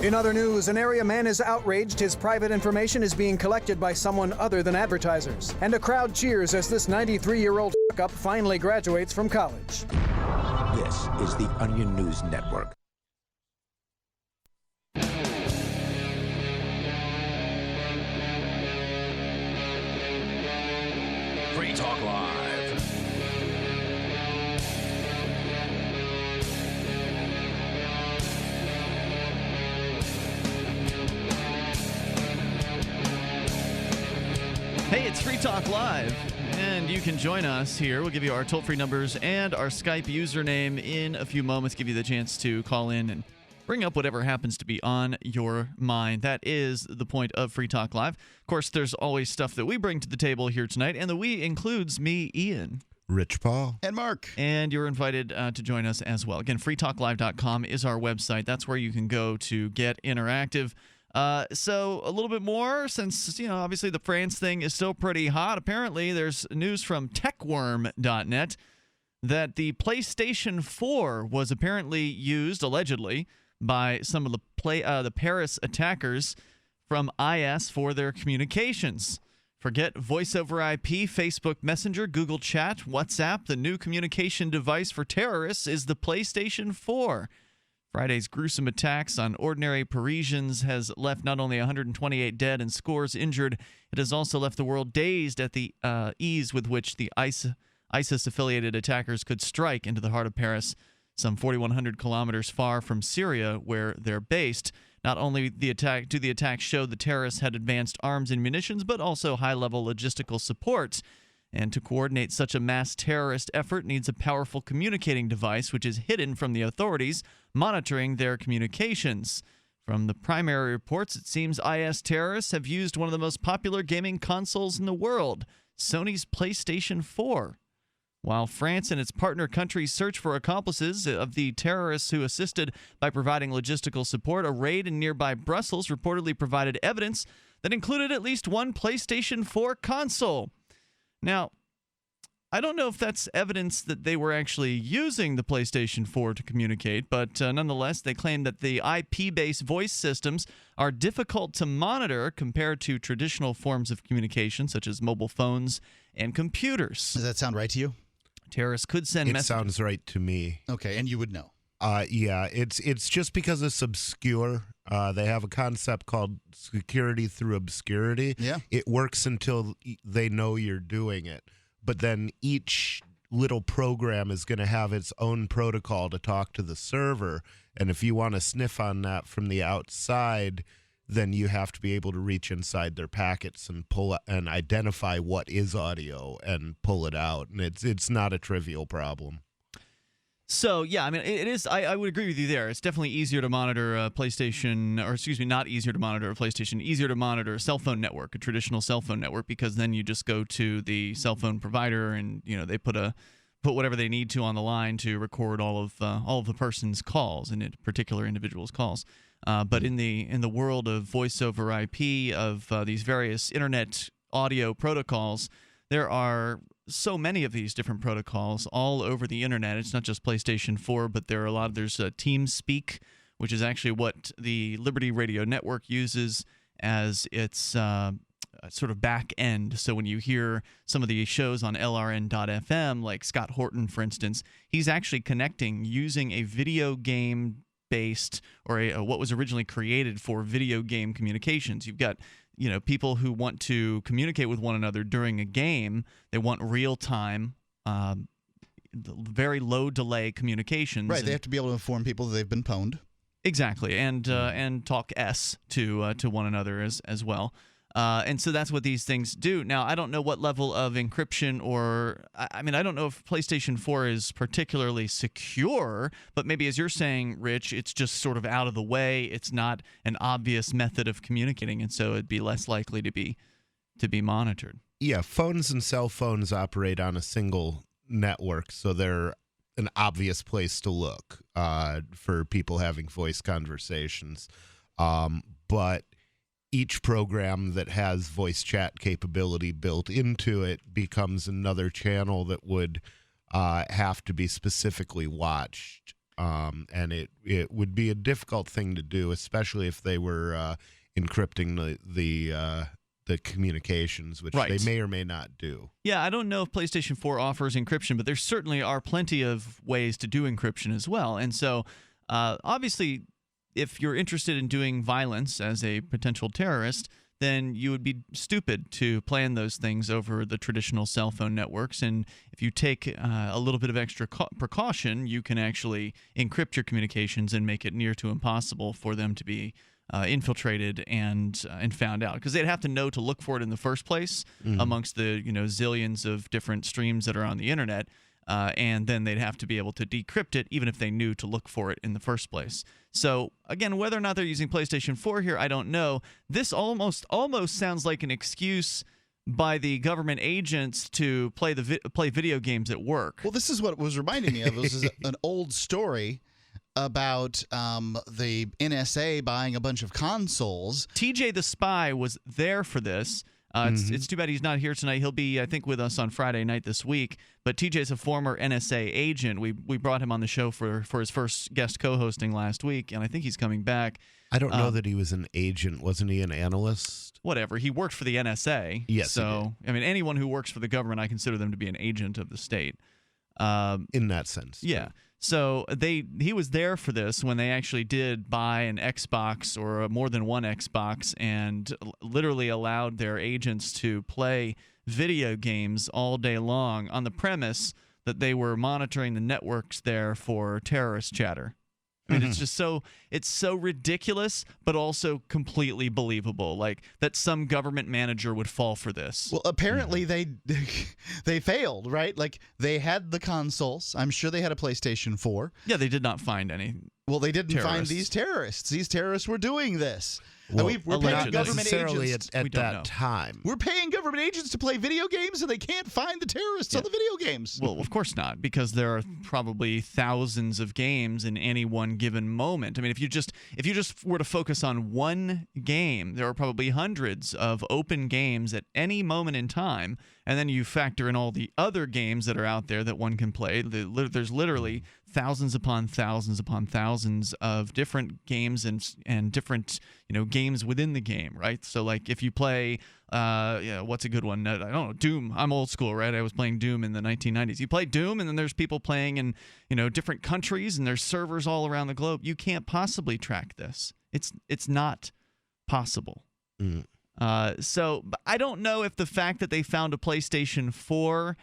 In other news, an area man is outraged his private information is being collected by someone other than advertisers. And a crowd cheers as this 93-year-old fuck-up finally graduates from college. This is the Onion News Network. Free Talk Live. Hey, it's Free Talk Live, and you can join us here. We'll give you our toll-free numbers and our Skype username in a few moments, give you the chance to call in and bring up whatever happens to be on your mind. That is the point of Free Talk Live. Of course, there's always stuff that we bring to the table here tonight, and the we includes me, Ian. Rich Paul. And Mark. And you're invited to join us as well. Again, freetalklive.com is our website. That's where you can go to get interactive. So a little bit more, since, obviously the France thing is still pretty hot. Apparently, there's news from techworm.net that the PlayStation 4 was apparently used, allegedly, by some of the Paris attackers from IS for their communications. Forget voice over IP, Facebook Messenger, Google Chat, WhatsApp. The new communication device for terrorists is the PlayStation 4. Friday's gruesome attacks on ordinary Parisians has left not only 128 dead and scores injured, it has also left the world dazed at the ease with which the ISIS-affiliated attackers could strike into the heart of Paris, some 4,100 kilometers far from Syria, where they're based. Not only do the attacks show the terrorists had advanced arms and munitions, but also high-level logistical support. And to coordinate such a mass terrorist effort needs a powerful communicating device which is hidden from the authorities monitoring their communications. From the primary reports, it seems IS terrorists have used one of the most popular gaming consoles in the world, Sony's PlayStation 4. While France and its partner countries search for accomplices of the terrorists who assisted by providing logistical support, a raid in nearby Brussels reportedly provided evidence that included at least one PlayStation 4 console. Now, I don't know if that's evidence that they were actually using the PlayStation 4 to communicate, but nonetheless, they claim that the IP-based voice systems are difficult to monitor compared to traditional forms of communication, such as mobile phones and computers. Does that sound right to you? Terrorists could send messages. It sounds right to me. Okay, and you would know. Yeah, it's just because it's obscure. They have a concept called security through obscurity. Yeah. It works until they know you're doing it. But then each little program is going to have its own protocol to talk to the server. And if you want to sniff on that from the outside, then you have to be able to reach inside their packets and pull and identify what is audio and pull it out. And it's not a trivial problem. So, yeah, I mean, it is. I would agree with you there. It's definitely easier to monitor a PlayStation, or excuse me, not easier to monitor a PlayStation, easier to monitor a cell phone network, a traditional cell phone network, because then you just go to the cell phone provider and, they put whatever they need to on the line to record all of the person's calls, and in particular individuals' calls. But in the world of voice over IP, of these various internet audio protocols, there are so many of these different protocols all over the internet. It's not just PlayStation 4, but there's TeamSpeak, which is actually what the Liberty Radio Network uses as its sort of back end. So when you hear some of the shows on LRN.FM, like Scott Horton, for instance, he's actually connecting using a video game based, or what was originally created for video game communications. You've got people who want to communicate with one another during a game. They want real-time, very low delay communications. Right, they have to be able to inform people that they've been pwned. Exactly, and talk S to one another as well. And so that's what these things do. Now, I don't know what level of encryption, or I don't know if PlayStation 4 is particularly secure, but maybe, as you're saying, Rich, it's just sort of out of the way. It's not an obvious method of communicating, and so it'd be less likely to be monitored. Yeah, phones and cell phones operate on a single network, so they're an obvious place to look for people having voice conversations. But each program that has voice chat capability built into it becomes another channel that would have to be specifically watched. and it would be a difficult thing to do, especially if they were encrypting the communications, which Right. they may or may not do. Yeah, I don't know if PlayStation 4 offers encryption, but there certainly are plenty of ways to do encryption as well. And so, obviously, if you're interested in doing violence as a potential terrorist, then you would be stupid to plan those things over the traditional cell phone networks. And if you take a little bit of extra precaution, you can actually encrypt your communications and make it near to impossible for them to be infiltrated and found out, because they'd have to know to look for it in the first place amongst the zillions of different streams that are on the internet. And then they'd have to be able to decrypt it even if they knew to look for it in the first place. So, again, whether or not they're using PlayStation 4 here, I don't know. This almost sounds like an excuse by the government agents to play video games at work. Well, this is what it was reminding me of. It was an old story about the NSA buying a bunch of consoles. TJ the Spy was there for this. It's too bad he's not here tonight. He'll be, I think, with us on Friday night this week. But TJ's a former NSA agent. We brought him on the show for his first guest co-hosting last week, and I think he's coming back. I don't know that he was an agent. Wasn't he an analyst? Whatever. He worked for the NSA. Yes. So, I mean, anyone who works for the government, I consider them to be an agent of the state. In that sense. Yeah. So he was there for this when they actually did buy an Xbox or more than one Xbox, and literally allowed their agents to play video games all day long on the premise that they were monitoring the networks there for terrorist chatter. I mean, it's just so ridiculous, but also completely believable. Like that some government manager would fall for this. Well, apparently they failed, right? Like they had the consoles. I'm sure they had a PlayStation 4. Yeah, they did not find any. Well, they didn't find Terrorists. these terrorists. These terrorists were doing this. Well, And we're allegedly. paying not government necessarily agents. at We don't that know. time. We're paying government agents to play video games, and they can't find the terrorists on the video games. Well, of course not, because there are probably thousands of games in any one given moment. I mean, if you just were to focus on one game, there are probably hundreds of open games at any moment in time, and then you factor in all the other games that are out there that one can play. There's literally thousands upon thousands of different games and different games within the game, right? So like if you play what's a good one? I don't know, Doom. I'm old school, right? I was playing Doom in the 1990s. You play Doom, and then there's people playing in different countries, and there's servers all around the globe. You can't possibly track this. It's not possible. So I don't know if the fact that they found a PlayStation 4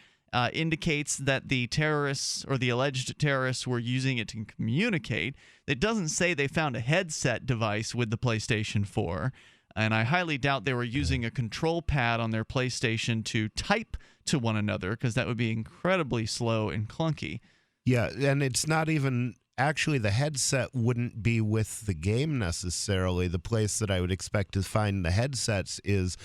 indicates that the terrorists or the alleged terrorists were using it to communicate. It doesn't say they found a headset device with the PlayStation 4, and I highly doubt they were using a control pad on their PlayStation to type to one another, because that would be incredibly slow and clunky. Yeah, and it's not even actually, the headset wouldn't be with the game necessarily. The place that I would expect to find the headsets is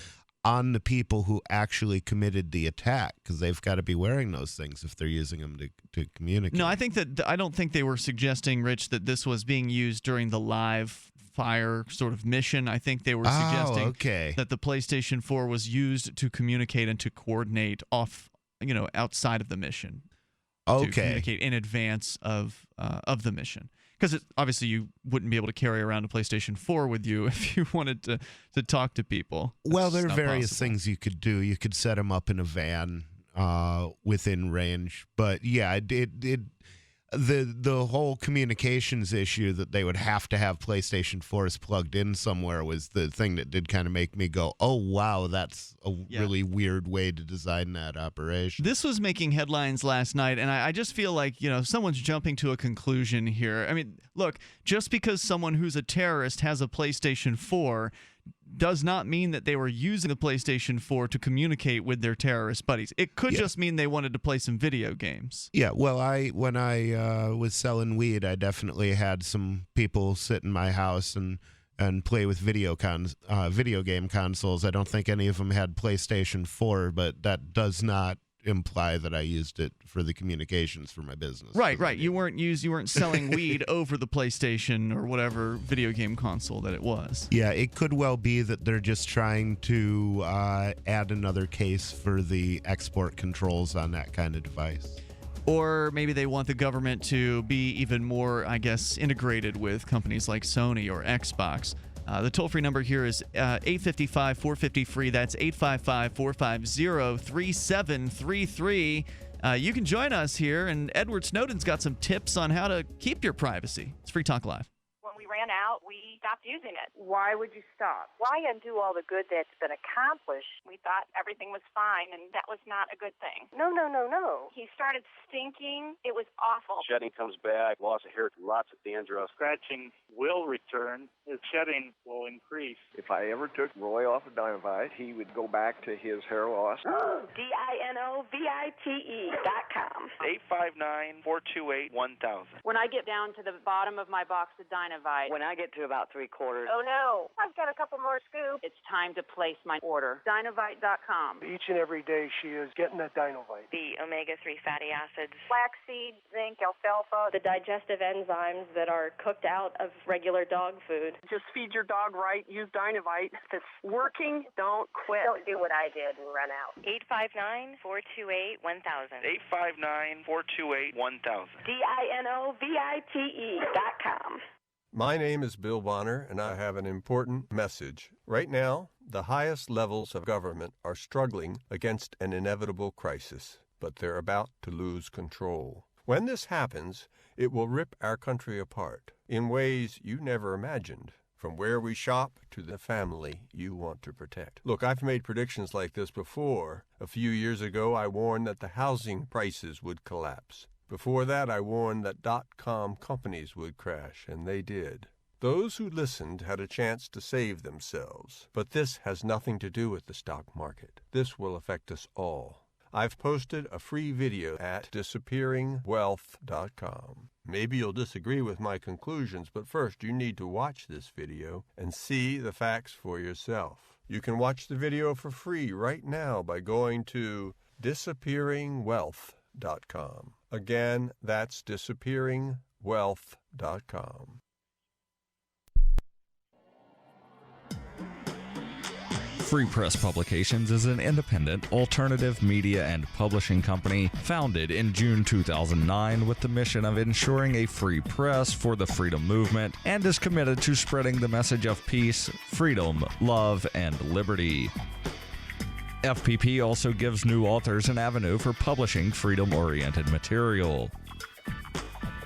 on the people who actually committed the attack, because they've got to be wearing those things if they're using them to communicate. No, I don't think they were suggesting, Rich, that this was being used during the live fire sort of mission. I think they were suggesting that the PlayStation 4 was used to communicate and to coordinate outside of the mission. To communicate in advance of the mission. Because obviously you wouldn't be able to carry around a PlayStation 4 with you if you wanted to talk to people. Well, there are various things you could do. You could set them up in a van within range. But yeah, the whole communications issue that they would have to have PlayStation 4s plugged in somewhere was the thing that did kind of make me go, oh, wow, that's a really weird way to design that operation. This was making headlines last night, and I just feel like, someone's jumping to a conclusion here. I mean, look, just because someone who's a terrorist has a PlayStation 4 does not mean that they were using the PlayStation 4 to communicate with their terrorist buddies. It could just mean they wanted to play some video games. Yeah, well, when I was selling weed, I definitely had some people sit in my house and play with video game consoles. I don't think any of them had PlayStation 4, but that does not imply that I used it for the communications for my business. Right. You weren't selling weed over the PlayStation or whatever video game console that it was. Yeah, it could well be that they're just trying to add another case for the export controls on that kind of device. Or maybe they want the government to be even more, I guess, integrated with companies like Sony or Xbox. The toll-free number here is 855-450-FREE. That's 855-450-3733. You can join us here, and Edward Snowden's got some tips on how to keep your privacy. It's Free Talk Live. When we ran out, we stopped using it. Why would you stop? Why undo all the good that's been accomplished? We thought everything was fine, and that was not a good thing. No. He started stinking. It was awful. Shedding comes back, loss of hair, lots of dandruff. Scratching will return. His shedding will increase. If I ever took Roy off of Dynamite, he would go back to his hair loss. DINOVITE.com. 859-428-1000. When I get down to the bottom of my box of Dynamite, when I get to about 3/4, Oh no, I've got a couple more scoops. it's time to place my order. Dynamite.com. Each and every day she is getting that Dynamite. The omega-3 fatty acids, Flaxseed, zinc, alfalfa, the digestive enzymes that are cooked out of regular dog food. Just feed your dog right. Use Dynamite. If it's working, don't quit. Don't do what I did and run out. 859-428-1000. 859-428-1000. DINOVITE.com. My name is Bill Bonner, and I have an important message. Right now, the highest levels of government are struggling against an inevitable crisis, but they're about to lose control. When this happens, it will rip our country apart in ways you never imagined, from where we shop to the family you want to protect. Look, I've made predictions like this before. A few years ago, I warned that the housing prices would collapse. Before that, I warned that .com companies would crash, and they did. Those who listened had a chance to save themselves, but this has nothing to do with the stock market. This will affect us all. I've posted a free video at disappearingwealth.com. Maybe you'll disagree with my conclusions, but first you need to watch this video and see the facts for yourself. You can watch the video for free right now by going to disappearingwealth.com. Again, that's disappearingwealth.com. Free Press Publications is an independent, alternative media and publishing company founded in June 2009 with the mission of ensuring a free press for the freedom movement and is committed to spreading the message of peace, freedom, love, and liberty. FPP also gives new authors an avenue for publishing freedom-oriented material.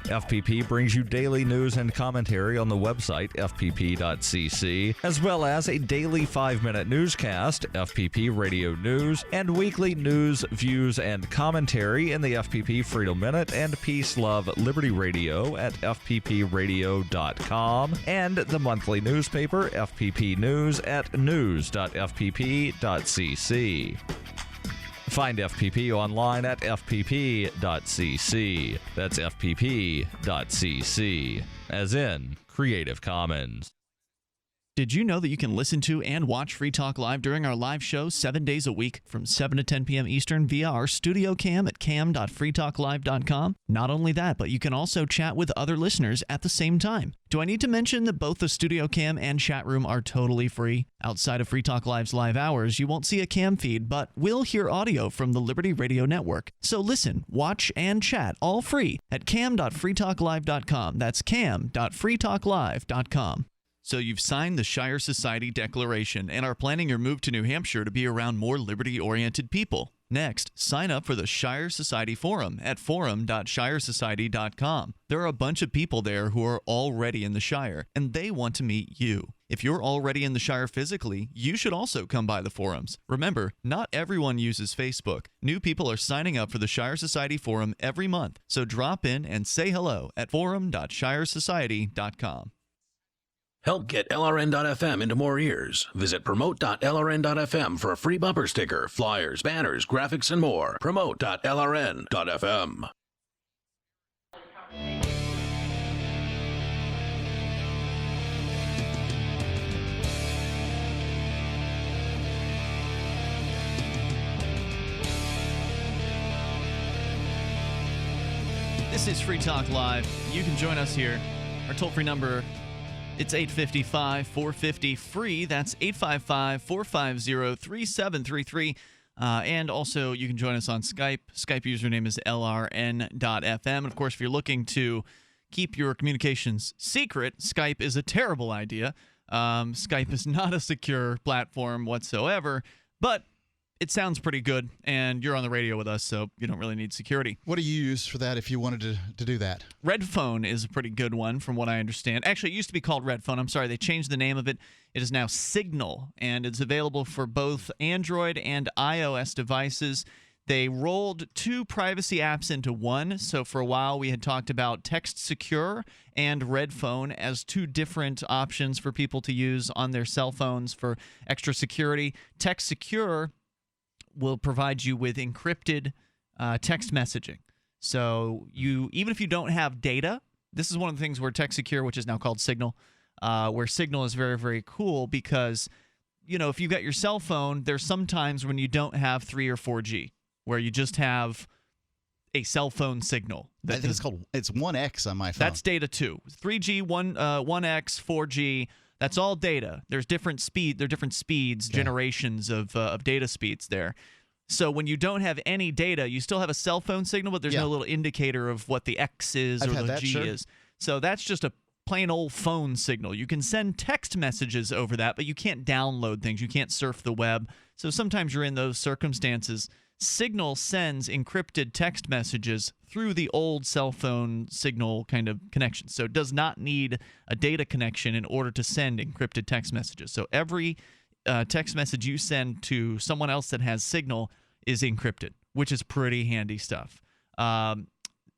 FPP brings you daily news and commentary on the website fpp.cc, as well as a daily 5-minute newscast, FPP Radio News, and weekly news, views, and commentary in the FPP Freedom Minute and Peace, Love, Liberty Radio at fppradio.com, and the monthly newspaper FPP News at news.fpp.cc. Find FPP online at fpp.cc. That's fpp.cc, as in Creative Commons. Did you know that you can listen to and watch Free Talk Live during our live show 7 days a week from 7 to 10 p.m. Eastern via our studio cam at cam.freetalklive.com? Not only that, but you can also chat with other listeners at the same time. Do I need to mention that both the studio cam and chat room are totally free? Outside of Free Talk Live's live hours, you won't see a cam feed, but will hear audio from the Liberty Radio Network. So listen, watch, and chat all free at cam.freetalklive.com. That's cam.freetalklive.com. So you've signed the Shire Society Declaration and are planning your move to New Hampshire to be around more liberty-oriented people. Next, sign up for the Shire Society Forum at forum.shiresociety.com. There are a bunch of people there who are already in the Shire, and they want to meet you. If you're already in the Shire physically, you should also come by the forums. Remember, not everyone uses Facebook. New people are signing up for the Shire Society Forum every month, so drop in and say hello at forum.shiresociety.com. Help get LRN.FM into more ears. Visit promote.lrn.fm for a free bumper sticker, flyers, banners, graphics, and more. Promote.lrn.fm. This is Free Talk Live. You can join us here. Our toll-free number, it's 855-450-FREE. That's 855-450-3733. And also, you can join us on Skype. Skype username is lrn.fm. And, of course, if you're looking to keep your communications secret, Skype is a terrible idea. Skype is not a secure platform whatsoever, but it sounds pretty good, and you're on the radio with us, so you don't really need security. What do you use for that if you wanted to do that? Redphone is a pretty good one from what I understand. Actually, it used to be called Redphone. I'm sorry, they changed the name of it. It is now Signal, and it's available for both Android and iOS devices. They rolled 2 privacy apps into one. So for a while, we had talked about Text Secure and Redphone as 2 different options for people to use on their cell phones for extra security. Text Secure will provide you with encrypted text messaging. So even if you don't have data, this is one of the things where Text Secure, which is now called Signal, where Signal is very, very cool because, if you've got your cell phone, there's some times when you don't have 3 or 4G, where you just have a cell phone signal. I think it's 1X on my phone. That's data too. 3G, 1X, 4G. That's all data. There's different speeds, generations of data speeds there. So when you don't have any data, you still have a cell phone signal, but there's no little indicator of what the X is or the G is. So that's just a plain old phone signal. You can send text messages over that, but you can't download things. You can't surf the web. So sometimes you're in those circumstances. Signal sends encrypted text messages through the old cell phone signal kind of connection. So it does not need a data connection in order to send encrypted text messages. So every text message you send to someone else that has Signal is encrypted, which is pretty handy stuff. And,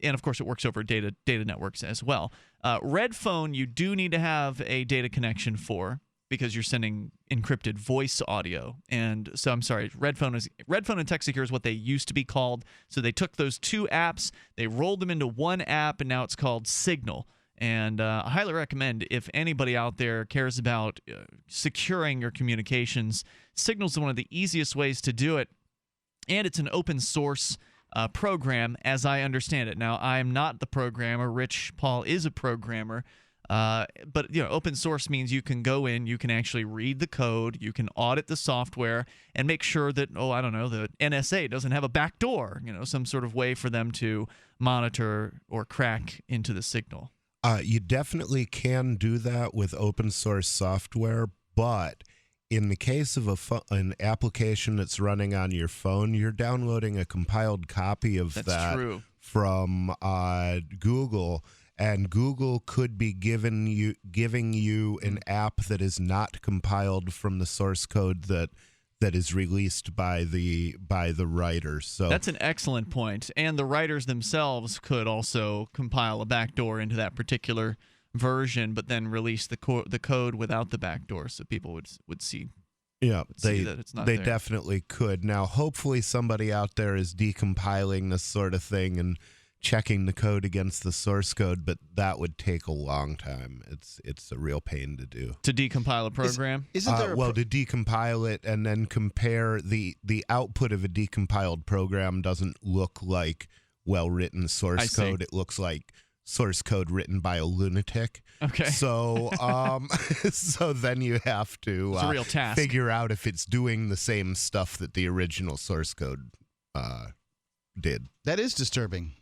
of course, it works over data networks as well. Redphone, you do need to have a data connection for, because you're sending encrypted voice audio. And so I'm sorry, Redphone and Text Secure is what they used to be called. So they took those 2 apps, they rolled them into one app, and now it's called Signal. And I highly recommend, if anybody out there cares about securing your communications, Signal is one of the easiest ways to do it. And it's an open source program, as I understand it. Now, I am not the programmer. Rich Paul is a programmer. But open source means you can go in, you can actually read the code, you can audit the software, and make sure that the NSA doesn't have a backdoor, some sort of way for them to monitor or crack into the signal. You definitely can do that with open source software, but in the case of an application that's running on your phone, you're downloading a compiled copy of that from Google. And Google could be giving you an app that is not compiled from the source code that is released by the writer. So that's an excellent point. And the writers themselves could also compile a backdoor into that particular version, but then release the code without the backdoor, so people would see. Yeah, see that it's not they there. definitely could. Now, hopefully, somebody out there is decompiling this sort of thing and checking the code against the source code, but that would take a long time. It's a real pain to do. To decompile a program? Isn't there to decompile it and then compare the output of a decompiled program doesn't look like well-written source code. It looks like source code written by a lunatic. Okay. So so then you have to it's a real task. Figure out if it's doing the same stuff that the original source code did. That is disturbing.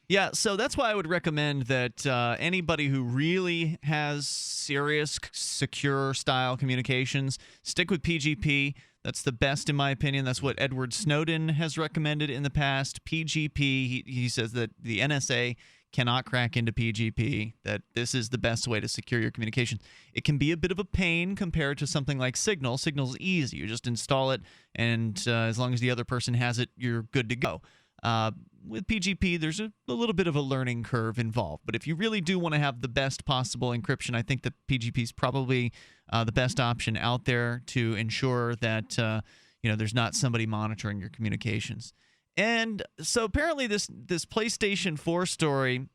Yeah, so that's why I would recommend that anybody who really has serious, secure-style communications, stick with PGP. That's the best, in my opinion. That's what Edward Snowden has recommended in the past. PGP, he says that the NSA cannot crack into PGP, that this is the best way to secure your communications. It can be a bit of a pain compared to something like Signal. Signal's easy. You just install it, and as long as the other person has it, you're good to go. With PGP, there's a little bit of a learning curve involved. But if you really do want to have the best possible encryption, I think that PGP is probably the best option out there to ensure that there's not somebody monitoring your communications. And so apparently this PlayStation 4 story,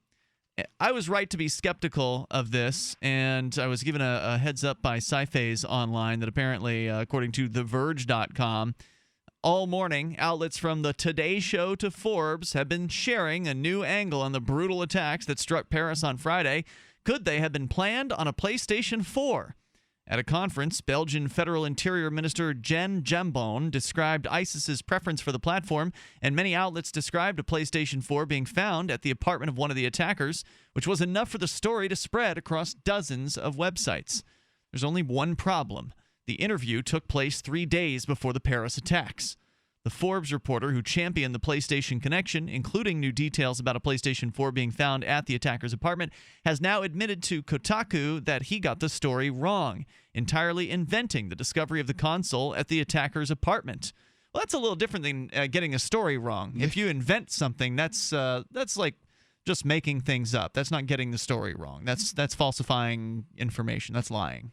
I was right to be skeptical of this, and I was given a heads up by Sci-Phase Online that apparently, according to TheVerge.com, all morning, outlets from the Today Show to Forbes have been sharing a new angle on the brutal attacks that struck Paris on Friday. Could they have been planned on a PlayStation 4? At a conference, Belgian Federal Interior Minister Jen Jambon described ISIS's preference for the platform, and many outlets described a PlayStation 4 being found at the apartment of one of the attackers, which was enough for the story to spread across dozens of websites. There's only one problem. The interview took place 3 days before the Paris attacks. The Forbes reporter who championed the PlayStation connection, including new details about a PlayStation 4 being found at the attacker's apartment, has now admitted to Kotaku that he got the story wrong, entirely inventing the discovery of the console at the attacker's apartment. Well, that's a little different than getting a story wrong. If you invent something, that's like just making things up. That's not getting the story wrong. That's falsifying information. That's lying.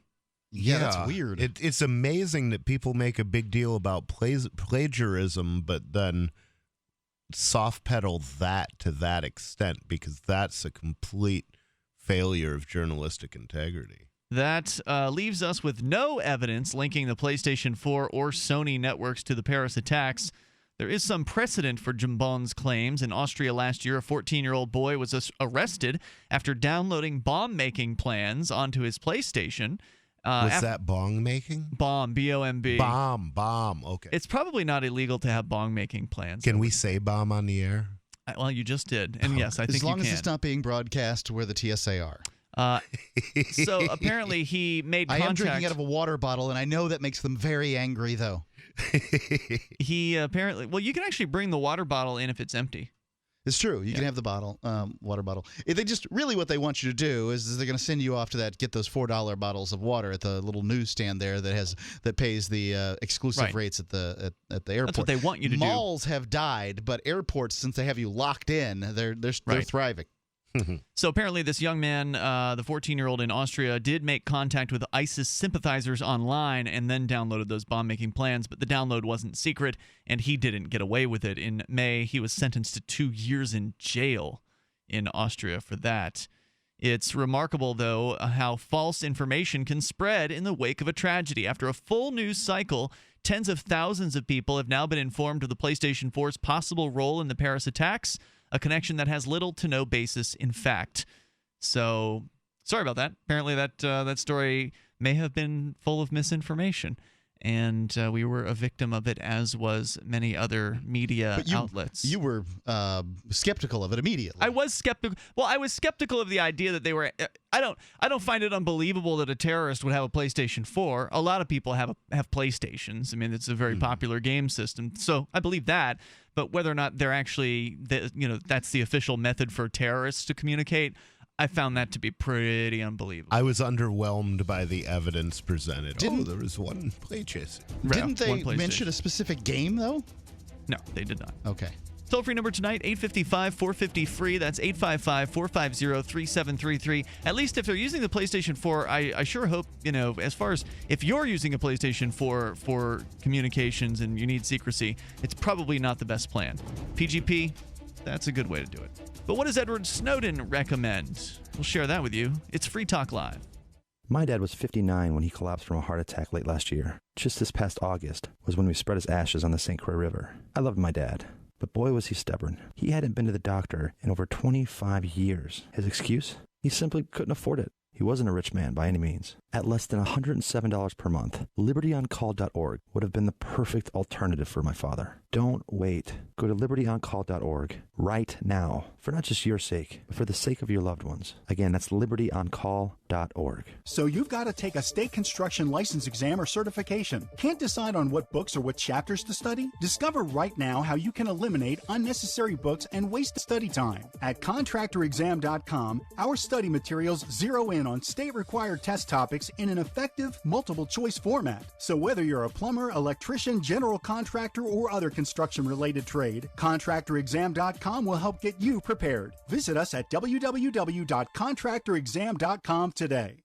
Yeah, that's weird. It's amazing that people make a big deal about plagiarism, but then soft pedal that to that extent, because that's a complete failure of journalistic integrity. That leaves us with no evidence linking the PlayStation 4 or Sony networks to the Paris attacks. There is some precedent for Jambon's claims. In Austria last year, a 14-year-old boy was arrested after downloading bomb-making plans onto his PlayStation. Was that bong making? Bomb, B-O-M-B. Bomb. Okay. It's probably not illegal to have bong making plans. Can we say bomb on the air? Well, you just did, and yes, I think as long you as can. it's not being broadcast where the TSA are. So apparently he made contact. I am drinking out of a water bottle, and I know that makes them very angry, though. He apparently, well, you can actually bring the water bottle in if it's empty. It's true. You can have the bottle, water bottle. If they just really what they want you to do is they're going to send you off to get those $4 bottles of water at the little newsstand there that pays the exclusive rates at the airport. That's what they want you to do. Malls have died, but airports, since they have you locked in, they're thriving. So apparently this young man, the 14-year-old in Austria, did make contact with ISIS sympathizers online and then downloaded those bomb-making plans, but the download wasn't secret, and he didn't get away with it. In May, he was sentenced to 2 years in jail in Austria for that. It's remarkable, though, how false information can spread in the wake of a tragedy. After a full news cycle, tens of thousands of people have now been informed of the PlayStation 4's possible role in the Paris attacks, a connection that has little to no basis in fact. So, sorry about that. Apparently that story may have been full of misinformation, and we were a victim of it, as was many other media outlets. You were skeptical of it immediately. I was skeptical. Well, I was skeptical of the idea that they were. I don't find it unbelievable that a terrorist would have a PlayStation 4. A lot of people have PlayStations. I mean, it's a very popular game system, so I believe that. But whether or not they're actually, that's the official method for terrorists to communicate, I found that to be pretty unbelievable. I was underwhelmed by the evidence presented. There was one PlayStation. Didn't they mention a specific game, though? No, they did not. Okay. Toll-free number tonight, 855-450-FREE. That's 855-450-3733. At least if they're using the PlayStation 4, I sure hope, as far as if you're using a PlayStation 4 for communications and you need secrecy, it's probably not the best plan. PGP, that's a good way to do it. But what does Edward Snowden recommend? We'll share that with you. It's Free Talk Live. My dad was 59 when he collapsed from a heart attack late last year. Just this past August was when we spread his ashes on the St. Croix River. I loved my dad, but boy was he stubborn. He hadn't been to the doctor in over 25 years. His excuse? He simply couldn't afford it. He wasn't a rich man by any means. At less than $107 per month, libertyoncall.org would have been the perfect alternative for my father. Don't wait. Go to libertyoncall.org right now, for not just your sake, but for the sake of your loved ones. Again, that's libertyoncall.org. So you've got to take a state construction license exam or certification. Can't decide on what books or what chapters to study? Discover right now how you can eliminate unnecessary books and waste study time. At contractorexam.com, our study materials zero in on state-required test topics in an effective, multiple-choice format. So whether you're a plumber, electrician, general contractor, or other construction-related trade, contractorexam.com will help get you prepared. Visit us at www.contractorexam.com today.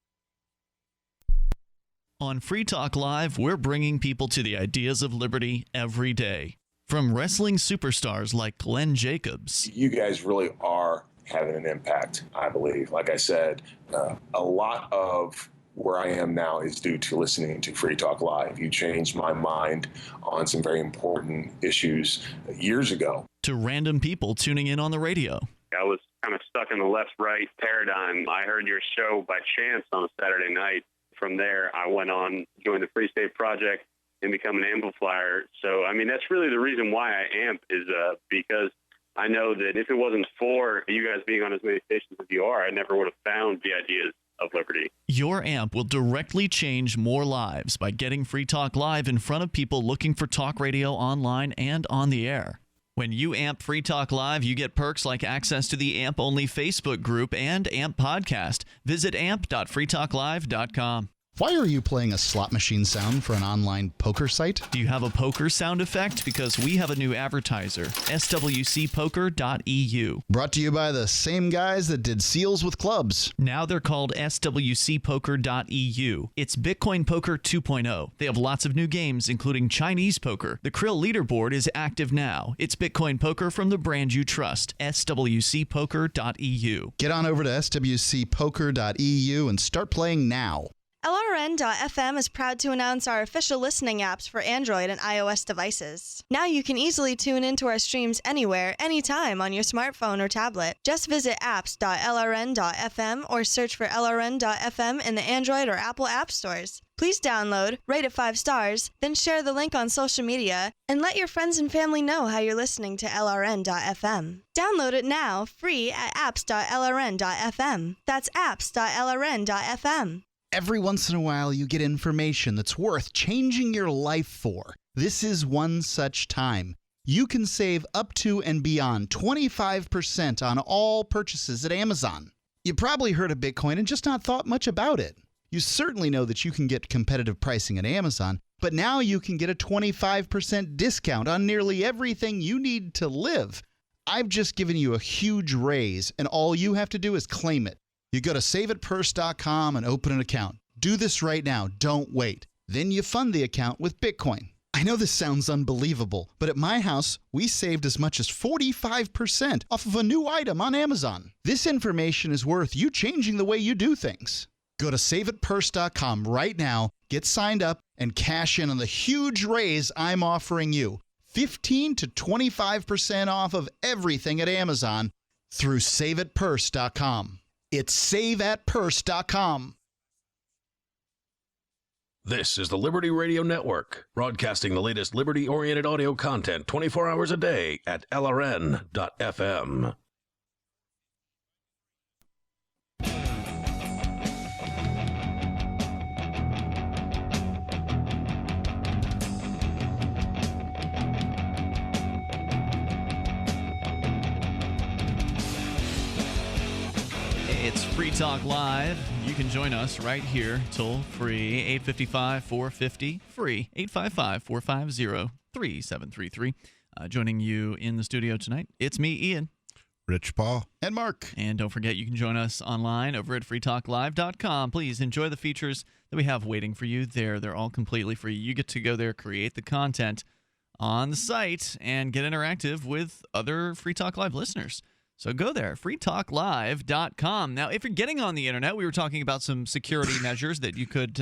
On Free Talk Live, we're bringing people to the ideas of liberty every day. From wrestling superstars like Glenn Jacobs. You guys really are having an impact, I believe. Like I said, a lot of where I am now is due to listening to Free Talk Live. You changed my mind on some very important issues years ago. To random people tuning in on the radio. I was kind of stuck in the left-right paradigm. I heard your show by chance on a Saturday night. from there, I went on, joined the Free State Project, and become an amplifier. So, I mean, that's really the reason why I amp is because I know that if it wasn't for you guys being on as many stations as you are, I never would have found the ideas of liberty. Your amp will directly change more lives by getting Free Talk Live in front of people looking for talk radio online and on the air. When you amp Free Talk Live, you get perks like access to the AMP-only Facebook group and AMP podcast. Visit amp.freetalklive.com. Why are you playing a slot machine sound for an online poker site? Do you have a poker sound effect? Because we have a new advertiser, swcpoker.eu. Brought to you by the same guys that did seals with clubs. Now they're called swcpoker.eu. It's Bitcoin Poker 2.0. They have lots of new games, including Chinese poker. The Krill leaderboard is active now. It's Bitcoin Poker from the brand you trust, swcpoker.eu. Get on over to swcpoker.eu and start playing now. LRN.FM is proud to announce our official listening apps for Android and iOS devices. Now you can easily tune into our streams anywhere, anytime on your smartphone or tablet. Just visit apps.lrn.fm or search for LRN.FM in the Android or Apple app stores. Please download, rate it 5 stars, then share the link on social media, and let your friends and family know how you're listening to LRN.FM. Download it now, free at apps.lrn.fm. That's apps.lrn.fm. Every once in a while, you get information that's worth changing your life for. This is one such time. You can save up to and beyond 25% on all purchases at Amazon. You probably heard of Bitcoin and just not thought much about it. You certainly know that you can get competitive pricing at Amazon, but now you can get a 25% discount on nearly everything you need to live. I've just given you a huge raise, and all you have to do is claim it. You go to saveitpurse.com and open an account. Do this right now. Don't wait. Then you fund the account with Bitcoin. I know this sounds unbelievable, but at my house, we saved as much as 45% off of a new item on Amazon. This information is worth you changing the way you do things. Go to saveitpurse.com right now, get signed up, and cash in on the huge raise I'm offering you. 15 to 25% off of everything at Amazon through saveitpurse.com. It's saveatpurse.com. This is the Liberty Radio Network, broadcasting the latest liberty-oriented audio content 24 hours a day at LRN.FM. It's Free Talk Live. You can join us right here, toll free, 855-450, free, 855-450-3733. Joining you in the studio tonight, it's me, Ian. Rich Paul. And Mark. And don't forget, you can join us online over at freetalklive.com. Please enjoy the features that we have waiting for you there. They're all completely free. You get to go there, create the content on the site, and get interactive with other Free Talk Live listeners. So go there, freetalklive.com. Now, if you're getting on the internet, we were talking about some security measures that you could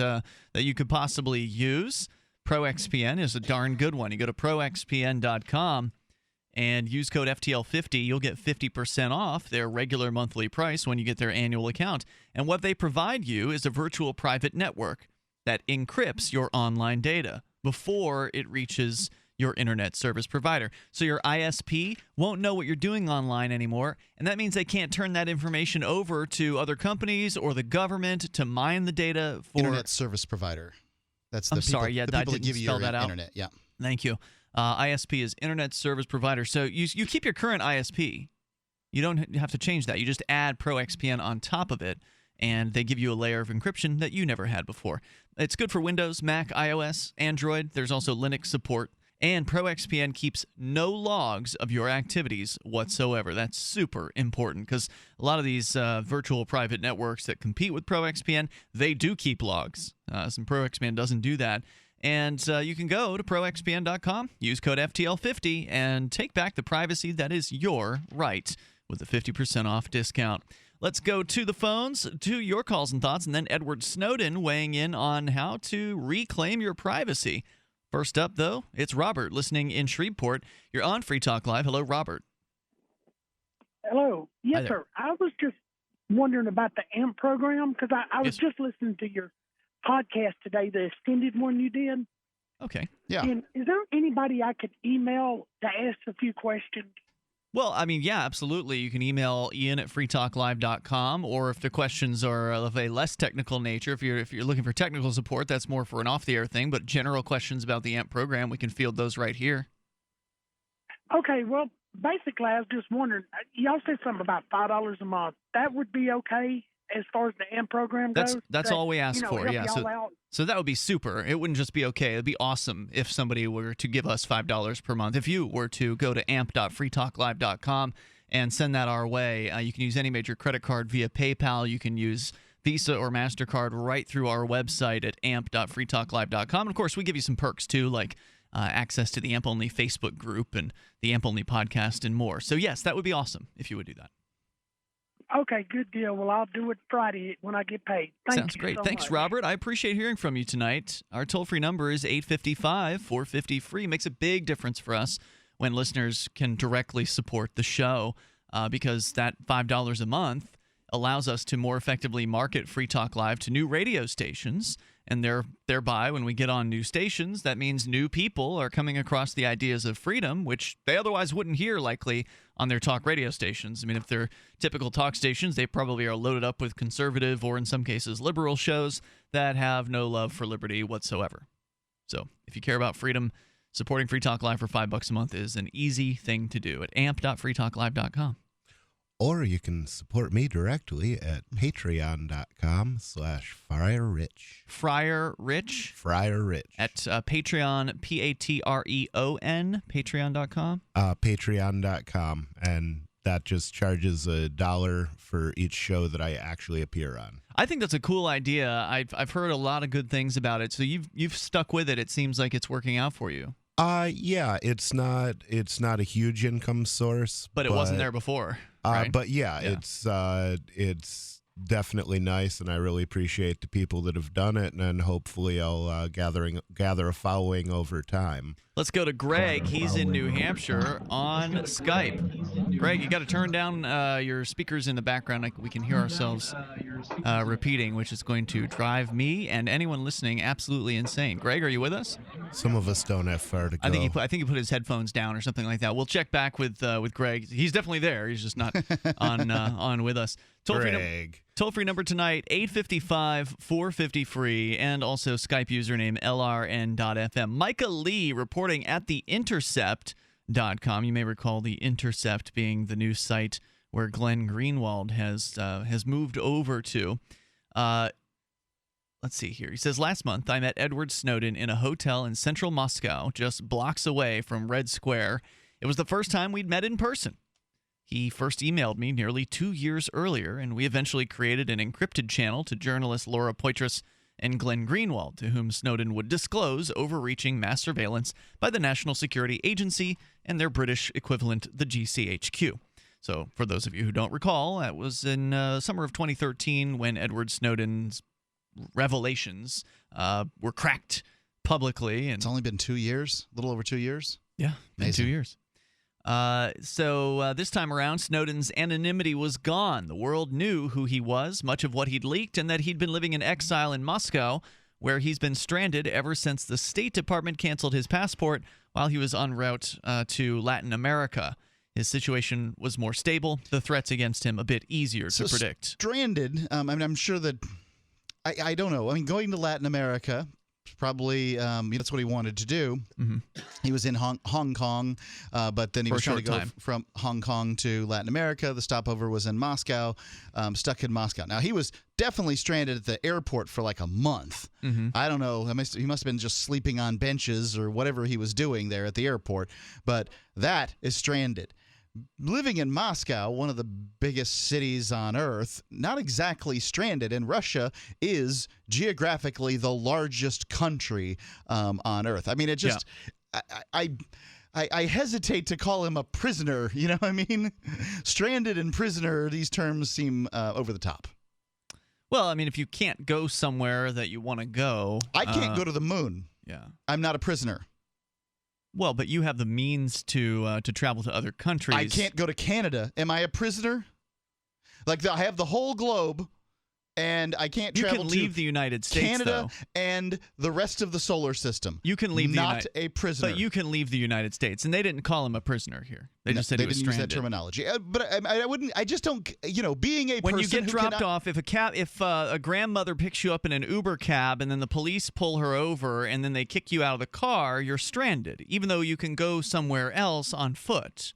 possibly use. ProXPN is a darn good one. You go to proxpn.com and use code FTL50. You'll get 50% off their regular monthly price when you get their annual account. And what they provide you is a virtual private network that encrypts your online data before it reaches your internet service provider. So your ISP won't know what you're doing online anymore, and that means they can't turn that information over to other companies or the government to mine the data for internet service provider. That's the I'm people, sorry, yeah, the that people that didn't give you spell your that out. internet. Yeah. Thank you. ISP is internet service provider. So you keep your current ISP. You don't have to change that. You just add ProXPN on top of it, and they give you a layer of encryption that you never had before. It's good for Windows, Mac, iOS, Android. There's also Linux support. And ProXPN keeps no logs of your activities whatsoever. That's super important because a lot of these virtual private networks that compete with ProXPN, they do keep logs. Some ProXPN doesn't do that. And you can go to proxpn.com, use code FTL50, and take back the privacy that is your right with a 50% off discount. Let's go to the phones, to your calls and thoughts, and then Edward Snowden weighing in on how to reclaim your privacy. First up, though, it's Robert listening in Shreveport. You're on Free Talk Live. Hello, Robert. Hello. Yes, sir. I was just wondering about the AMP program because I was just listening to your podcast today, the extended one you did. Okay. Yeah. And is there anybody I could email to ask a few questions? Well, I mean, yeah, absolutely. You can email Ian@freetalklive.com, or if the questions are of a less technical nature, if you're looking for technical support, that's more for an off-the-air thing. But general questions about the AMP program, we can field those right here. Okay, well, basically, I was just wondering, y'all said something about $5 a month. That would be okay as far as the AMP program goes? That's all we ask for, yeah. Help y'all out? So that would be super. It wouldn't just be okay. It would be awesome if somebody were to give us $5 per month. If you were to go to amp.freetalklive.com and send that our way, you can use any major credit card via PayPal. You can use Visa or MasterCard right through our website at amp.freetalklive.com. And, of course, we give you some perks, too, like access to the AMP-only Facebook group and the AMP-only podcast and more. So, yes, that would be awesome if you would do that. Okay, good deal. Well, I'll do it Friday when I get paid. Sounds great. Thanks, much. Robert. I appreciate hearing from you tonight. Our toll-free number is 855-450-FREE. Makes a big difference for us when listeners can directly support the show because that $5 a month allows us to more effectively market Free Talk Live to new radio stations. And thereby, when we get on new stations, that means new people are coming across the ideas of freedom, which they otherwise wouldn't hear likely on their talk radio stations. I mean, if they're typical talk stations, they probably are loaded up with conservative or, in some cases, liberal shows that have no love for liberty whatsoever. So if you care about freedom, supporting Free Talk Live for $5 a month is an easy thing to do at amp.freetalklive.com. Or you can support me directly at patreon.com/FriarRich. Friar Rich? Friar Rich. At Patreon, Patreon, patreon.com? Patreon.com. And that just charges $1 for each show that I actually appear on. I think that's a cool idea. I've heard a lot of good things about it. So you've stuck with it. It seems like it's working out for you. Yeah, it's not a huge income source, but it wasn't there before. Right? But yeah, it's definitely nice, and I really appreciate the people that have done it, and hopefully I'll gather a following over time. Let's go to Greg. He's in New Hampshire on Skype. Greg, you got to turn down your speakers in the background. Like we can hear ourselves repeating, which is going to drive me and anyone listening absolutely insane. Greg, are you with us? Some of us don't have far to go. I think he put his headphones down or something like that. We'll check back with Greg. He's definitely there. He's just not on with us. Toll-free number tonight, 855-450-FREE, and also Skype username LRN.FM. Micah Lee reporting at the Intercept.com. You may recall the Intercept being the news site where Glenn Greenwald has moved over to. Let's see here. He says, last month I met Edward Snowden in a hotel in central Moscow, just blocks away from Red Square. It was the first time we'd met in person. He first emailed me nearly 2 years earlier, and we eventually created an encrypted channel to journalists Laura Poitras and Glenn Greenwald, to whom Snowden would disclose overreaching mass surveillance by the National Security Agency and their British equivalent, the GCHQ. So for those of you who don't recall, that was in summer of 2013 when Edward Snowden's revelations were cracked publicly. And it's only been 2 years, a little over 2 years? Yeah, been 2 years. So this time around, Snowden's anonymity was gone. The world knew who he was, much of what he'd leaked, and that he'd been living in exile in Moscow, where he's been stranded ever since the State Department canceled his passport while he was en route to Latin America. His situation was more stable, the threats against him a bit easier to predict. Stranded, I mean, I'm sure that, I don't know. I mean, going to Latin America, probably that's what he wanted to do. Mm-hmm. He was in Hong Kong, but then he was trying to go time. from Hong Kong to Latin America. The stopover was in Moscow, stuck in Moscow. Now, he was definitely stranded at the airport for like a month. Mm-hmm. I don't know. He must have been just sleeping on benches or whatever he was doing there at the airport, but that is stranded. Living in Moscow, one of the biggest cities on Earth, not exactly stranded, and Russia is geographically the largest country on Earth. I mean, it just, I hesitate to call him a prisoner. You know what I mean? Stranded and prisoner, these terms seem over the top. Well, I mean, if you can't go somewhere that you want to go. I can't go to the moon. Yeah. I'm not a prisoner. Well, but you have the means to travel to other countries. I can't go to Canada. Am I a prisoner? Like, I have the whole globe, and I can't You travel can to leave the United States, Canada though. and the rest of the solar system. You can leave not a prisoner. But you can leave the United States, and they didn't call him a prisoner here. They just said he was didn't use stranded. that terminology. But I wouldn't. I just don't. Being a when person you get who dropped cannot, off, if a grandmother picks you up in an Uber cab and then the police pull her over and then they kick you out of the car, you're stranded, even though you can go somewhere else on foot.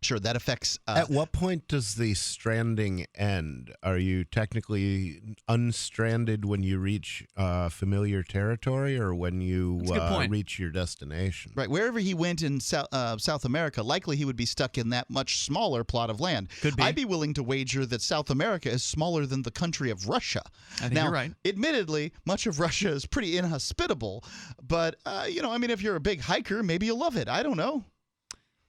Sure, that affects. At what point does the stranding end? Are you technically unstranded when you reach familiar territory, or when you reach your destination? Right, wherever he went in South America, likely he would be stuck in that much smaller plot of land. Could be. I'd be willing to wager that South America is smaller than the country of Russia. I think now, you're right. Admittedly, much of Russia is pretty inhospitable, but if you're a big hiker, maybe you'll love it. I don't know.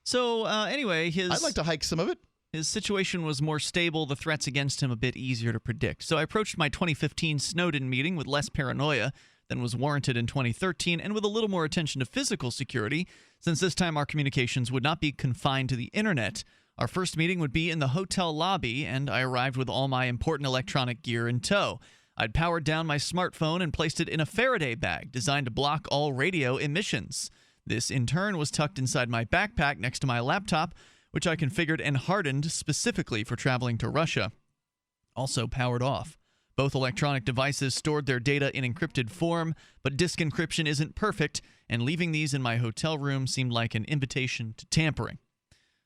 So anyway, I'd like to hike some of it. His situation was more stable, the threats against him a bit easier to predict. So I approached my 2015 Snowden meeting with less paranoia than was warranted in 2013, and with a little more attention to physical security, since this time our communications would not be confined to the internet. Our first meeting would be in the hotel lobby, and I arrived with all my important electronic gear in tow. I'd powered down my smartphone and placed it in a Faraday bag designed to block all radio emissions. This, in turn, was tucked inside my backpack next to my laptop, which I configured and hardened specifically for traveling to Russia. Also powered off. Both electronic devices stored their data in encrypted form, but disk encryption isn't perfect, and leaving these in my hotel room seemed like an invitation to tampering.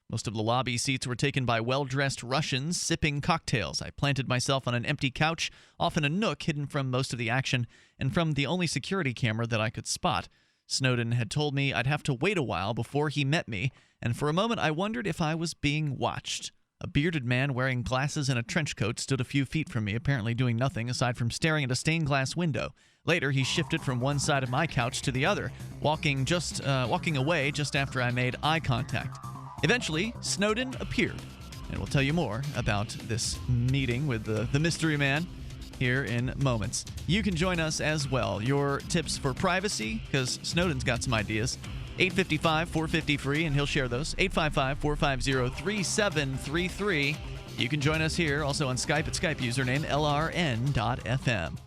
Most of the lobby seats were taken by well-dressed Russians sipping cocktails. I planted myself on an empty couch, off in a nook hidden from most of the action and from the only security camera that I could spot. Snowden had told me I'd have to wait a while before he met me, and for a moment I wondered if I was being watched. A bearded man wearing glasses and a trench coat stood a few feet from me, apparently doing nothing aside from staring at a stained glass window. Later, he shifted from one side of my couch to the other, walking away just after I made eye contact. Eventually, Snowden appeared, and we'll tell you more about this meeting with the mystery man here in moments. You can join us as well. Your tips for privacy, because Snowden's got some ideas. 855-450-FREE, and he'll share those. 855-450-3733. You can join us here, also on Skype at Skype username LRN.FM.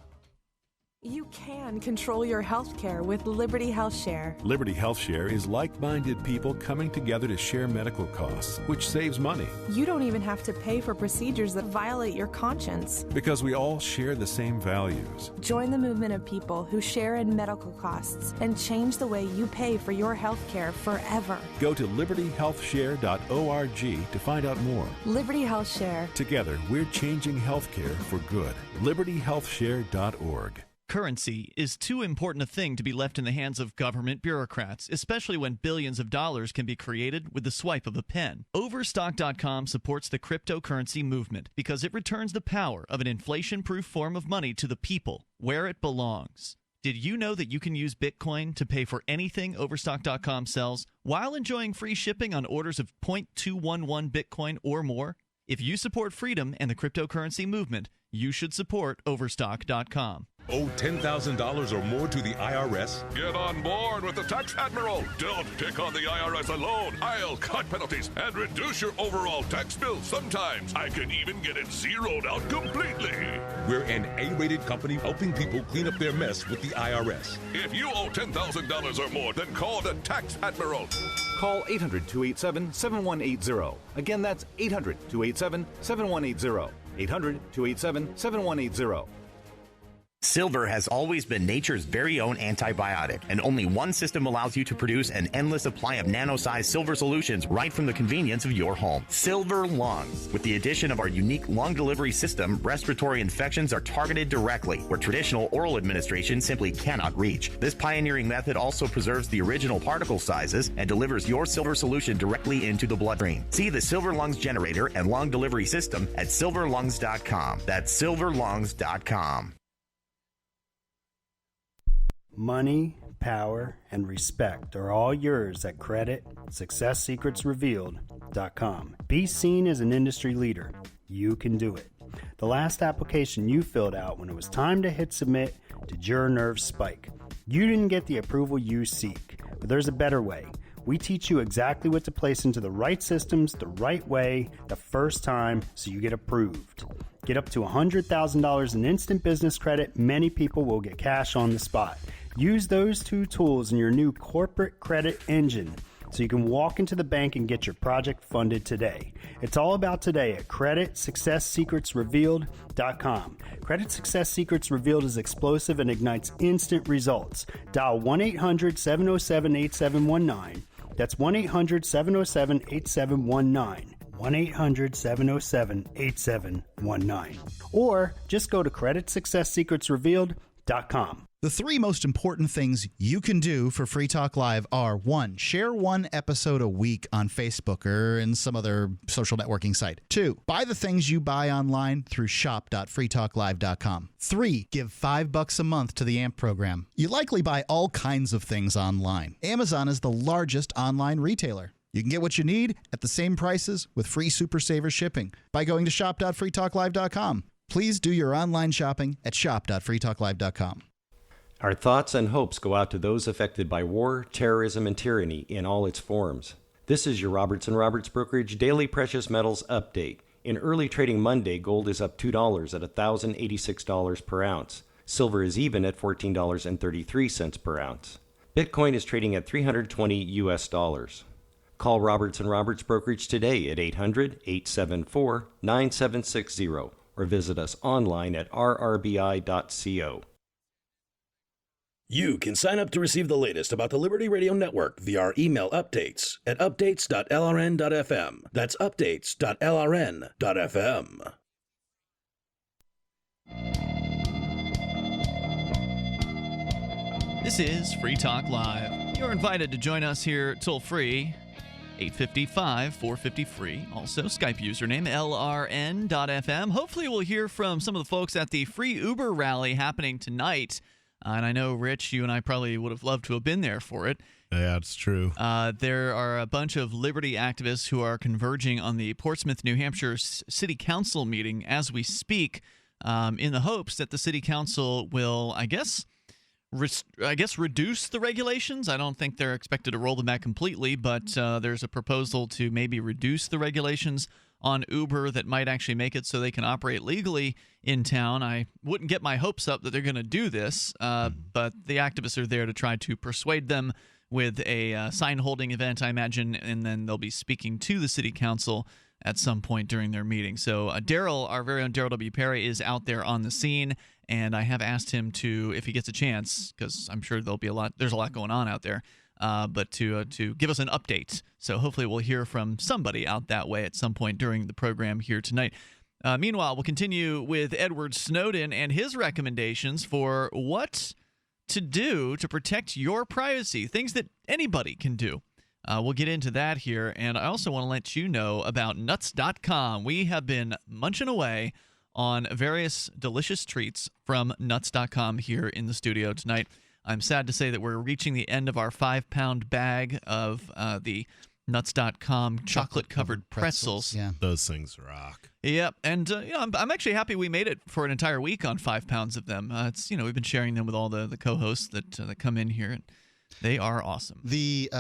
You can control your health care with Liberty Health Share. Liberty Health Share is like-minded people coming together to share medical costs, which saves money. You don't even have to pay for procedures that violate your conscience. Because we all share the same values. Join the movement of people who share in medical costs and change the way you pay for your health care forever. Go to libertyhealthshare.org to find out more. Liberty Health Share. Together, we're changing healthcare for good. libertyhealthshare.org. Currency is too important a thing to be left in the hands of government bureaucrats, especially when billions of dollars can be created with the swipe of a pen. Overstock.com supports the cryptocurrency movement because it returns the power of an inflation-proof form of money to the people, where it belongs. Did you know that you can use Bitcoin to pay for anything Overstock.com sells while enjoying free shipping on orders of 0.211 Bitcoin or more? If you support freedom and the cryptocurrency movement, you should support Overstock.com. Owe $10,000 or more to the IRS? Get on board with the Tax Admiral. Don't pick on the IRS alone. I'll cut penalties and reduce your overall tax bill. Sometimes I can even get it zeroed out completely. We're an A-rated company helping people clean up their mess with the IRS. If you owe $10,000 or more, then call the Tax Admiral. Call 800-287-7180. Again, that's 800-287-7180. 800-287-7180. Silver has always been nature's very own antibiotic, and only one system allows you to produce an endless supply of nano-sized silver solutions right from the convenience of your home. Silver Lungs. With the addition of our unique lung delivery system, respiratory infections are targeted directly, where traditional oral administration simply cannot reach. This pioneering method also preserves the original particle sizes and delivers your silver solution directly into the bloodstream. See the Silver Lungs generator and lung delivery system at silverlungs.com. That's silverlungs.com. Money, power, and respect are all yours at creditsuccesssecretsrevealed.com. Be seen as an industry leader. You can do it. The last application you filled out when it was time to hit submit did your nerves spike. You didn't get the approval you seek, but there's a better way. We teach you exactly what to place into the right systems the right way the first time so you get approved. Get up to $100,000 in instant business credit. Many people will get cash on the spot. Use those two tools in your new corporate credit engine so you can walk into the bank and get your project funded today. It's all about today at creditsuccesssecretsrevealed.com. Credit Success Secrets Revealed is explosive and ignites instant results. Dial 1-800-707-8719. That's 1-800-707-8719. 1-800-707-8719. Or just go to creditsuccesssecretsrevealed.com. The three most important things you can do for Free Talk Live are: 1, share one episode a week on Facebook or in some other social networking site. 2, buy the things you buy online through shop.freetalklive.com. 3, give $5 a month to the AMP program. You likely buy all kinds of things online. Amazon is the largest online retailer. You can get what you need at the same prices with free Super Saver shipping by going to shop.freetalklive.com. Please do your online shopping at shop.freetalklive.com. Our thoughts and hopes go out to those affected by war, terrorism, and tyranny in all its forms. This is your Roberts & Roberts Brokerage Daily Precious Metals Update. In early trading Monday, gold is up $2 at $1,086 per ounce. Silver is even at $14.33 per ounce. Bitcoin is trading at $320 US. Call Roberts & Roberts Brokerage today at 800-874-9760 or visit us online at rrbi.co. You can sign up to receive the latest about the Liberty Radio Network via our email updates at updates.lrn.fm. That's updates.lrn.fm. This is Free Talk Live. You're invited to join us here toll free, 855-450-FREE. Also, Skype username lrn.fm. Hopefully we'll hear from some of the folks at the free Uber rally happening tonight. And I know, Rich, you and I probably would have loved to have been there for it. Yeah, it's true. There are a bunch of liberty activists who are converging on the Portsmouth, New Hampshire City Council meeting as we speak, in the hopes that the City Council will, I guess, reduce the regulations. I don't think they're expected to roll them back completely, but there's a proposal to maybe reduce the regulations on Uber that might actually make it so they can operate legally in town. I wouldn't get my hopes up that they're going to do this, but the activists are there to try to persuade them with a sign-holding event, I imagine, and then they'll be speaking to the City Council at some point during their meeting. So Daryl, our very own Daryl W. Perry, is out there on the scene, and I have asked him to, if he gets a chance, because I'm sure there's a lot going on out there, but to give us an update. So hopefully we'll hear from somebody out that way at some point during the program here tonight. Meanwhile, we'll continue with Edward Snowden and his recommendations for what to do to protect your privacy, things that anybody can do. We'll get into that here, and I also want to let you know about Nuts.com. We have been munching away on various delicious treats from Nuts.com here in the studio tonight. I'm sad to say that we're reaching the end of our 5-pound bag of the Nuts.com chocolate-covered pretzels. Yeah, those things rock. Yep, and I'm actually happy we made it for an entire week on 5 pounds of them. We've been sharing them with all the co-hosts that come in here, and they are awesome. The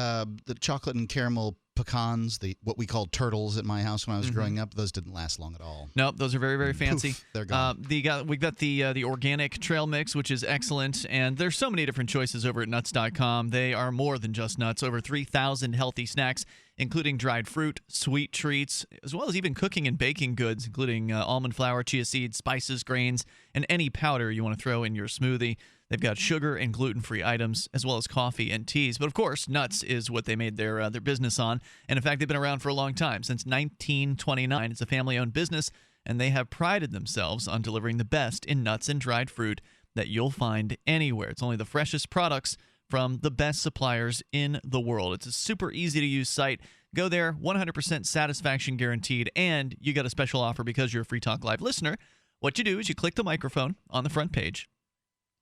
chocolate and caramel pecans, what we called turtles at my house when I was growing up, those didn't last long at all. Nope, those are very, very fancy. Poof, they're gone. We've got the organic trail mix, which is excellent, and there's so many different choices over at Nuts.com. They are more than just nuts. Over 3,000 healthy snacks, including dried fruit, sweet treats, as well as even cooking and baking goods, including almond flour, chia seeds, spices, grains, and any powder you want to throw in your smoothie. They've got sugar and gluten-free items, as well as coffee and teas. But, of course, nuts is what they made their business on. And, in fact, they've been around for a long time. Since 1929, it's a family-owned business, and they have prided themselves on delivering the best in nuts and dried fruit that you'll find anywhere. It's only the freshest products from the best suppliers in the world. It's a super easy-to-use site. Go there, 100% satisfaction guaranteed, and you get a special offer because you're a Free Talk Live listener. What you do is you click the microphone on the front page,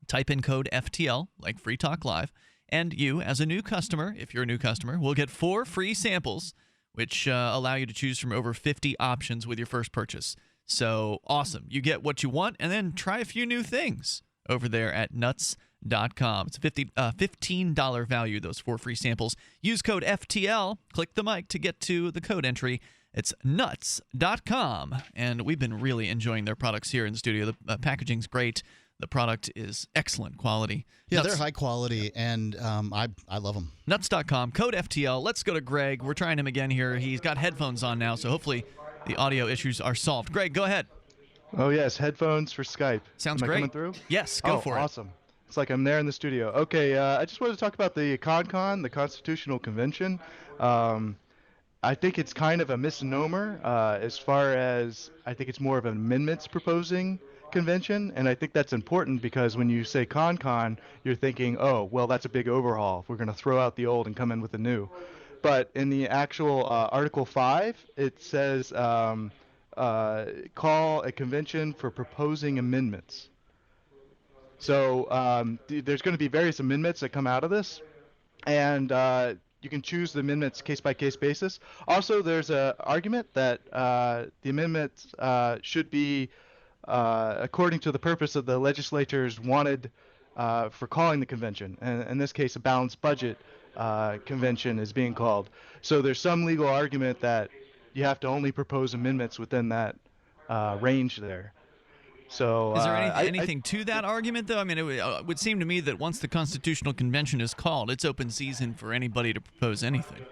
type in code FTL, like Free Talk Live, and you, as a new customer, if you're a new customer, will get 4 free samples, which allow you to choose from over 50 options with your first purchase. So, awesome. You get what you want, and then try a few new things over there at Nuts.com. It's a $15 value, those 4 free samples. Use code FTL. Click the mic to get to the code entry. It's nuts.com. And we've been really enjoying their products here in the studio. The packaging's great. The product is excellent quality. Yeah, they're high quality, and I love them. Nuts.com, code FTL. Let's go to Greg. We're trying him again here. He's got headphones on now, so hopefully the audio issues are solved. Greg, go ahead. Oh, yes, headphones for Skype. Sounds Am great. I coming through? Yes, go for it. Awesome. It's like I'm there in the studio. Okay, I just wanted to talk about the CONCON, the Constitutional Convention. I think it's kind of a misnomer as far as I think it's more of an amendments proposing convention, and I think that's important because when you say CONCON, you're thinking, oh, well, that's a big overhaul. We're going to throw out the old and come in with the new. But in the actual Article 5, it says call a convention for proposing amendments. So there's going to be various amendments that come out of this, and you can choose the amendments case-by-case basis. Also, there's an argument that the amendments should be according to the purpose of the legislators wanted for calling the convention. And in this case, a balanced budget convention is being called. So there's some legal argument that you have to only propose amendments within that range there. So is there anything to that argument, though? I mean, it would seem to me that once the Constitutional Convention is called, it's open season for anybody to propose anything.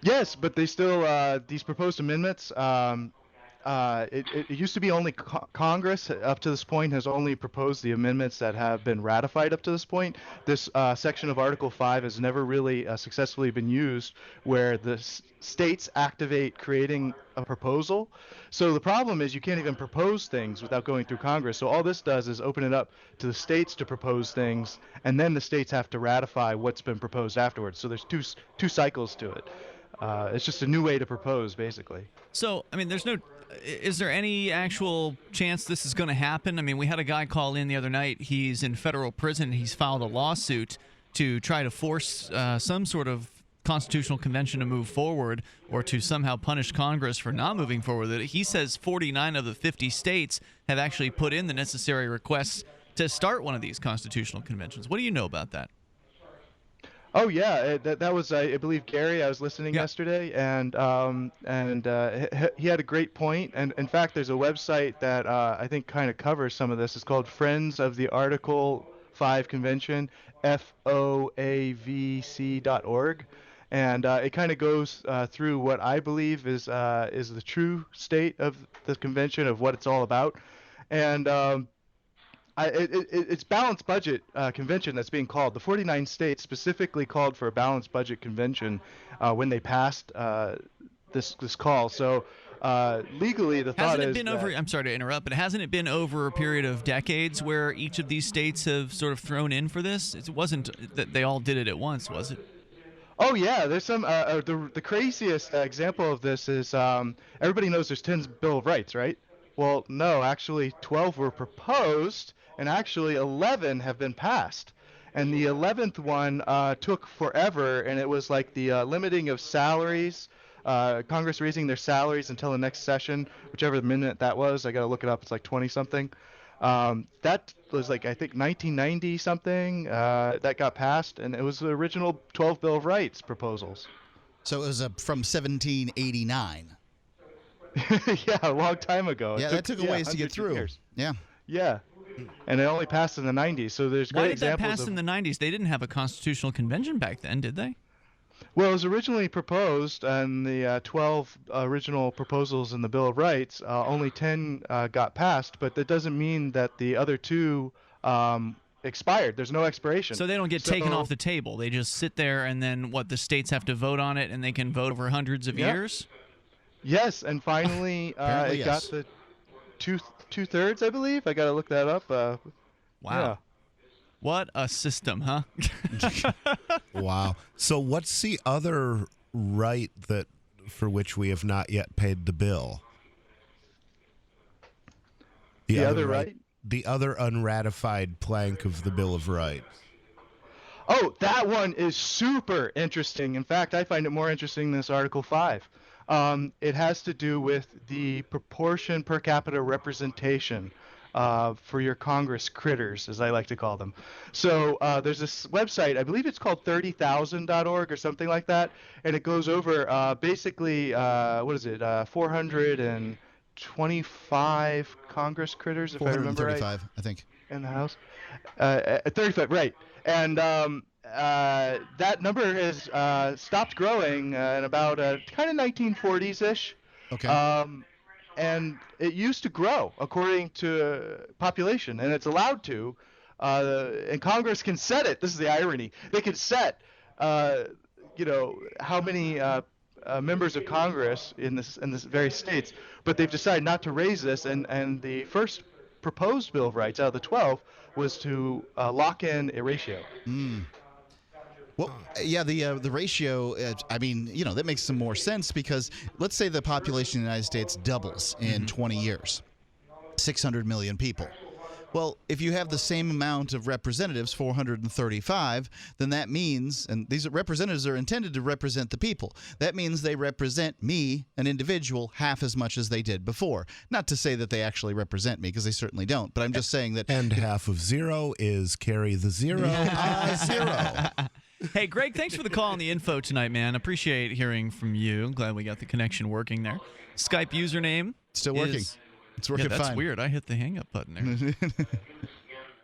Yes, but they still these proposed amendments. It used to be only Congress up to this point has only proposed the amendments that have been ratified up to this point. This section of Article 5 has never really successfully been used where the states activate creating a proposal. So the problem is you can't even propose things without going through Congress. So all this does is open it up to the states to propose things, and then the states have to ratify what's been proposed afterwards. So there's two cycles to it. It's just a new way to propose, basically. So, I mean, is there any actual chance this is going to happen? I mean, we had a guy call in the other night. He's in federal prison. He's filed a lawsuit to try to force some sort of constitutional convention to move forward or to somehow punish Congress for not moving forward. He says 49 of the 50 states have actually put in the necessary requests to start one of these constitutional conventions. What do you know about that? Oh yeah, that was I believe Gary. I was listening yesterday, and he had a great point. And in fact, there's a website that I think kind of covers some of this. It's called Friends of the Article 5 Convention, FOAVC.org, and it kind of goes through what I believe is the true state of the convention, of what it's all about, and. It's balanced budget convention that's being called. The 49 states specifically called for a balanced budget convention when they passed this call. So legally, the thought is I'm sorry to interrupt, but hasn't it been over a period of decades where each of these states have sort of thrown in for this? It wasn't that they all did it at once, was it? Oh yeah, there's some. The craziest example of this is everybody knows there's 10 Bill of Rights, right? Well, no, actually 12 were proposed. And actually 11 have been passed. And the 11th one took forever, and it was like the limiting of salaries, Congress raising their salaries until the next session, whichever minute that was. I got to look it up. It's like 20-something. That was like, I think, 1990-something that got passed, and it was the original 12 Bill of Rights proposals. So it was from 1789. Yeah, a long time ago. Yeah, that took a ways to get through. Years. Yeah. Yeah. And it only passed in the 90s, so there's great examples. Why did that pass in the 90s? They didn't have a constitutional convention back then, did they? Well, it was originally proposed, and the 12 original proposals in the Bill of Rights, only 10 got passed, but that doesn't mean that the other two expired. There's no expiration. So they don't get taken off the table. They just sit there, and then the states have to vote on it, and they can vote over hundreds of years? Yes, and finally it got the two-thirds, I believe. I got to look that up. Wow. Yeah. What a system, huh? Wow. So what's the other right that for which we have not yet paid the bill? The other right? The other unratified plank of the Bill of Rights. Oh, that one is super interesting. In fact, I find it more interesting than this Article 5. It has to do with the proportion per capita representation for your Congress critters, as I like to call them. So there's this website, I believe it's called 30,000.org or something like that, and it goes over basically, 425 Congress critters, if I remember right. 435, I think. In the House. 35, right. And that number has stopped growing in about kind of 1940s-ish. Okay. And it used to grow according to population, and it's allowed to. And Congress can set it. This is the irony. They can set, how many members of Congress in this various states, but they've decided not to raise this. And the first proposed Bill of Rights out of the 12 was to lock in a ratio. Well, yeah, the ratio, that makes some more sense because let's say the population of the United States doubles in 20 years, 600 million people. Well, if you have the same amount of representatives, 435, then that means, and these representatives are intended to represent the people, that means they represent me, an individual, half as much as they did before. Not to say that they actually represent me, because they certainly don't, but I'm just saying that... And half of zero is carry the zero. Zero. Hey, Greg, thanks for the call and the info tonight, man. Appreciate hearing from you. I'm glad we got the connection working there. Skype username still working. It's working that's fine. weird. I hit the hang up button there.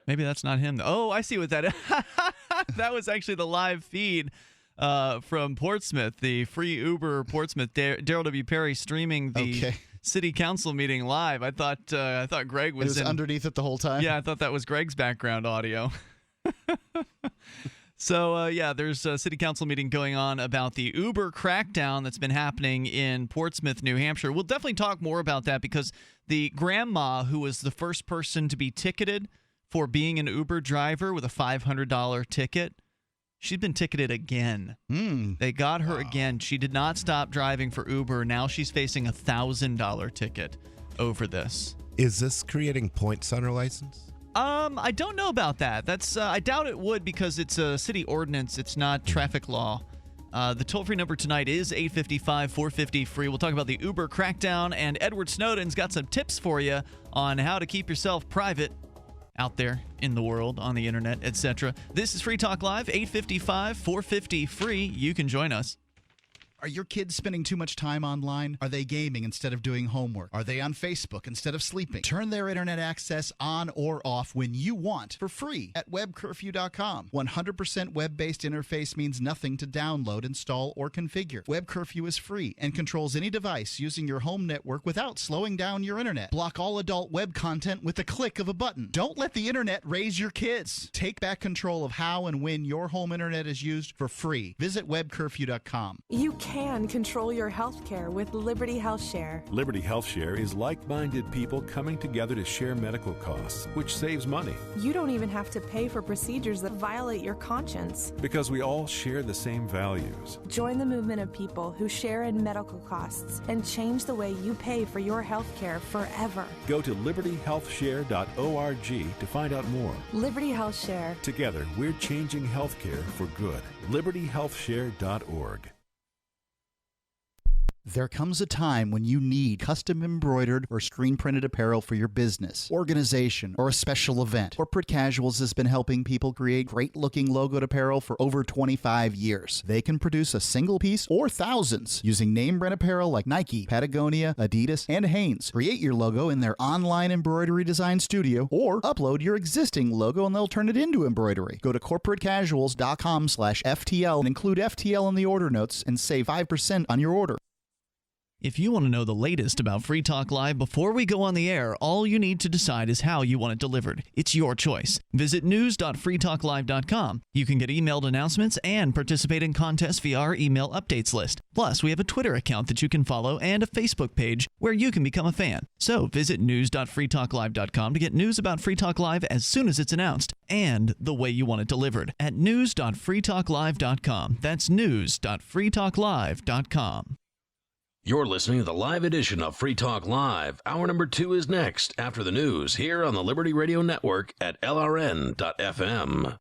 Maybe that's not him. Oh, I see what that is. That was actually the live feed from Portsmouth, the free Uber Portsmouth. Daryl W. Perry streaming the city council meeting live. I thought Greg was underneath it the whole time. Yeah, I thought that was Greg's background audio. So, there's a city council meeting going on about the Uber crackdown that's been happening in Portsmouth, New Hampshire. We'll definitely talk more about that because the grandma who was the first person to be ticketed for being an Uber driver with a $500 ticket, she'd been ticketed again. They got her again. She did not stop driving for Uber. Now she's facing a $1,000 ticket over this. Is this creating points on her license? I don't know about that. That's I doubt it would because it's a city ordinance. It's not traffic law. The toll-free number tonight is 855-450-FREE. We'll talk about the Uber crackdown, and Edward Snowden's got some tips for you on how to keep yourself private out there in the world, on the internet, etc. This is Free Talk Live, 855-450-FREE. You can join us. Are your kids spending too much time online? Are they gaming instead of doing homework? Are they on Facebook instead of sleeping? Turn their internet access on or off when you want for free at webcurfew.com. 100% web-based interface means nothing to download, install, or configure. Web Curfew is free and controls any device using your home network without slowing down your internet. Block all adult web content with the click of a button. Don't let the internet raise your kids. Take back control of how and when your home internet is used for free. Visit webcurfew.com. You can control your health care with Liberty Health Share. Liberty Health Share is like-minded people coming together to share medical costs, which saves money. You don't even have to pay for procedures that violate your conscience. Because we all share the same values. Join the movement of people who share in medical costs and change the way you pay for your health care forever. Go to libertyhealthshare.org to find out more. Liberty Health Share. Together, we're changing healthcare for good. libertyhealthshare.org. There comes a time when you need custom embroidered or screen printed apparel for your business, organization, or a special event. Corporate Casuals has been helping people create great looking logoed apparel for over 25 years. They can produce a single piece or thousands using name brand apparel like Nike, Patagonia, Adidas, and Hanes. Create your logo in their online embroidery design studio or upload your existing logo and they'll turn it into embroidery. Go to corporatecasuals.com/FTL and include FTL in the order notes and save 5% on your order. If you want to know the latest about Free Talk Live before we go on the air, all you need to decide is how you want it delivered. It's your choice. Visit news.freetalklive.com. You can get emailed announcements and participate in contests via our email updates list. Plus, we have a Twitter account that you can follow and a Facebook page where you can become a fan. So visit news.freetalklive.com to get news about Free Talk Live as soon as it's announced and the way you want it delivered at news.freetalklive.com. That's news.freetalklive.com. You're listening to the live edition of Free Talk Live. Hour number 2 is next after the news here on the Liberty Radio Network at LRN.FM.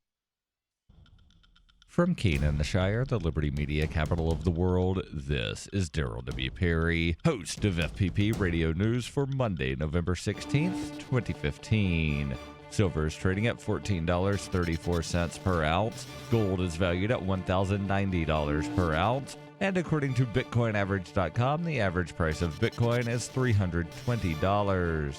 From Keene in the Shire, the Liberty Media capital of the world, this is Daryl W. Perry, host of FPP Radio News for Monday, November 16th, 2015. Silver is trading at $14.34 per ounce. Gold is valued at $1,090 per ounce. And according to BitcoinAverage.com, the average price of Bitcoin is $320.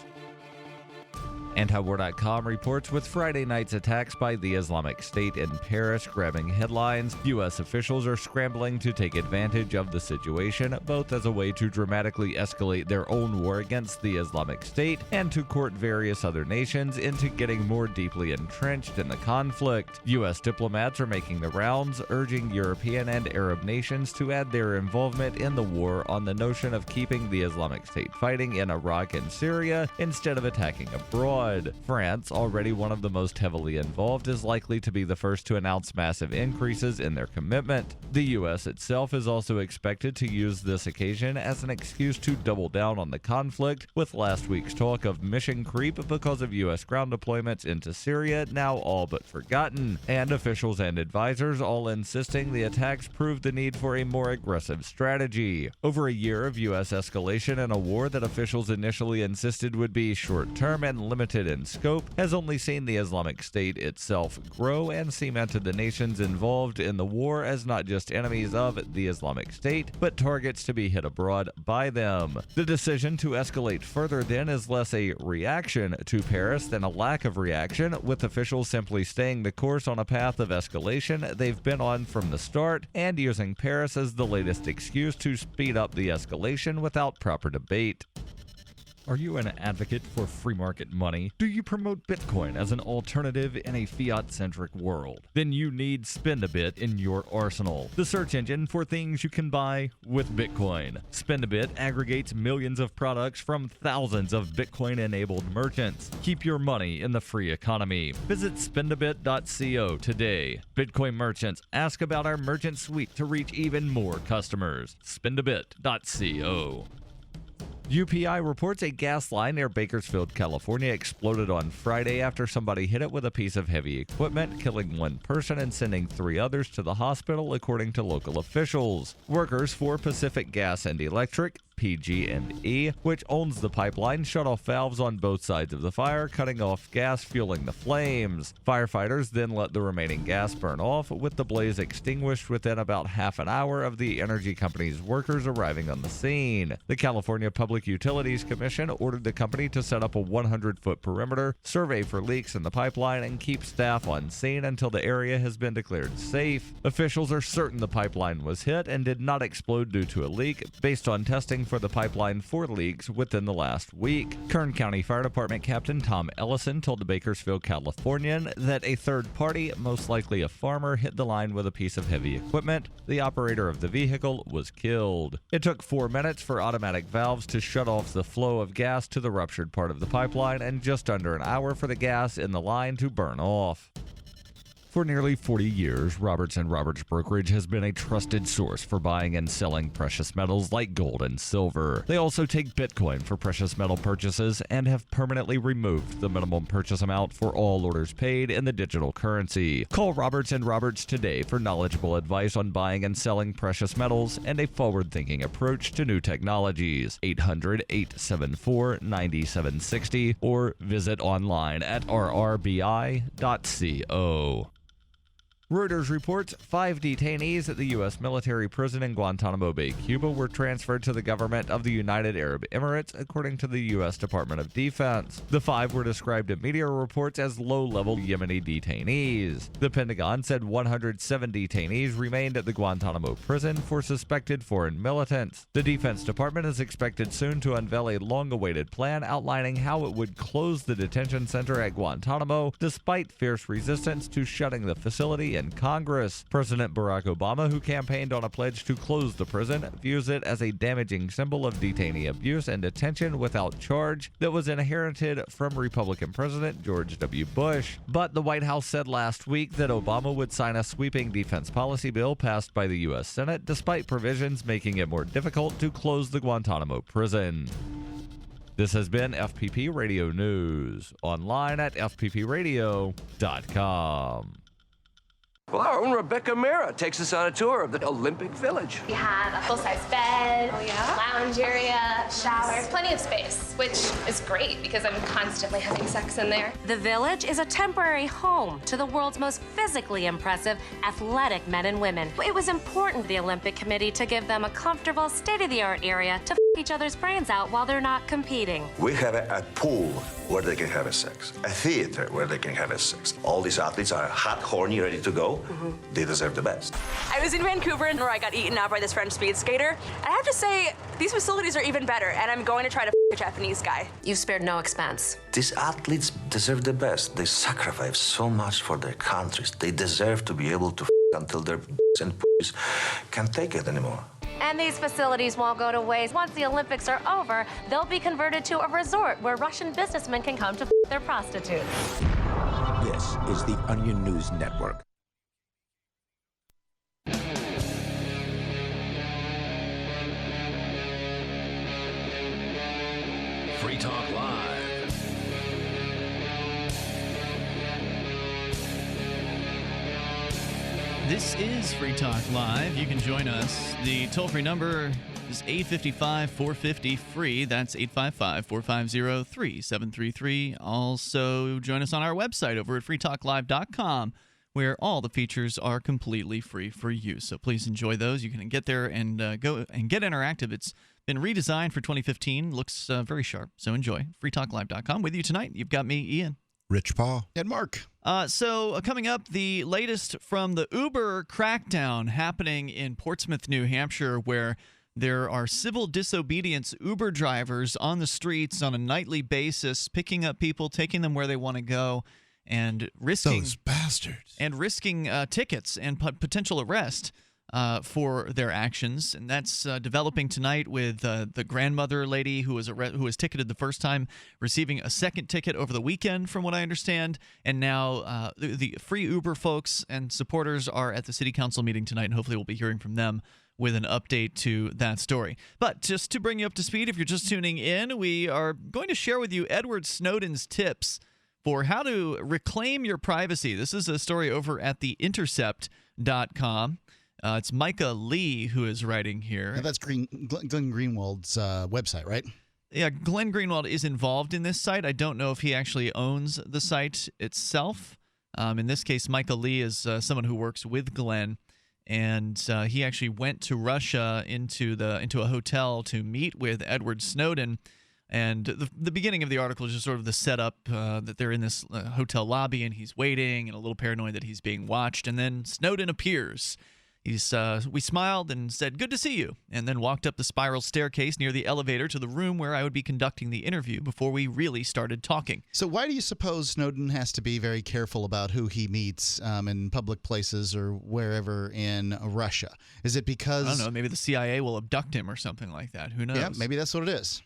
Antiwar.com reports with Friday night's attacks by the Islamic State in Paris grabbing headlines, U.S. officials are scrambling to take advantage of the situation, both as a way to dramatically escalate their own war against the Islamic State and to court various other nations into getting more deeply entrenched in the conflict. U.S. diplomats are making the rounds, urging European and Arab nations to add their involvement in the war on the notion of keeping the Islamic State fighting in Iraq and Syria instead of attacking abroad. France, already one of the most heavily involved, is likely to be the first to announce massive increases in their commitment. The U.S. itself is also expected to use this occasion as an excuse to double down on the conflict, with last week's talk of mission creep because of U.S. ground deployments into Syria now all but forgotten, and officials and advisors all insisting the attacks prove the need for a more aggressive strategy. Over a year of U.S. escalation in a war that officials initially insisted would be short-term and limited in scope has only seen the Islamic State itself grow and cemented the nations involved in the war as not just enemies of the Islamic State, but targets to be hit abroad by them. The decision to escalate further then is less a reaction to Paris than a lack of reaction, with officials simply staying the course on a path of escalation they've been on from the start and using Paris as the latest excuse to speed up the escalation without proper debate. Are you an advocate for free market money? Do you promote Bitcoin as an alternative in a fiat-centric world? Then you need Spendabit in your arsenal, the search engine for things you can buy with Bitcoin. Spendabit aggregates millions of products from thousands of Bitcoin-enabled merchants. Keep your money in the free economy. Visit spendabit.co today. Bitcoin merchants, ask about our merchant suite to reach even more customers. Spendabit.co. UPI reports a gas line near Bakersfield, California exploded on Friday after somebody hit it with a piece of heavy equipment, killing one person and sending 3 others to the hospital, according to local officials. Workers for Pacific Gas and Electric, PG&E, which owns the pipeline, shut off valves on both sides of the fire, cutting off gas fueling the flames. Firefighters then let the remaining gas burn off, with the blaze extinguished within about half an hour of the energy company's workers arriving on the scene. The California Public Utilities Commission ordered the company to set up a 100-foot perimeter, survey for leaks in the pipeline, and keep staff on scene until the area has been declared safe. Officials are certain the pipeline was hit and did not explode due to a leak, based on testing for the pipeline for leaks within the last week. Kern County Fire Department Captain Tom Ellison told the Bakersfield Californian that a third party, most likely a farmer, hit the line with a piece of heavy equipment. The operator of the vehicle was killed. It took 4 minutes for automatic valves to shut off the flow of gas to the ruptured part of the pipeline and just under an hour for the gas in the line to burn off. For nearly 40 years, Roberts & Roberts Brokerage has been a trusted source for buying and selling precious metals like gold and silver. They also take Bitcoin for precious metal purchases and have permanently removed the minimum purchase amount for all orders paid in the digital currency. Call Roberts & Roberts today for knowledgeable advice on buying and selling precious metals and a forward-thinking approach to new technologies. 800-874-9760 or visit online at rrbi.co. Reuters reports 5 detainees at the U.S. military prison in Guantanamo Bay, Cuba, were transferred to the government of the United Arab Emirates, according to the U.S. Department of Defense. The 5 were described in media reports as low-level Yemeni detainees. The Pentagon said 107 detainees remained at the Guantanamo prison for suspected foreign militants. The Defense Department is expected soon to unveil a long-awaited plan outlining how it would close the detention center at Guantanamo, despite fierce resistance to shutting the facility in Congress. President Barack Obama, who campaigned on a pledge to close the prison, views it as a damaging symbol of detainee abuse and detention without charge that was inherited from Republican President George W. Bush. But the White House said last week that Obama would sign a sweeping defense policy bill passed by the U.S. Senate, despite provisions making it more difficult to close the Guantanamo prison. This has been FPP Radio News, online at fppradio.com. Well, our own Rebecca Mera takes us on a tour of the Olympic Village. We have a full-size bed, lounge area, showers, plenty of space, which is great because I'm constantly having sex in there. The Village is a temporary home to the world's most physically impressive athletic men and women. It was important to the Olympic Committee to give them a comfortable, state-of-the-art area to each other's brains out while they're not competing. We have a pool where they can have a sex, a theater where they can have a sex. All these athletes are hot, horny, ready to go. They deserve the best. I was in Vancouver where I got eaten out by this French speed skater. And I have to say, these facilities are even better, and I'm going to try to a Japanese guy. You've spared no expense. These athletes deserve the best. They sacrifice so much for their countries. They deserve to be able to until their and can't take it anymore. And these facilities won't go to waste. Once the Olympics are over, they'll be converted to a resort where Russian businessmen can come to their prostitutes. This is the Onion News Network. Free Talk Live. This is Free Talk Live. You can join us. The toll-free number is 855-450-FREE. That's 855-450-3733. Also, join us on our website over at freetalklive.com, where all the features are completely free for you. So please enjoy those. You can get there and go and get interactive. It's been redesigned for 2015. Looks very sharp. So enjoy. freetalklive.com. With you tonight, you've got me, Ian. Rich Paul. And Mark. So coming up, the latest from the Uber crackdown happening in Portsmouth, New Hampshire, where there are civil disobedience Uber drivers on the streets on a nightly basis, picking up people, taking them where they want to go, and risking those bastards, and risking tickets and potential arrest for their actions. And that's developing tonight with the grandmother lady who was ticketed the first time, receiving a second ticket over the weekend, from what I understand. And now the free Uber folks and supporters are at the city council meeting tonight, and hopefully we'll be hearing from them with an update to that story. But just to bring you up to speed, if you're just tuning in, we are going to share with you Edward Snowden's tips for how to reclaim your privacy. This is a story over at theintercept.com. It's Micah Lee who is writing here. Yeah, that's Glenn Greenwald's website, right? Yeah, Glenn Greenwald is involved in this site. I don't know if he actually owns the site itself. In this case, Micah Lee is someone who works with Glenn, and he actually went to Russia into a hotel to meet with Edward Snowden. And the beginning of the article is just sort of the setup that they're in this hotel lobby and he's waiting and a little paranoid that he's being watched. And then Snowden appears. We smiled and said, "Good to see you," and then walked up the spiral staircase near the elevator to the room where I would be conducting the interview before we really started talking. So why do you suppose Snowden has to be very careful about who he meets in public places or wherever in Russia? Is it because... I don't know, maybe the CIA will abduct him or something like that. Who knows? Yeah, maybe that's what it is.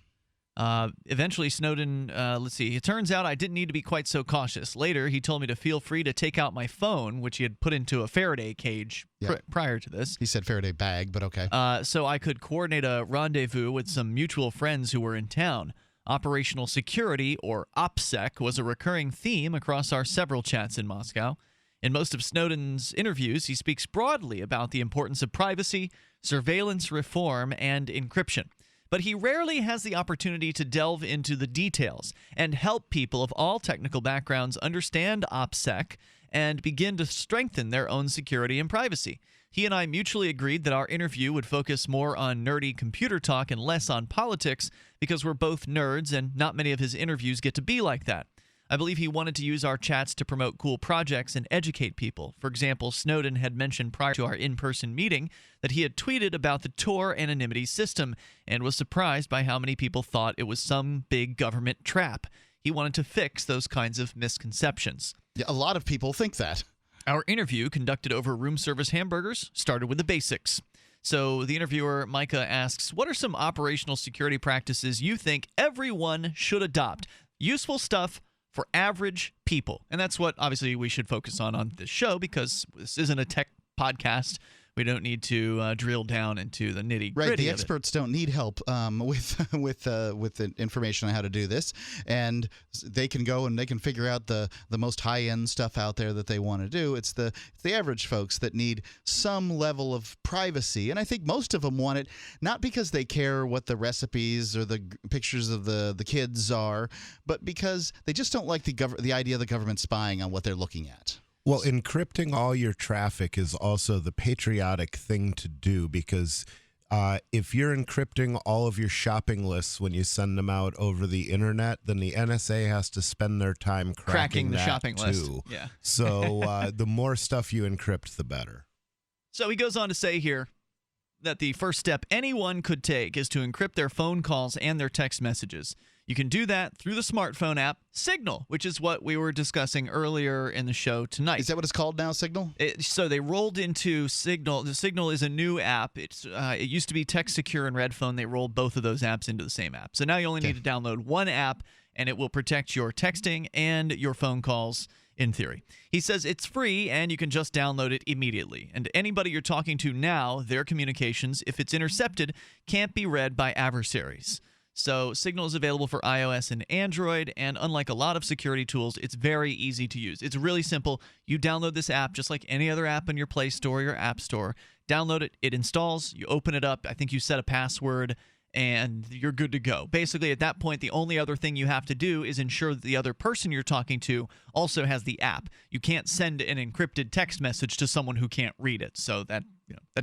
Eventually, Snowden, let's see, it turns out I didn't need to be quite so cautious. Later, he told me to feel free to take out my phone, which he had put into a Faraday cage prior to this. He said Faraday bag, but okay. So I could coordinate a rendezvous with some mutual friends who were in town. Operational security, or OPSEC, was a recurring theme across our several chats in Moscow. In most of Snowden's interviews, he speaks broadly about the importance of privacy, surveillance reform, and encryption. But he rarely has the opportunity to delve into the details and help people of all technical backgrounds understand OPSEC and begin to strengthen their own security and privacy. He and I mutually agreed that our interview would focus more on nerdy computer talk and less on politics because we're both nerds and not many of his interviews get to be like that. I believe he wanted to use our chats to promote cool projects and educate people. For example, Snowden had mentioned prior to our in-person meeting that he had tweeted about the Tor anonymity system and was surprised by how many people thought it was some big government trap. He wanted to fix those kinds of misconceptions. Yeah, a lot of people think that. Our interview, conducted over room service hamburgers, started with the basics. So the interviewer, Micah, asks, what are some operational security practices you think everyone should adopt? Useful stuff for average people. And that's what obviously we should focus on this show, because this isn't a tech podcast. We don't need to drill down into the nitty-gritty. Right, the of experts don't need help with the information on how to do this, and they can go and they can figure out the most high-end stuff out there that they want to do. It's the average folks that need some level of privacy, and I think most of them want it not because they care what the recipes or the pictures of the kids are, but because they just don't like the idea of the government spying on what they're looking at. Well, encrypting all your traffic is also the patriotic thing to do, because if you're encrypting all of your shopping lists when you send them out over the internet, then the NSA has to spend their time cracking the that shopping too. list. Yeah. So the more stuff you encrypt, the better. So he goes on to say here that the first step anyone could take is to encrypt their phone calls and their text messages. You can do that through the smartphone app Signal, which is what we were discussing earlier in the show tonight. Is that what it's called now, Signal? So they rolled into Signal. The Signal is a new app. It used to be Text Secure and Red Phone. They rolled both of those apps into the same app. So now you only need to download one app, and it will protect your texting and your phone calls in theory. He says it's free, and you can just download it immediately. And anybody you're talking to now, their communications, if it's intercepted, can't be read by adversaries. So Signal is available for iOS and Android, and unlike a lot of security tools, it's very easy to use. It's really simple. You download this app just like any other app in your Play Store or your App Store. Download it. It installs. You open it up. I think you set a password, and you're good to go. Basically, at that point, the only other thing you have to do is ensure that the other person you're talking to also has the app. You can't send an encrypted text message to someone who can't read it, so that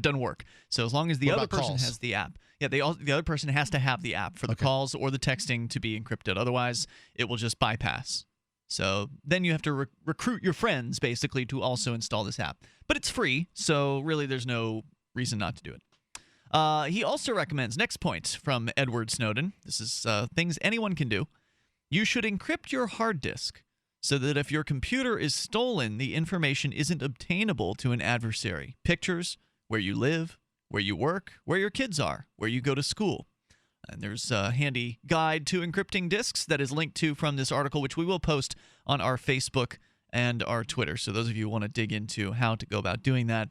doesn't work. So as long as the other person has the app, the other person has to have the app for the calls or the texting to be encrypted. Otherwise, it will just bypass. So then you have to recruit your friends, basically, to also install this app. But it's free, so really there's no reason not to do it. He also recommends, next point from Edward Snowden, this is things anyone can do. You should encrypt your hard disk so that if your computer is stolen, the information isn't obtainable to an adversary. Pictures, where you live, where you work, where your kids are, where you go to school. And there's a handy guide to encrypting disks that is linked to from this article, which we will post on our Facebook and our Twitter. So those of you who want to dig into how to go about doing that,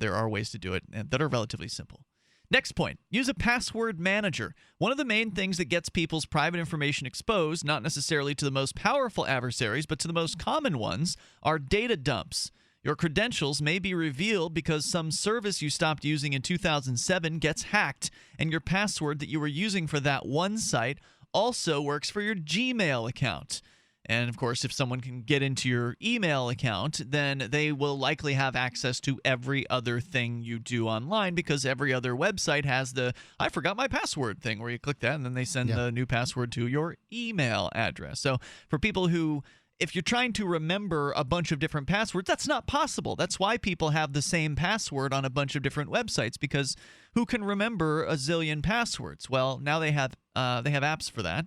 there are ways to do it that are relatively simple. Next point, use a password manager. One of the main things that gets people's private information exposed, not necessarily to the most powerful adversaries, but to the most common ones, are data dumps. Your credentials may be revealed because some service you stopped using in 2007 gets hacked, and your password that you were using for that one site also works for your Gmail account. And, of course, if someone can get into your email account, then they will likely have access to every other thing you do online, because every other website has the I forgot my password thing, where you click that and then they send the new password to your email address. So for people who, if you're trying to remember a bunch of different passwords, that's not possible. That's why people have the same password on a bunch of different websites, because who can remember a zillion passwords? Well, now they have apps for that.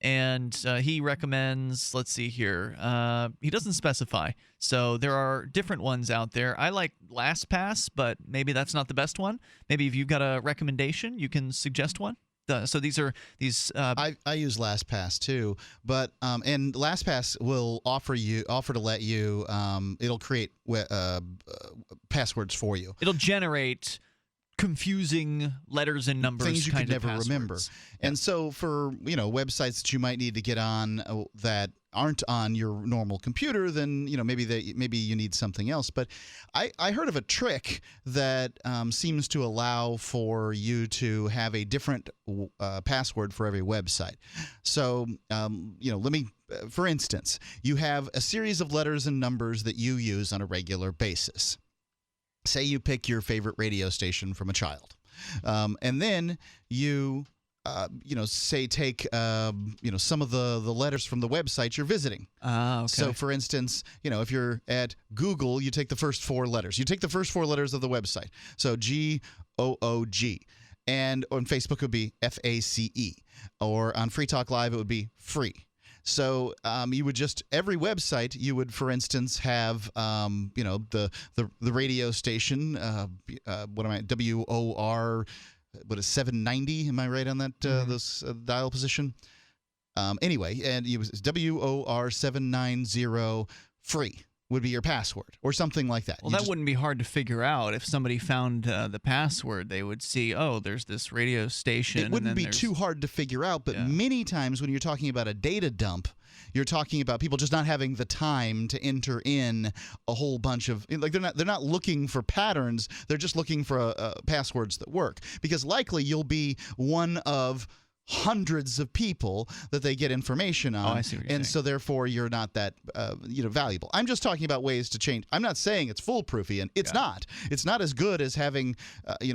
And he recommends, let's see here, he doesn't specify. So there are different ones out there. I like LastPass, but maybe that's not the best one. Maybe if you've got a recommendation, you can suggest one. So these are these. I use LastPass too, but and LastPass will offer to let you. It'll create passwords for you. It'll generate confusing letters and numbers, things you could never remember. Yeah. And so for websites that you might need to get on that aren't on your normal computer, then maybe you need something else. But I heard of a trick that seems to allow for you to have a different password for every website. So let me for instance, you have a series of letters and numbers that you use on a regular basis. Say you pick your favorite radio station from a child, and then you, say take, some of the letters from the website you're visiting. Okay. So, for instance, if you're at Google, you take the first four letters. You take the first four letters of the website. So GOOG. And on Facebook it would be FACE. Or on Free Talk Live it would be free. So you would just every website you would, for instance, have the radio station. WOR? What is 790? Am I right on that this dial position? Anyway, and it was WOR 790 free would be your password or something like that. Well, that wouldn't be hard to figure out. If somebody found the password, they would see, oh, there's this radio station. It wouldn't be too hard to figure out, but many times when you're talking about a data dump, you're talking about people just not having the time to enter in a whole bunch of, like, they're not looking for patterns. They're just looking for passwords that work, because likely you'll be one of hundreds of people that they get information on. I see what you're saying. So therefore you're not that valuable. I'm just talking about ways to change. I'm not saying it's foolproofy, and it's not. It's not as good as having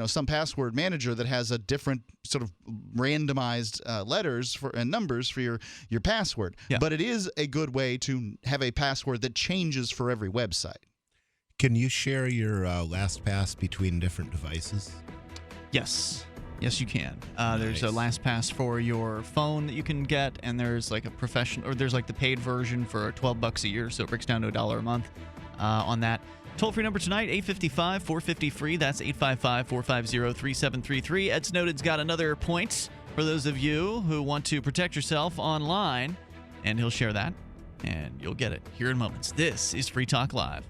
some password manager that has a different sort of randomized letters and numbers for your password. But it is a good way to have a password that changes for every website. Can you share your LastPass between different devices? Yes. Yes, you can. There's a LastPass for your phone that you can get, and there's like a professional, or there's like the paid version for $12 a year, so it breaks down to $1 a month on that. Toll-free number tonight, 855-450-FREE. That's 855-450-3733. Ed Snowden's got another point for those of you who want to protect yourself online, and he'll share that, and you'll get it here in moments. This is Free Talk Live.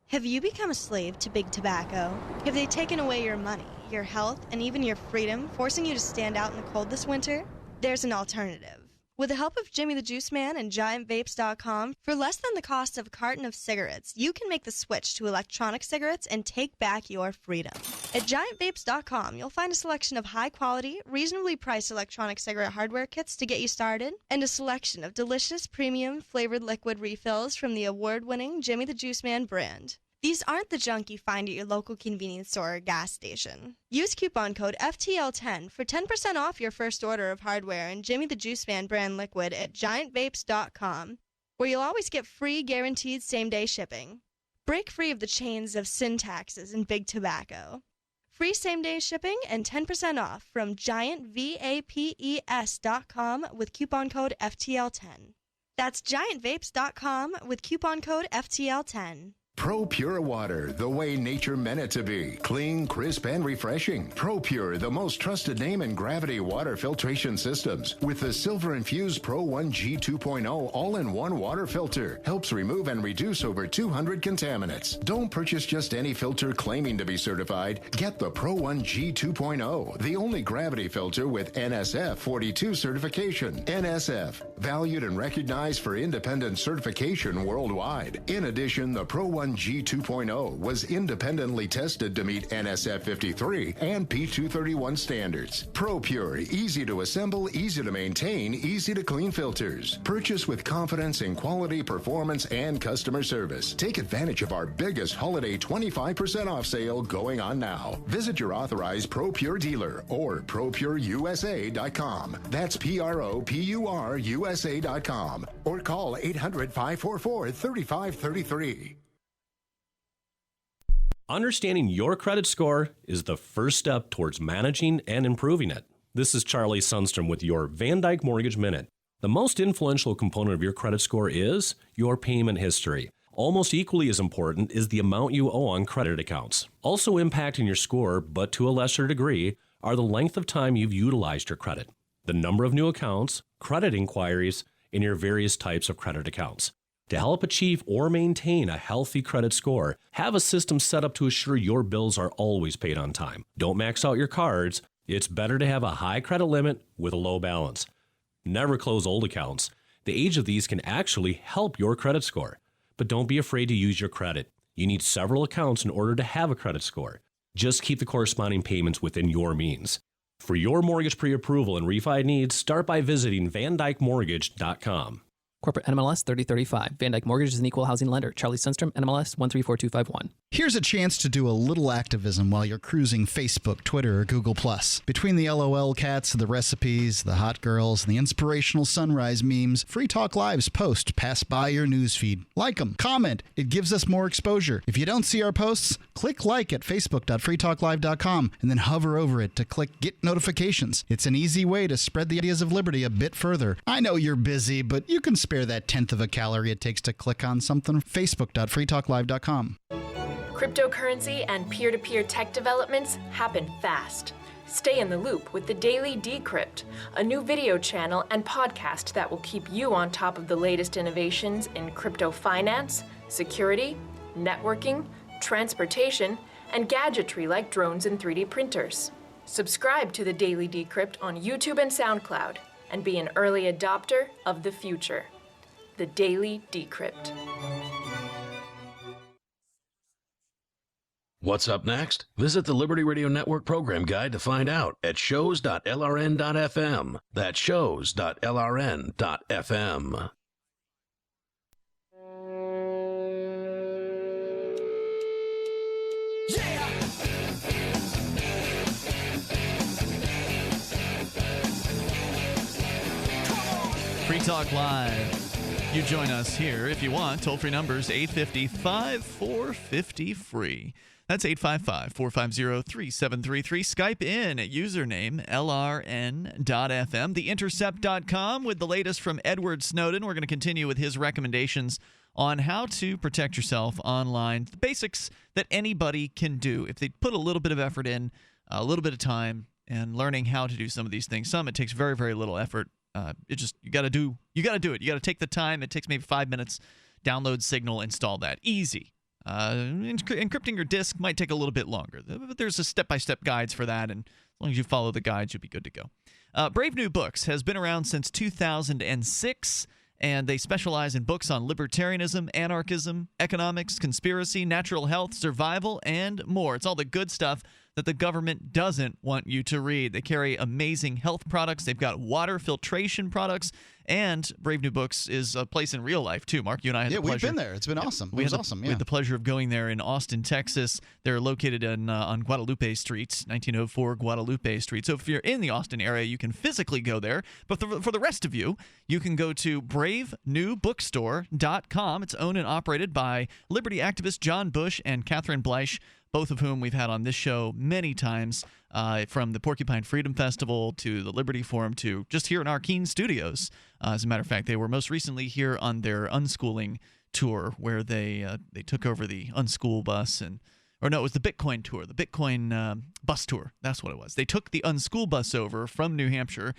Have you become a slave to big tobacco? Have they taken away your money, your health, and even your freedom, forcing you to stand out in the cold this winter? There's an alternative. With the help of Jimmy the Juice Man and GiantVapes.com, for less than the cost of a carton of cigarettes, you can make the switch to electronic cigarettes and take back your freedom. At GiantVapes.com, you'll find a selection of high-quality, reasonably priced electronic cigarette hardware kits to get you started, and a selection of delicious, premium, flavored liquid refills from the award-winning Jimmy the Juice Man brand. These aren't the junk you find at your local convenience store or gas station. Use coupon code FTL10 for 10% off your first order of hardware and Jimmy the Juice Man brand liquid at GiantVapes.com, where you'll always get free guaranteed same-day shipping. Break free of the chains of sin taxes and big tobacco. Free same-day shipping and 10% off from GiantVapes.com with coupon code FTL10. That's GiantVapes.com with coupon code FTL10. Pro Pure Water, the way nature meant it to be. Clean, crisp, and refreshing. Pro Pure, the most trusted name in gravity water filtration systems. With the silver-infused Pro 1G 2.0 all-in-one water filter. Helps remove and reduce over 200 contaminants. Don't purchase just any filter claiming to be certified. Get the Pro 1G 2.0, the only gravity filter with NSF 42 certification. NSF, valued and recognized for independent certification worldwide. In addition, the Pro 1G 2.0 was independently tested to meet NSF 53 and P231 standards. Pro Pure, easy to assemble, easy to maintain, easy to clean filters. Purchase with confidence in quality, performance, and customer service. Take advantage of our biggest holiday 25% off sale going on now. Visit your authorized Pro Pure dealer or ProPureUSA.com. That's ProPureUSA.com. Or call 800-544-3533. Understanding your credit score is the first step towards managing and improving it. This is Charlie Sundstrom with your Van Dyke Mortgage Minute. The most influential component of your credit score is your payment history. Almost equally as important is the amount you owe on credit accounts. Also impacting your score, but to a lesser degree, are the length of time you've utilized your credit, the number of new accounts, credit inquiries, and your various types of credit accounts. To help achieve or maintain a healthy credit score, have a system set up to assure your bills are always paid on time. Don't max out your cards. It's better to have a high credit limit with a low balance. Never close old accounts. The age of these can actually help your credit score. But don't be afraid to use your credit. You need several accounts in order to have a credit score. Just keep the corresponding payments within your means. For your mortgage pre-approval and refi needs, start by visiting VanDykeMortgage.com. Corporate NMLS 3035. Van Dyke Mortgage is an equal housing lender. Charlie Sundstrom, NMLS 134251. Here's a chance to do a little activism while you're cruising Facebook, Twitter, or Google+. Between the LOL cats, the recipes, the hot girls, and the inspirational sunrise memes, Free Talk Live's posts pass by your newsfeed. Like them, comment. It gives us more exposure. If you don't see our posts, click like at facebook.freetalklive.com and then hover over it to click Get Notifications. It's an easy way to spread the ideas of liberty a bit further. I know you're busy, but you can spare that tenth of a calorie it takes to click on something. Facebook.freetalklive.com. Cryptocurrency and peer-to-peer tech developments happen fast. Stay in the loop with the Daily Decrypt, a new video channel and podcast that will keep you on top of the latest innovations in crypto finance, security, networking, transportation, and gadgetry like drones and 3D printers. Subscribe to the Daily Decrypt on YouTube and SoundCloud and be an early adopter of the future. The Daily Decrypt. What's up next? Visit the Liberty Radio Network program guide to find out at shows.lrn.fm. That's shows.lrn.fm. Free Talk Live. You join us here if you want. Toll-free numbers 855-450-FREE. That's 855-450-3733. Skype in at username lrn.fm. TheIntercept.com with the latest from Edward Snowden. We're going to continue with his recommendations on how to protect yourself online. The basics that anybody can do if they put a little bit of effort in, a little bit of time, and learning how to do some of these things. Some it takes very, very little effort. You got to do it. You got to take the time. It takes maybe 5 minutes. Download Signal, install that. Easy. Encrypting your disk might take a little bit longer, but there's a step-by-step guides for that, and as long as you follow the guides, you'll be good to go. Brave New Books has been around since 2006, and they specialize in books on libertarianism, anarchism, economics, conspiracy, natural health, survival, and more. It's all the good stuff that the government doesn't want you to read. They carry amazing health products. They've got water filtration products, and Brave New Books is a place in real life, too. Mark, you and I had the pleasure. We've been there. It's been awesome. It was awesome, We had the pleasure of going there in Austin, Texas. They're located on Guadalupe Street, 1904 Guadalupe Street. So if you're in the Austin area, you can physically go there. But for the rest of you, you can go to bravenewbookstore.com. It's owned and operated by Liberty activists John Bush and Catherine Bleich, both of whom we've had on this show many times, from the Porcupine Freedom Festival to the Liberty Forum to just here in our Keene studios. As a matter of fact, they were most recently here on their unschooling tour, where they took over the unschool bus it was the Bitcoin tour, the Bitcoin bus tour. That's what it was. They took the unschool bus over from New Hampshire,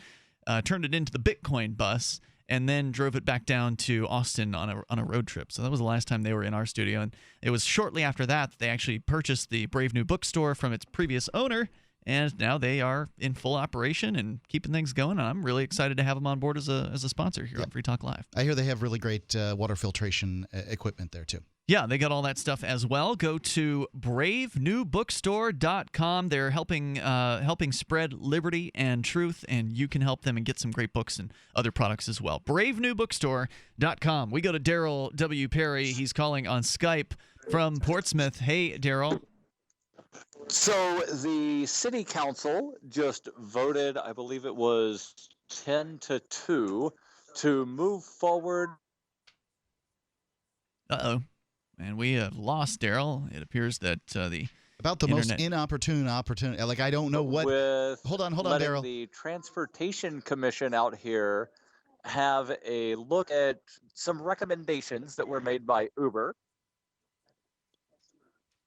turned it into the Bitcoin bus, and then drove it back down to Austin on a road trip. So that was the last time they were in our studio. And it was shortly after that they actually purchased the Brave New Bookstore from its previous owner, and now they are in full operation and keeping things going. And I'm really excited to have them on board as a sponsor here on Free Talk Live. I hear they have really great water filtration equipment there, too. Yeah, they got all that stuff as well. Go to bravenewbookstore.com. They're helping spread liberty and truth, and you can help them and get some great books and other products as well. bravenewbookstore.com. We go to Daryl W. Perry. He's calling on Skype from Portsmouth. Hey, Daryl. So the city council just voted, I believe it was 10-2, to move forward. Uh-oh. And we have lost Daryl. It appears that about the most inopportune opportunity. Like, I don't know what. Hold on, Daryl. The Transportation Commission out here have a look at some recommendations that were made by Uber.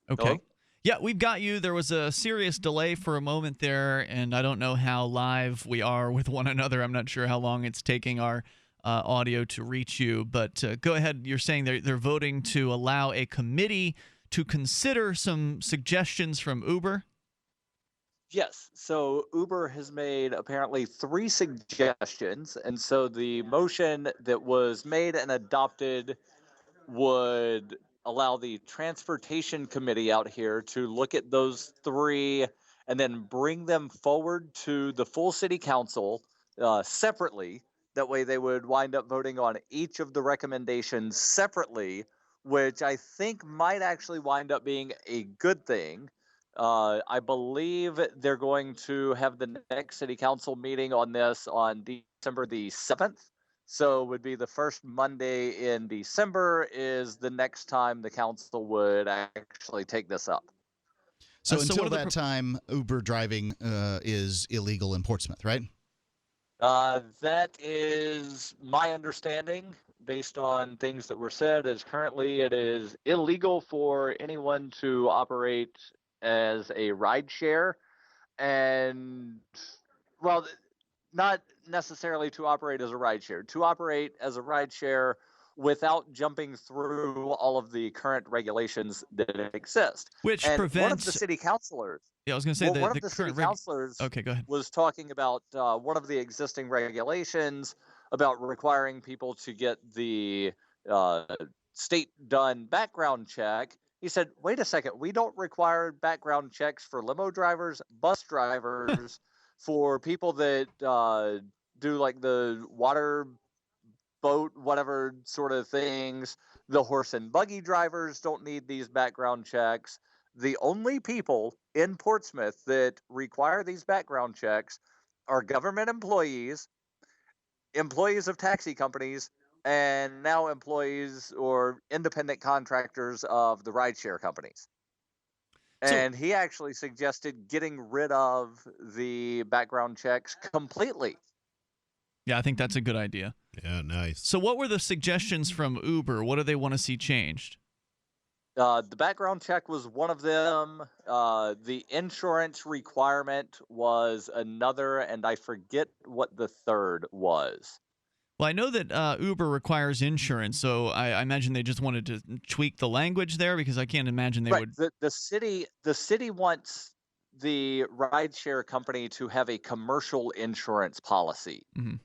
Okay. Hello? Yeah, we've got you. There was a serious delay for a moment there, and I don't know how live we are with one another. I'm not sure how long it's taking our audio to reach you, but go ahead. You're saying they're voting to allow a committee to consider some suggestions from Uber? Yes. So Uber has made apparently 3 suggestions, and so the motion that was made and adopted would allow the Transportation Committee out here to look at those 3 and then bring them forward to the full city council separately. That way they would wind up voting on each of the recommendations separately, which I think might actually wind up being a good thing. I believe they're going to have the next city council meeting on this on December the 7th. So it would be the first Monday in December is the next time the council would actually take this up. So until that time, Uber driving is illegal in Portsmouth, right? That is my understanding, based on things that were said, is currently it is illegal for anyone to operate as a rideshare, and, well, not necessarily to operate as a rideshare, to operate as a rideshare without jumping through all of the current regulations that exist. Which and prevents. One of the city councilors. Yeah, I was going to say One the of the current city councilors Okay, go ahead. was talking about one of the existing regulations about requiring people to get the state-done background check. He said, wait a second, we don't require background checks for limo drivers, bus drivers, for people that do like the water boat, whatever sort of things. The horse and buggy drivers don't need these background checks. The only people in Portsmouth that require these background checks are government employees, employees of taxi companies, and now employees or independent contractors of the rideshare companies. And he actually suggested getting rid of the background checks completely. Yeah, I think that's a good idea. Yeah, nice. So what were the suggestions from Uber? What do they want to see changed? The background check was one of them. The insurance requirement was another, and I forget what the third was. Well, I know that Uber requires insurance, so I imagine they just wanted to tweak the language there, because I can't imagine they would. The city wants the rideshare company to have a commercial insurance policy. Mm-hmm.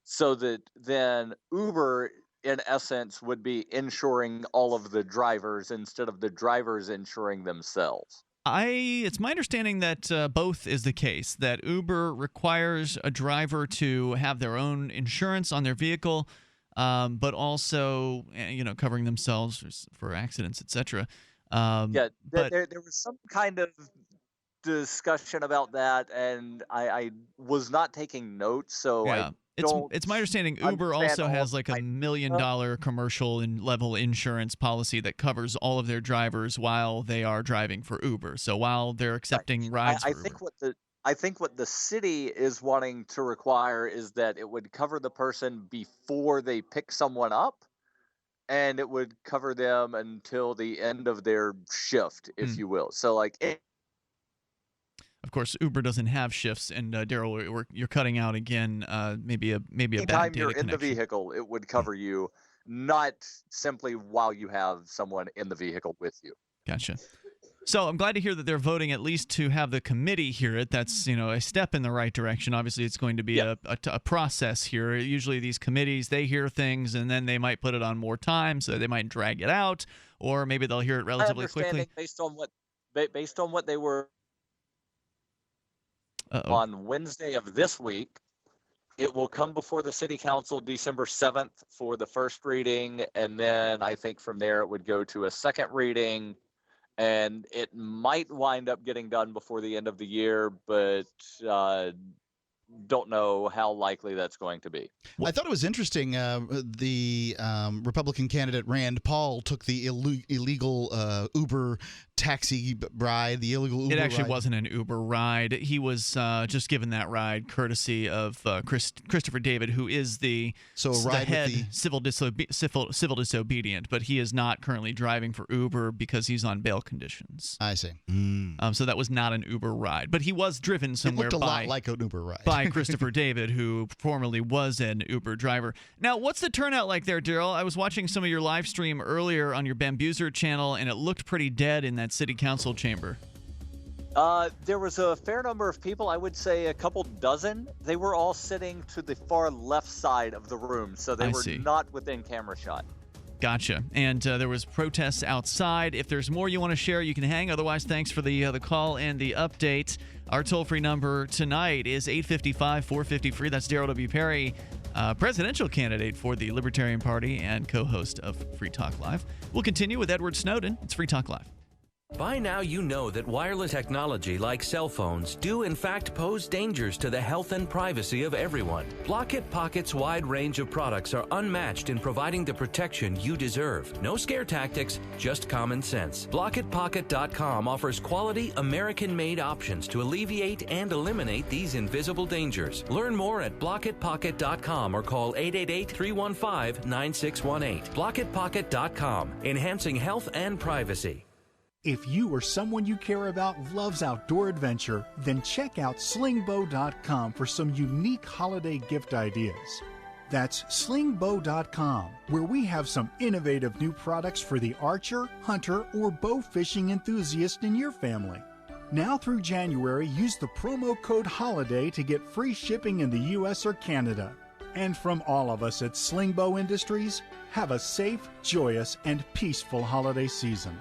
So that then Uber, in essence, would be insuring all of the drivers instead of the drivers insuring themselves. It's my understanding that both is the case, that Uber requires a driver to have their own insurance on their vehicle, but also, covering themselves for accidents, etc. There was some kind of discussion about that, and I was not taking notes, so yeah. It's my understanding Uber also has like $1 million commercial level insurance policy that covers all of their drivers while they are driving for Uber. So while they're accepting rides for Uber. I think what the city is wanting to require is that it would cover the person before they pick someone up, and it would cover them until the end of their shift, if you will. So like. Of course, Uber doesn't have shifts, and Daryl, you're cutting out again. Maybe a bad data Anytime you're in the connection. vehicle, it would cover you, not simply while you have someone in the vehicle with you. Gotcha. So I'm glad to hear that they're voting at least to have the committee hear it. That's a step in the right direction. Obviously, it's going to be a process here. Usually, these committees, they hear things, and then they might put it on more time, so they might drag it out, or maybe they'll hear it relatively quickly. Based on what they were. On Wednesday of this week, it will come before the City Council December 7th for the first reading, and then I think from there it would go to a second reading, and it might wind up getting done before the end of the year, but don't know how likely that's going to be. I thought it was interesting. The Republican candidate Rand Paul took the illegal Uber taxi ride, the illegal Uber It actually ride. wasn't an Uber ride. He was just given that ride courtesy of Christopher David, who is the head civil disobedient, but he is not currently driving for Uber because he's on bail conditions. I see. So that was not an Uber ride, but he was driven somewhere It looked a lot like an Uber ride. by Christopher David, who formerly was an Uber driver. Now, what's the turnout like there, Daryl? I was watching some of your live stream earlier on your Bambuser channel, and it looked pretty dead in that city council chamber. There was a fair number of people, I would say a couple dozen. They were all sitting to the far left side of the room, so they were not within camera shot. Gotcha. And there was protests outside. If there's more you want to share, you can hang. Otherwise, thanks for the call and the update. Our toll-free number tonight is 855-450-FREE. That's Daryl W. Perry, presidential candidate for the Libertarian Party and co-host of Free Talk Live. We'll continue with Edward Snowden. It's Free Talk Live. By now you know that wireless technology like cell phones do in fact pose dangers to the health and privacy of everyone. Blockit Pocket's wide range of products are unmatched in providing the protection you deserve. No scare tactics, just common sense. BlockitPocket.com offers quality American-made options to alleviate and eliminate these invisible dangers. Learn more at BlockitPocket.com or call 888-315-9618. BlockitPocket.com, enhancing health and privacy. If you or someone you care about loves outdoor adventure, then check out slingbow.com for some unique holiday gift ideas. That's slingbow.com, where we have some innovative new products for the archer, hunter, or bow fishing enthusiast in your family. Now through January, use the promo code HOLIDAY to get free shipping in the U.S. or Canada. And from all of us at Slingbow Industries, have a safe, joyous, and peaceful holiday season.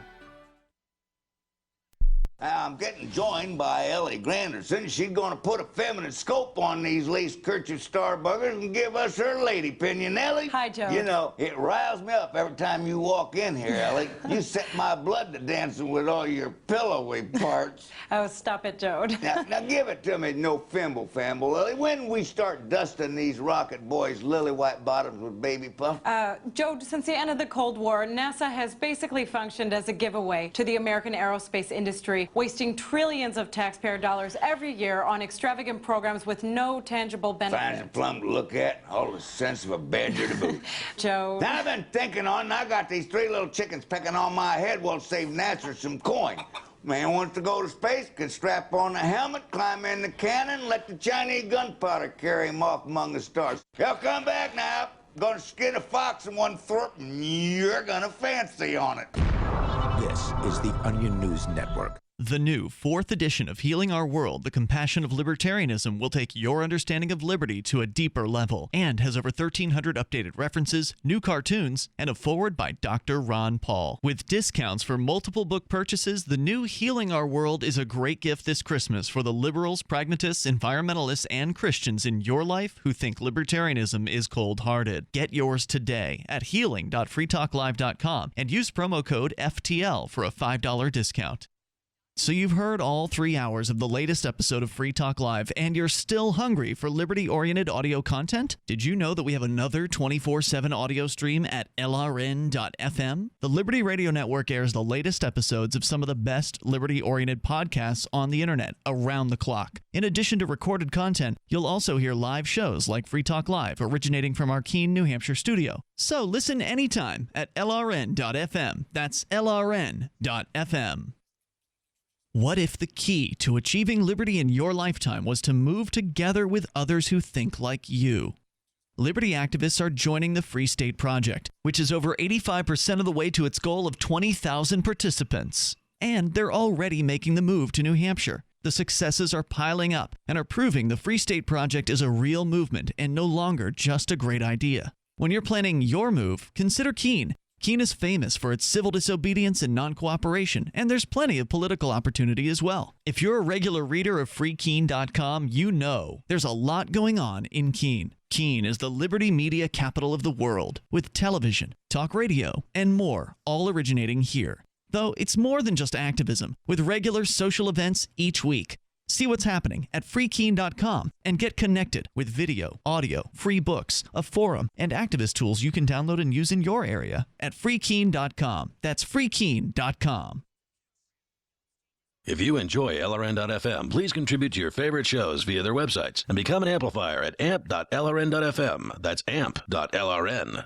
I'm getting joined by Ellie Granderson. She's going to put a feminine scope on these lace kerchief starbuggers and give us her lady opinion. Ellie? Hi, Joe. You know, it riles me up every time you walk in here, Ellie. You set my blood to dancing with all your pillowy parts. Oh, stop it, Joe. Now give it to me, no fimble famble, Ellie. When we start dusting these rocket boys' lily white bottoms with baby puff? Joe, since the end of the Cold War, NASA has basically functioned as a giveaway to the American aerospace industry, wasting trillions of taxpayer dollars every year on extravagant programs with no tangible benefit. Fine as a plum to look at, all the sense of a badger to boot. Joe. Now I've been thinking on, I got these three little chickens pecking on my head while save NASA some coin. Man wants to go to space, can strap on the helmet, climb in the cannon, let the Chinese gunpowder carry him off among the stars. He'll come back now. Gonna skin a fox in one throat, and you're gonna fancy on it. This is the Onion News Network. The new 4th edition of Healing Our World, The Compassion of Libertarianism, will take your understanding of liberty to a deeper level and has over 1,300 updated references, new cartoons, and a foreword by Dr. Ron Paul. With discounts for multiple book purchases, the new Healing Our World is a great gift this Christmas for the liberals, pragmatists, environmentalists, and Christians in your life who think libertarianism is cold-hearted. Get yours today at healing.freetalklive.com and use promo code FTL for a $5 discount. So you've heard all 3 hours of the latest episode of Free Talk Live, and you're still hungry for liberty-oriented audio content? Did you know that we have another 24/7 audio stream at LRN.FM? The Liberty Radio Network airs the latest episodes of some of the best liberty-oriented podcasts on the internet around the clock. In addition to recorded content, you'll also hear live shows like Free Talk Live, originating from our Keene, New Hampshire studio. So listen anytime at LRN.FM. That's LRN.FM. What if the key to achieving liberty in your lifetime was to move together with others who think like you? Liberty activists are joining the Free State Project, which is over 85% of the way to its goal of 20,000 participants. And they're already making the move to New Hampshire. The successes are piling up and are proving the Free State Project is a real movement and no longer just a great idea. When you're planning your move, consider Keene. Keene is famous for its civil disobedience and non-cooperation, and there's plenty of political opportunity as well. If you're a regular reader of freekeene.com, you know there's a lot going on in Keene. Keene is the liberty media capital of the world, with television, talk radio, and more, all originating here. Though it's more than just activism, with regular social events each week. See what's happening at freekeene.com and get connected with video, audio, free books, a forum, and activist tools you can download and use in your area at freekeene.com. That's freekeene.com. If you enjoy LRN.FM, please contribute to your favorite shows via their websites and become an amplifier at amp.lrn.fm. That's amp.lrn.fm.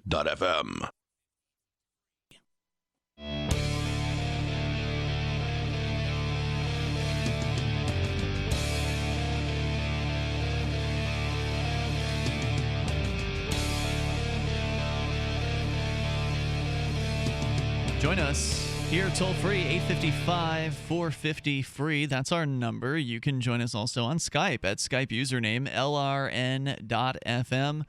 Join us here toll-free, 855-450-FREE. That's our number. You can join us also on Skype at Skype username LRN.FM.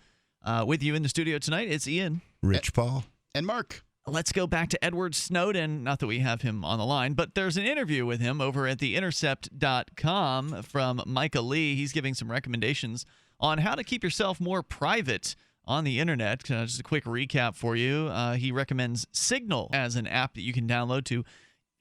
With you in the studio tonight, it's Ian. Rich Paul. And Mark. Let's go back to Edward Snowden. Not that we have him on the line, but there's an interview with him over at theintercept.com from Micah Lee. He's giving some recommendations on how to keep yourself more private on the internet. Just a quick recap for you. He recommends Signal as an app that you can download to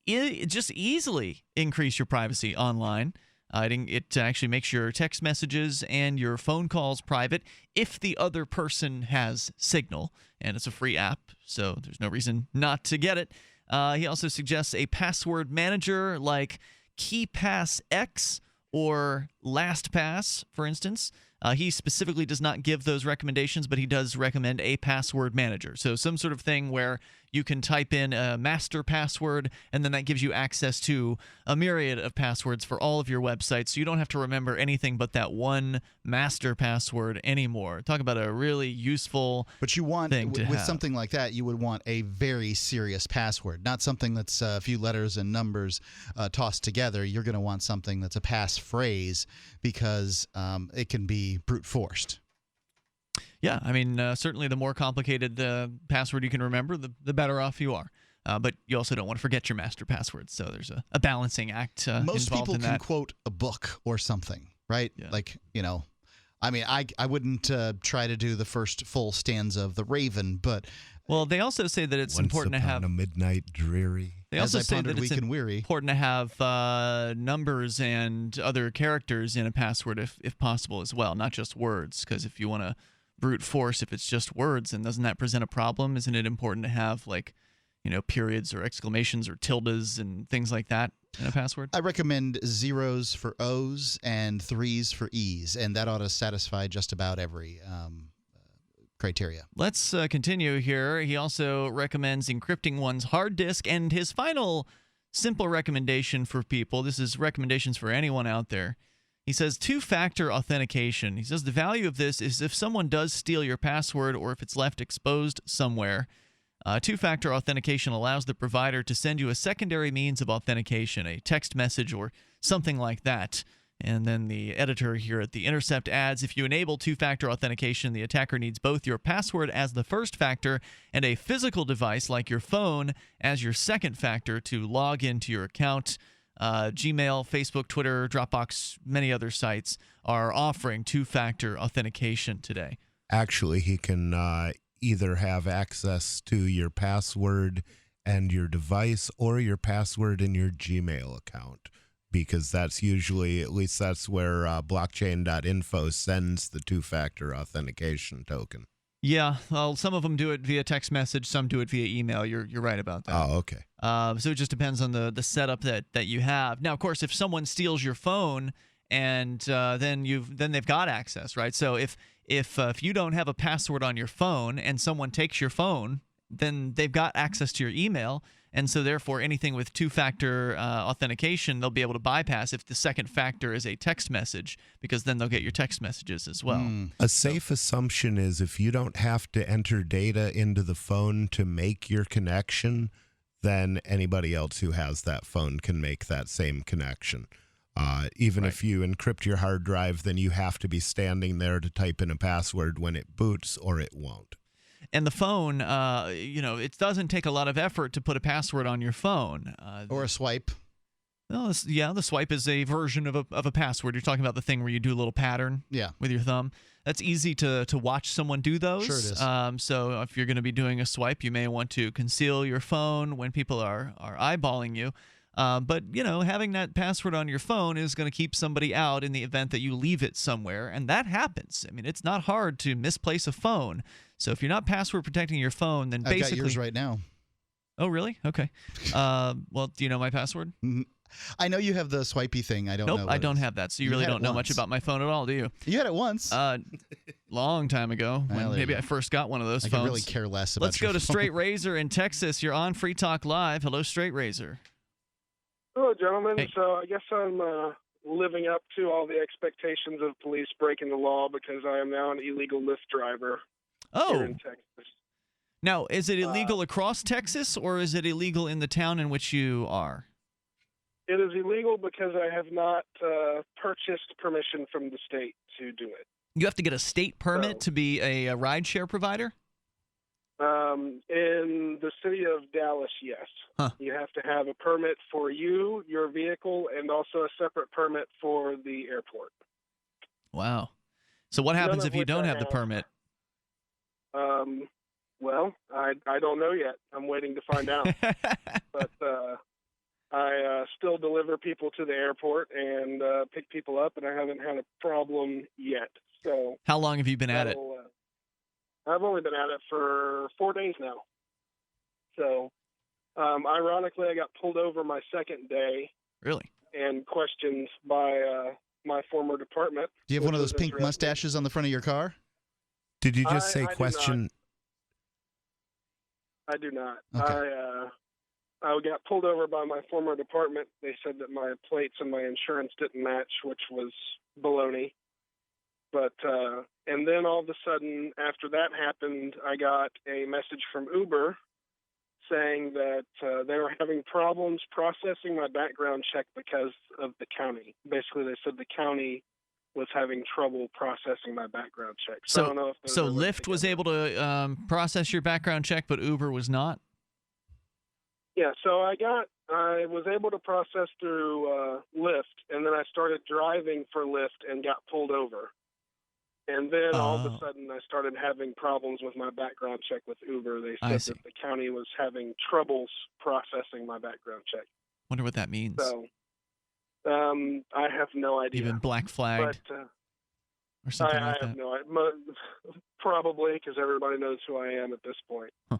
just easily increase your privacy online. It actually makes your text messages and your phone calls private if the other person has Signal, and it's a free app, so there's no reason not to get it. He also suggests a password manager like KeePass X or LastPass, for instance. He specifically does not give those recommendations, but he does recommend a password manager. So some sort of thing where you can type in a master password, and then that gives you access to a myriad of passwords for all of your websites, so you don't have to remember anything but that one master password anymore. Talk about a really useful But you want, thing to with have. something like that, you would want a very serious password, not something that's a few letters and numbers tossed together. You're going to want something that's a passphrase because it can be brute forced. Yeah, I mean, certainly the more complicated the password you can remember, the better off you are. But you also don't want to forget your master password, so there's a balancing act Most involved people in can that. quote a book or something, right? Yeah. Like, I mean, I wouldn't try to do the first full stanza of The Raven, but... Well, they also say that it's Once important to upon have a midnight dreary. They As also I say pondered that it's weak and weary. important to have numbers and other characters in a password if possible as well, not just words, because if you want to brute force if it's just words, then doesn't that present a problem? Isn't it important to have, like, periods or exclamations or tildes and things like that in a password? I recommend 0s for O's and 3s for E's, and that ought to satisfy just about every criteria. Let's continue here. He also recommends encrypting one's hard disk, and his final simple recommendation for people, this is recommendations for anyone out there, he says two-factor authentication. He says the value of this is if someone does steal your password or if it's left exposed somewhere. Two-factor authentication allows the provider to send you a secondary means of authentication, a text message or something like that. And then the editor here at The Intercept adds, if you enable two-factor authentication, the attacker needs both your password as the first factor and a physical device like your phone as your second factor to log into your account. Gmail, Facebook, Twitter, Dropbox, many other sites are offering two-factor authentication today. Actually, he can either have access to your password and your device or your password in your Gmail account, because that's usually, at least that's where blockchain.info sends the two-factor authentication token. Yeah, well, some of them do it via text message, some do it via email. You're right about that. Oh, okay. So it just depends on the setup that you have. Now, of course, if someone steals your phone and then they've got access, right? So if you don't have a password on your phone and someone takes your phone, then they've got access to your email. And so, therefore, anything with two-factor authentication, they'll be able to bypass if the second factor is a text message, because then they'll get your text messages as well. A safe assumption is if you don't have to enter data into the phone to make your connection, then anybody else who has that phone can make that same connection. Even if you encrypt your hard drive, then you have to be standing there to type in a password when it boots, or it won't. And the phone, it doesn't take a lot of effort to put a password on your phone. Or a swipe. Well, the swipe is a version of a password. You're talking about the thing where you do a little pattern with your thumb. That's easy to watch someone do those. Sure it is. So if you're going to be doing a swipe, you may want to conceal your phone when people are eyeballing you. But, having that password on your phone is going to keep somebody out in the event that you leave it somewhere. And that happens. I mean, it's not hard to misplace a phone. So if you're not password protecting your phone, then basically... I've got yours right now. Oh, really? Okay. Well, do you know my password? Mm-hmm. I know you have the swipey thing. I don't know. Nope, I don't have that. So you really don't know much about my phone at all, do you? You had it once. Long time ago. When maybe I first got one of those I phones. could really care less about Let's your go to phone. Straight Razor in Texas. You're on Free Talk Live. Hello, Straight Razor. Hello, gentlemen. Hey. So I guess I'm living up to all the expectations of police breaking the law because I am now an illegal Lyft driver here in Texas. Now, is it illegal across Texas, or is it illegal in the town in which you are? It is illegal because I have not purchased permission from the state to do it. You have to get a state permit to be a rideshare provider? In the city of Dallas, yes. Huh. You have to have a permit for you, your vehicle, and also a separate permit for the airport. Wow. So what happens if you don't have the permit? Well, I don't know yet. I'm waiting to find out. But I still deliver people to the airport and pick people up, and I haven't had a problem yet. So how long have you been at it? I've only been at it for 4 days now. So, ironically, I got pulled over my second day. Really? And questioned by my former department. Do you have one of those pink mustaches on the front of your car? Did you just say question? I do not. Okay. I got pulled over by my former department. They said that my plates and my insurance didn't match, which was baloney. But, and then all of a sudden, after that happened, I got a message from Uber saying that they were having problems processing my background check because of the county. Basically, they said the county was having trouble processing my background check. So I don't know if Lyft was able to process your background check, but Uber was not? Yeah, so I was able to process through Lyft, and then I started driving for Lyft and got pulled over. And then all of a sudden I started having problems with my background check with Uber. They said that the county was having troubles processing my background check. Wonder what that means. So I have no idea. Even black flagged or something like that? I have no idea. Probably, because everybody knows who I am at this point. Huh.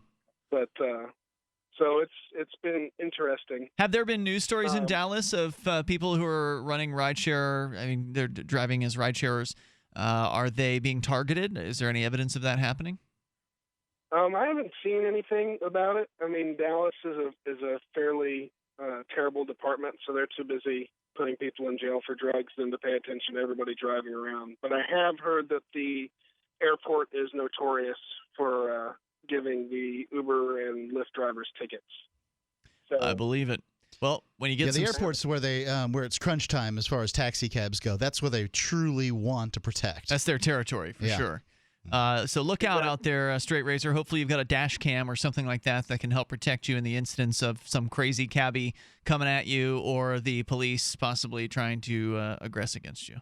But so it's been interesting. Have there been news stories in Dallas of people who are running rideshare? I mean, they're driving as ridesharers. Are they being targeted? Is there any evidence of that happening? I haven't seen anything about it. I mean, Dallas is a fairly terrible department, so they're too busy putting people in jail for drugs than to pay attention to everybody driving around. But I have heard that the airport is notorious for giving the Uber and Lyft drivers tickets. So, I believe it. Well, when you get the airports where they where it's crunch time as far as taxi cabs go, that's where they truly want to protect. That's their territory for sure. So look out there, Straight Razor. Hopefully you've got a dash cam or something like that can help protect you in the instance of some crazy cabbie coming at you or the police possibly trying to aggress against you.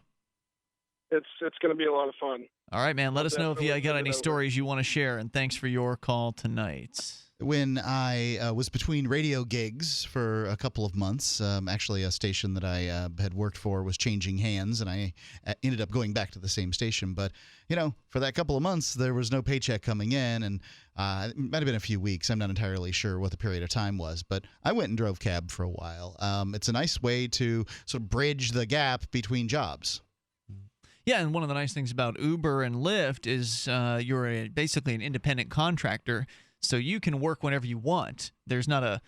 It's going to be a lot of fun. All right, man. Let us know if you got any stories you want to share, and thanks for your call tonight. When I was between radio gigs for a couple of months, actually a station that I had worked for was changing hands, and I ended up going back to the same station. But, for that couple of months, there was no paycheck coming in, and it might have been a few weeks. I'm not entirely sure what the period of time was, but I went and drove cab for a while. It's a nice way to sort of bridge the gap between jobs. Yeah, and one of the nice things about Uber and Lyft is you're basically an independent contractor, so you can work whenever you want. There's not a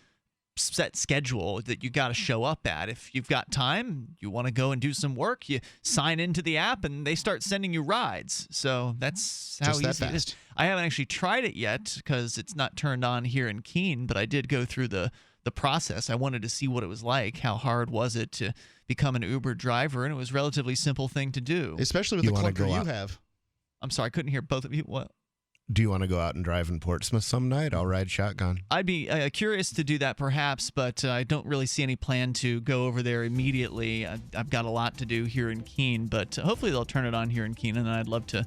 set schedule that you got to show up at. If you've got time, you want to go and do some work, you sign into the app and they start sending you rides. So that's how easy it is. I haven't actually tried it yet because it's not turned on here in Keene, but I did go through the process. I wanted to see what it was like. How hard was it to become an Uber driver? And it was a relatively simple thing to do. Especially with the clunker you have. I'm sorry, I couldn't hear both of you. What? Do you want to go out and drive in Portsmouth some night? I'll ride shotgun. I'd be curious to do that perhaps, but I don't really see any plan to go over there immediately. I've got a lot to do here in Keene, but hopefully they'll turn it on here in Keene, and I'd love to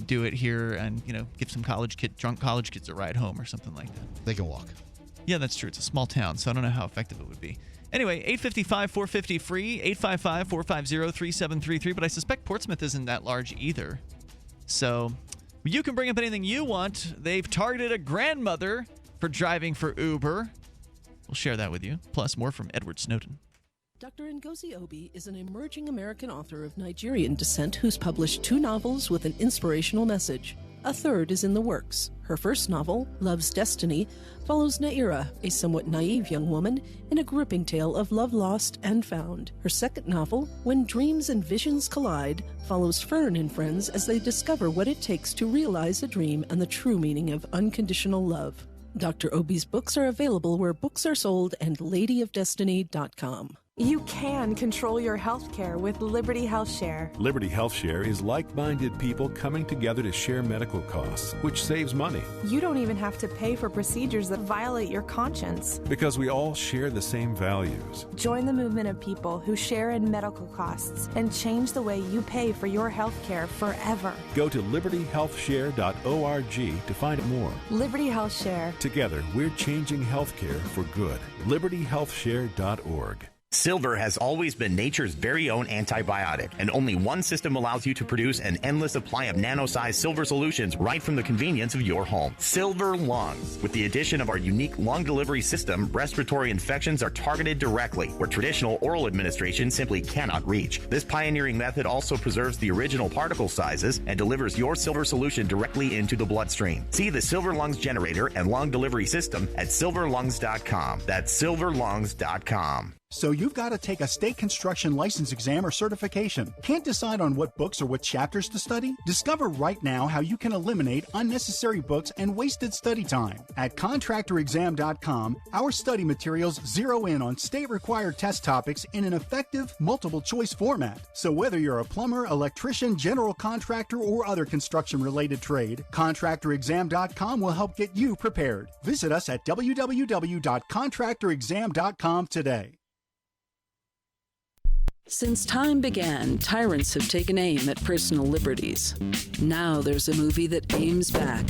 do it here and give some drunk college kids a ride home or something like that. They can walk. Yeah, that's true. It's a small town, so I don't know how effective it would be. Anyway, 855-450-FREE, 855-450-3733, but I suspect Portsmouth isn't that large either. So you can bring up anything you want. They've targeted a grandmother for driving for Uber. We'll share that with you. Plus, more from Edward Snowden. Dr. Ngozi Obi is an emerging American author of Nigerian descent who's published 2 novels with an inspirational message. A third is in the works. Her first novel, Love's Destiny, follows Naira, a somewhat naive young woman, in a gripping tale of love lost and found. Her second novel, When Dreams and Visions Collide, follows Fern and friends as they discover what it takes to realize a dream and the true meaning of unconditional love. Dr. Obi's books are available where books are sold and ladyofdestiny.com. You can control your health care with Liberty Health Share. Liberty Health Share is like-minded people coming together to share medical costs, which saves money. You don't even have to pay for procedures that violate your conscience. Because we all share the same values. Join the movement of people who share in medical costs and change the way you pay for your health care forever. Go to libertyhealthshare.org to find out more. Liberty Health Share. Together, we're changing healthcare for good. libertyhealthshare.org. Silver has always been nature's very own antibiotic, and only one system allows you to produce an endless supply of nano-sized silver solutions right from the convenience of your home. Silver Lungs. With the addition of our unique lung delivery system, respiratory infections are targeted directly, where traditional oral administration simply cannot reach. This pioneering method also preserves the original particle sizes and delivers your silver solution directly into the bloodstream. See the Silver Lungs generator and lung delivery system at silverlungs.com. That's silverlungs.com. So you've got to take a state construction license exam or certification. Can't decide on what books or what chapters to study? Discover right now how you can eliminate unnecessary books and wasted study time. At contractorexam.com, our study materials zero in on state-required test topics in an effective, multiple-choice format. So whether you're a plumber, electrician, general contractor, or other construction-related trade, contractorexam.com will help get you prepared. Visit us at www.contractorexam.com today. Since time began, tyrants have taken aim at personal liberties. Now there's a movie that aims back.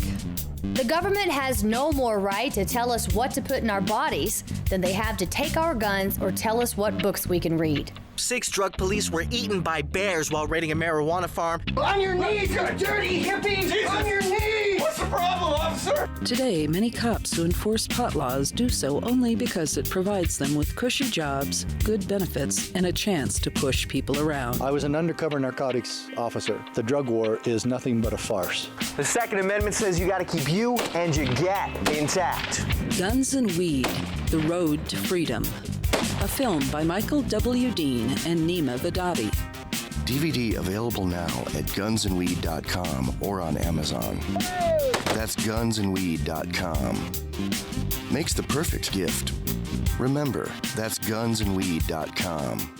The government has no more right to tell us what to put in our bodies than they have to take our guns or tell us what books we can read. 6 drug police were eaten by bears while raiding a marijuana farm. On your knees, you dirty hippies! Jesus. On your knees! What's the problem, officer? Today, many cops who enforce pot laws do so only because it provides them with cushy jobs, good benefits, and a chance to push people around. I was an undercover narcotics officer. The drug war is nothing but a farce. The Second Amendment says you gotta keep you and your gat intact. Guns and Weed, The Road to Freedom. A film by Michael W. Dean and Nima Vadadi. DVD available now at gunsandweed.com or on Amazon. That's gunsandweed.com. Makes the perfect gift. Remember, that's gunsandweed.com.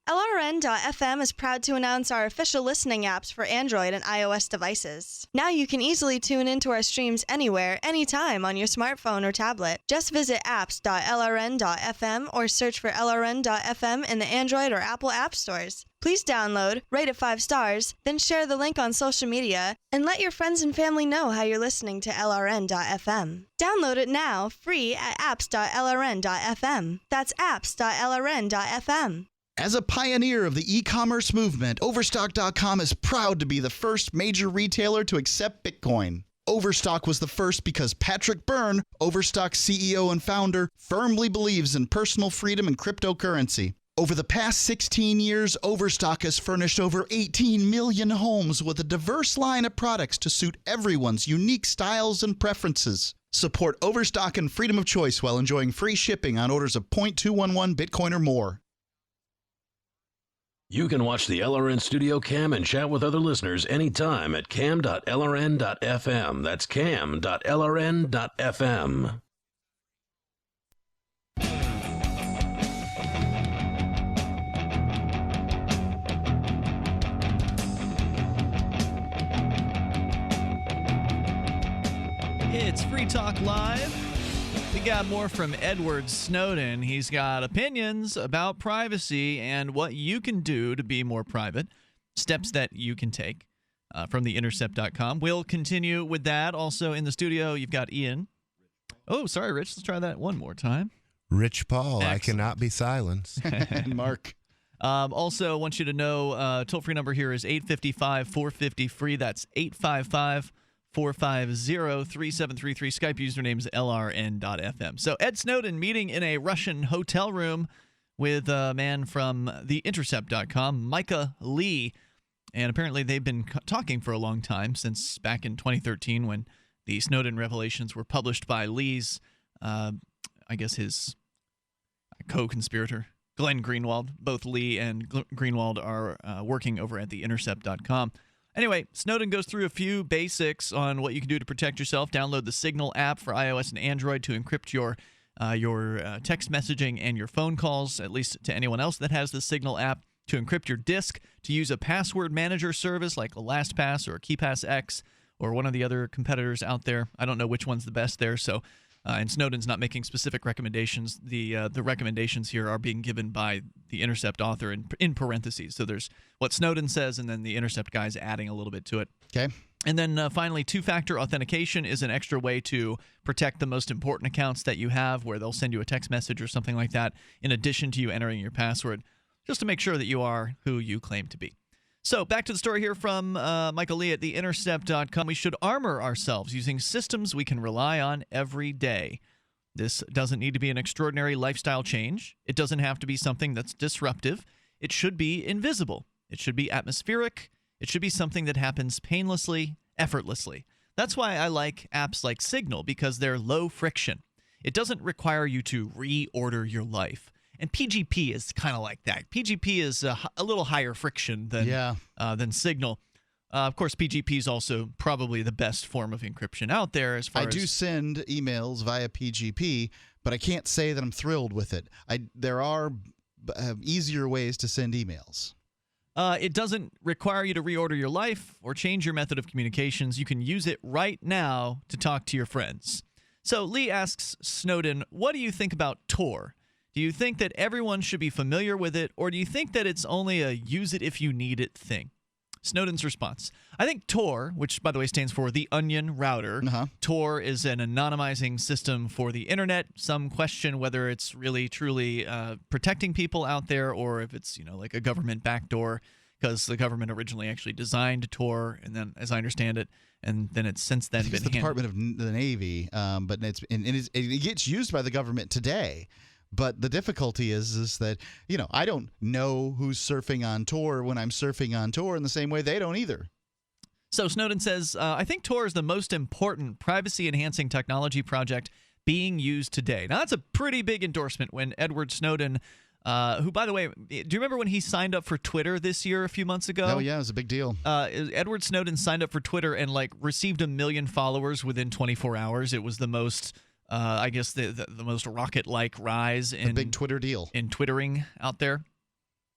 LRN.FM is proud to announce our official listening apps for Android and iOS devices. Now you can easily tune into our streams anywhere, anytime on your smartphone or tablet. Just visit apps.lrn.fm or search for LRN.FM in the Android or Apple app stores. Please download, rate it 5 stars, then share the link on social media, and let your friends and family know how you're listening to LRN.FM. Download it now, free at apps.lrn.fm. That's apps.lrn.fm. As a pioneer of the e-commerce movement, Overstock.com is proud to be the first major retailer to accept Bitcoin. Overstock was the first because Patrick Byrne, Overstock CEO and founder, firmly believes in personal freedom and cryptocurrency. Over the past 16 years, Overstock has furnished over 18 million homes with a diverse line of products to suit everyone's unique styles and preferences. Support Overstock and freedom of choice while enjoying free shipping on orders of 0.211 Bitcoin or more. You can watch the LRN Studio Cam and chat with other listeners anytime at cam.lrn.fm. That's cam.lrn.fm. It's Free Talk Live. We got more from Edward Snowden. He's got opinions about privacy and what you can do to be more private, steps that you can take from theintercept.com. We'll continue with that. Also in the studio, you've got Ian. Oh, sorry, Rich. Let's try that one more time. Rich Paul, Excellent. I cannot be silenced. And Mark. Also, I want you to know toll-free number here is 855-450-FREE. That's 855 450-3733. Skype username is LRN.FM. So Ed Snowden meeting in a Russian hotel room with a man from theintercept.com, Micah Lee. And apparently they've been talking for a long time, since back in 2013 when the Snowden revelations were published by Lee's, I guess his co-conspirator, Glenn Greenwald. Both Lee and Greenwald are working over at theintercept.com. Anyway, Snowden goes through a few basics on what you can do to protect yourself. Download the Signal app for iOS and Android to encrypt your your text messaging and your phone calls, at least to anyone else that has the Signal app, to encrypt your disk, to use a password manager service like LastPass or KeePass X or one of the other competitors out there. I don't know which one's the best there, so and Snowden's not making specific recommendations. The recommendations here are being given by the Intercept author in parentheses. So there's what Snowden says, and then the Intercept guy's adding a little bit to it. Okay. And then finally, two-factor authentication is an extra way to protect the most important accounts that you have, where they'll send you a text message or something like that, in addition to you entering your password, just to make sure that you are who you claim to be. So back to the story here from Michael Lee at theintercept.com. We should armor ourselves using systems we can rely on every day. This doesn't need to be an extraordinary lifestyle change. It doesn't have to be something that's disruptive. It should be invisible. It should be atmospheric. It should be something that happens painlessly, effortlessly. That's why I like apps like Signal, because they're low friction. It doesn't require you to reorder your life. And PGP is kind of like that. PGP is a little higher friction than Signal. Of course, PGP is also probably the best form of encryption out there. I do send emails via PGP, but I can't say that I'm thrilled with it. There are easier ways to send emails. It doesn't require you to reorder your life or change your method of communications. You can use it right now to talk to your friends. So Lee asks Snowden, what do you think about Tor? Do you think that everyone should be familiar with it, or do you think that it's only a use-it-if-you-need-it thing? Snowden's response: I think Tor, which, by the way, stands for the Onion Router, Tor is an anonymizing system for the Internet. Some question whether it's really, truly protecting people out there, or if it's, like a government backdoor, because the government originally actually designed Tor, and then, as I understand it, and then it's since then been the Department of the Navy, but it gets used by the government today. But the difficulty is that, I don't know who's surfing on Tor when I'm surfing on Tor in the same way they don't either. So Snowden says, I think Tor is the most important privacy-enhancing technology project being used today. Now, that's a pretty big endorsement when Edward Snowden, who, by the way, do you remember when he signed up for Twitter this year a few months ago? Oh, yeah, it was a big deal. Edward Snowden signed up for Twitter and, received 1 million followers within 24 hours. It was the most... I guess the most rocket-like rise in a big Twitter deal in twittering out there.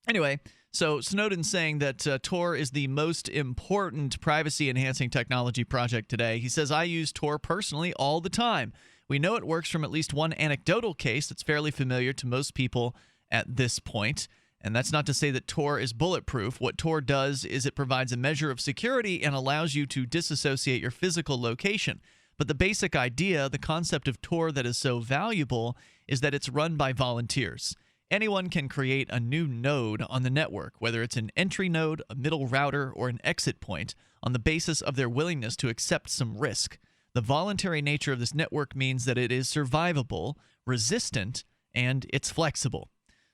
Anyway, so Snowden's saying that Tor is the most important privacy-enhancing technology project today. He says, I use Tor personally all the time. We know it works from at least one anecdotal case that's fairly familiar to most people at this point. And that's not to say that Tor is bulletproof. What Tor does is it provides a measure of security and allows you to disassociate your physical location. But the basic idea, the concept of Tor that is so valuable, is that it's run by volunteers. Anyone can create a new node on the network, whether it's an entry node, a middle router, or an exit point, on the basis of their willingness to accept some risk. The voluntary nature of this network means that it is survivable, resistant, and it's flexible.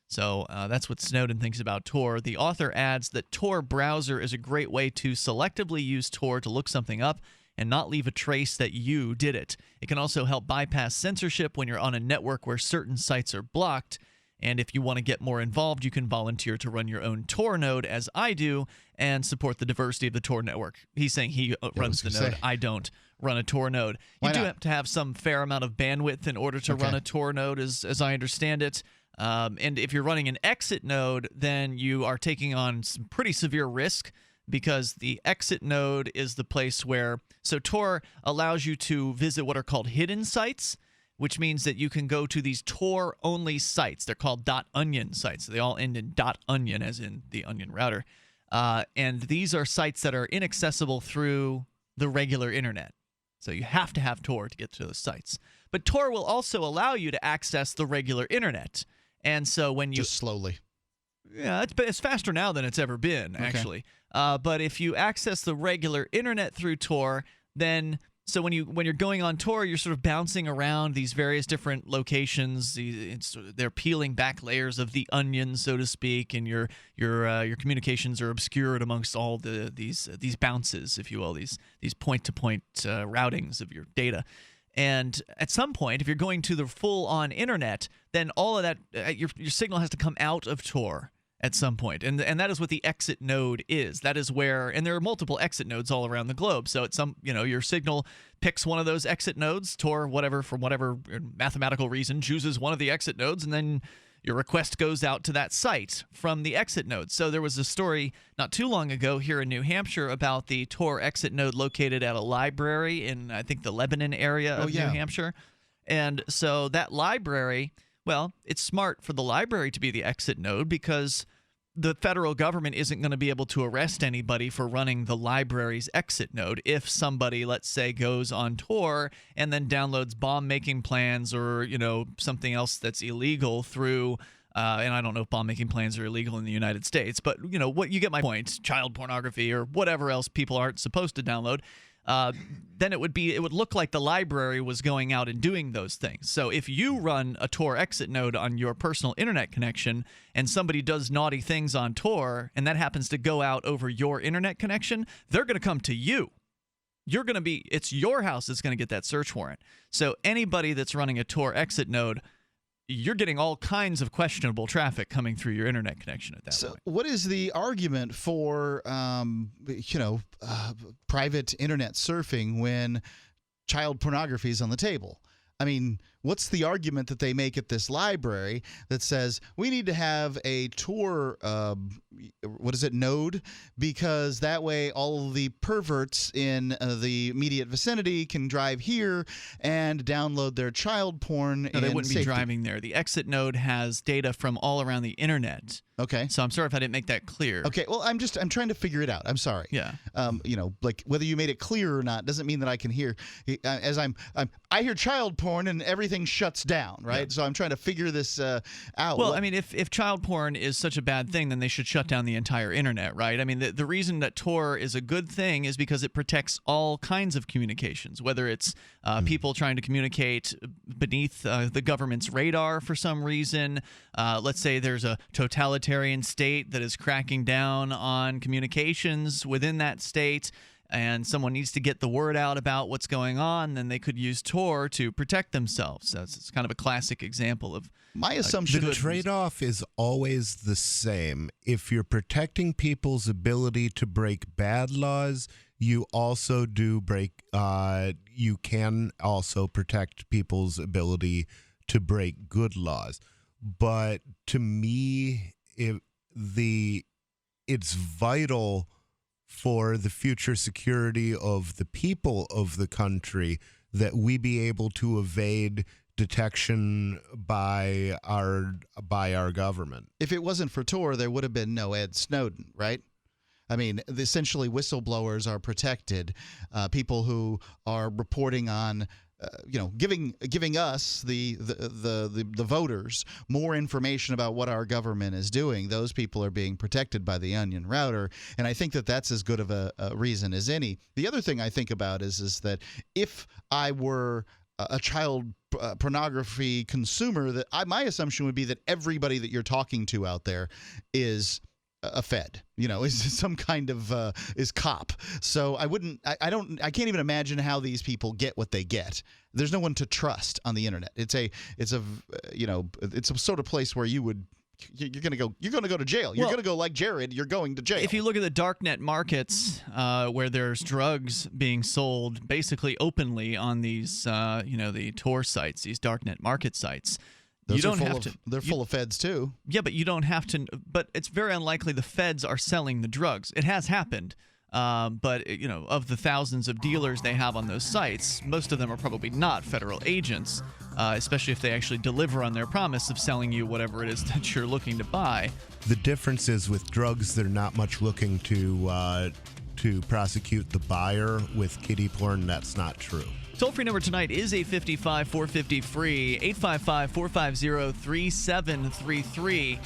So that's what Snowden thinks about Tor. The author adds that Tor browser is a great way to selectively use Tor to look something up and not leave a trace that you did it. It can also help bypass censorship when you're on a network where certain sites are blocked. And if you want to get more involved, you can volunteer to run your own Tor node, as I do, and support the diversity of the Tor network. He's saying he runs the node. I don't run a Tor node. You do have to have some fair amount of bandwidth in order to run a Tor node, as I understand it. And if you're running an exit node, then you are taking on some pretty severe risk, because the exit node is the place where... So Tor allows you to visit what are called hidden sites, which means that you can go to these Tor-only sites. They're called .onion sites. They all end in .onion, as in the Onion router. And these are sites that are inaccessible through the regular internet. So you have to have Tor to get to those sites. But Tor will also allow you to access the regular internet. And so when you... Just slowly. Yeah, it's faster now than it's ever been, actually. But if you access the regular internet through Tor, then so when you're going on Tor, you're sort of bouncing around these various different locations. They're peeling back layers of the onion, so to speak, and your communications are obscured amongst all these bounces, if you will, these point-to-point routings of your data. And at some point, if you're going to the full-on internet, then all of that your signal has to come out of Tor. at some point. And that is what the exit node is. That is where, and there are multiple exit nodes all around the globe. So at some, your signal picks one of those exit nodes, Tor, whatever, for whatever mathematical reason, chooses one of the exit nodes, and then your request goes out to that site from the exit node. So there was a story not too long ago here in New Hampshire about the Tor exit node located at a library in, I think, the Lebanon area of New Hampshire. And so that library, well, it's smart for the library to be the exit node because the federal government isn't going to be able to arrest anybody for running the library's exit node if somebody, let's say, goes on Tor and then downloads bomb-making plans or, something else that's illegal through and I don't know if bomb-making plans are illegal in the United States, but, what you get my point, child pornography or whatever else people aren't supposed to download. Then it would look like the library was going out and doing those things. So if you run a Tor exit node on your personal internet connection and somebody does naughty things on Tor and that happens to go out over your internet connection, they're going to come to you. It's your house that's going to get that search warrant. So anybody that's running a Tor exit node, you're getting all kinds of questionable traffic coming through your internet connection at that point. So what is the argument for, private internet surfing when child pornography is on the table? I mean, what's the argument that they make at this library that says we need to have a Tor, node, because that way all of the perverts in the immediate vicinity can drive here and download their child porn. No, they wouldn't be driving there. The exit node has data from all around the internet. Okay. So I'm sorry if I didn't make that clear. Okay. Well, I'm trying to figure it out. I'm sorry. Yeah. Like whether you made it clear or not doesn't mean that I can hear. I hear child porn and everything shuts down, right? Yeah. So I'm trying to figure this out. Well, I mean, if child porn is such a bad thing, then they should shut down the entire internet, right? I mean, the reason that Tor is a good thing is because it protects all kinds of communications, whether it's people trying to communicate beneath the government's radar for some reason. Let's say there's a totalitarian state that is cracking down on communications within that state, and someone needs to get the word out about what's going on, then they could use Tor to protect themselves. So it's kind of a classic example of my assumption. The trade-off is always the same. If you're protecting people's ability to break bad laws, you also you can also protect people's ability to break good laws. But to me, it's vital for the future security of the people of the country that we be able to evade detection by our government. If it wasn't for Tor, there would have been no Ed Snowden, right? I mean, essentially, whistleblowers are protected. People who are reporting on, giving us the voters more information about what our government is doing. Those people are being protected by the Onion router, and I think that that's as good of a reason as any. The other thing I think about is that if I were a child pornography consumer, that my assumption would be that everybody that you're talking to out there is a Fed, is some kind of is cop. So I can't even imagine how these people get what they get. There's no one to trust on the internet. It's a sort of place where you're going to go to jail. You're going to go like Jared. You're going to jail. If you look at the darknet markets where there's drugs being sold basically openly on these, the Tor sites, these darknet market sites, they're full of feds too. Yeah, but you don't have to. But it's very unlikely the feds are selling the drugs. It has happened, but of the thousands of dealers they have on those sites, most of them are probably not federal agents, especially if they actually deliver on their promise of selling you whatever it is that you're looking to buy. The difference is with drugs, they're not much looking to prosecute the buyer. With kiddie porn, that's not true. Toll-free number tonight is 855-450-FREE, 855-450-3733.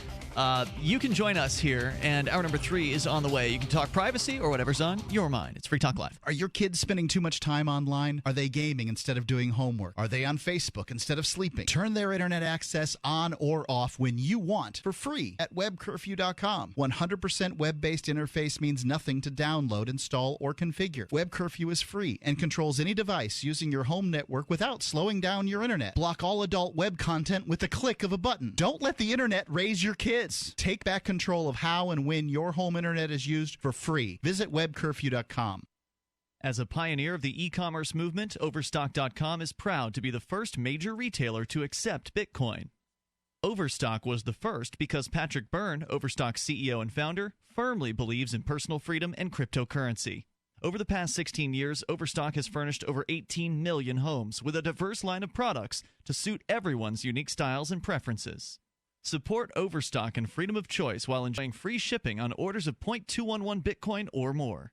You can join us here, and hour number 3 is on the way. You can talk privacy or whatever's on your mind. It's Free Talk Live. Are your kids spending too much time online? Are they gaming instead of doing homework? Are they on Facebook instead of sleeping? Turn their internet access on or off when you want for free at webcurfew.com. 100% web-based interface means nothing to download, install, or configure. Web Curfew is free and controls any device using your home network without slowing down your internet. Block all adult web content with the click of a button. Don't let the internet raise your kids. is. Take back control of how and when your home internet is used for free. Visit webcurfew.com. As a pioneer of the e-commerce movement, Overstock.com is proud to be the first major retailer to accept Bitcoin. Overstock was the first because Patrick Byrne, Overstock's CEO and founder, firmly believes in personal freedom and cryptocurrency. Over the past 16 years, Overstock has furnished over 18 million homes with a diverse line of products to suit everyone's unique styles and preferences. Support Overstock and freedom of choice while enjoying free shipping on orders of 0.211 Bitcoin or more.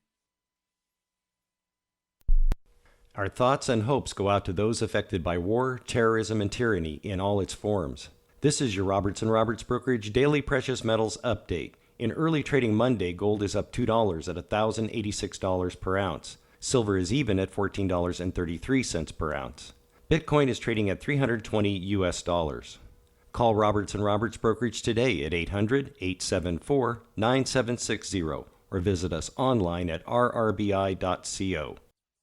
Our thoughts and hopes go out to those affected by war, terrorism, and tyranny in all its forms. This is your Roberts & Roberts Brokerage Daily Precious Metals Update. In early trading Monday, gold is up $2 at $1,086 per ounce. Silver is even at $14.33 per ounce. Bitcoin is trading at $320 US. Call Roberts & Roberts Brokerage today at 800-874-9760 or visit us online at rrbi.co.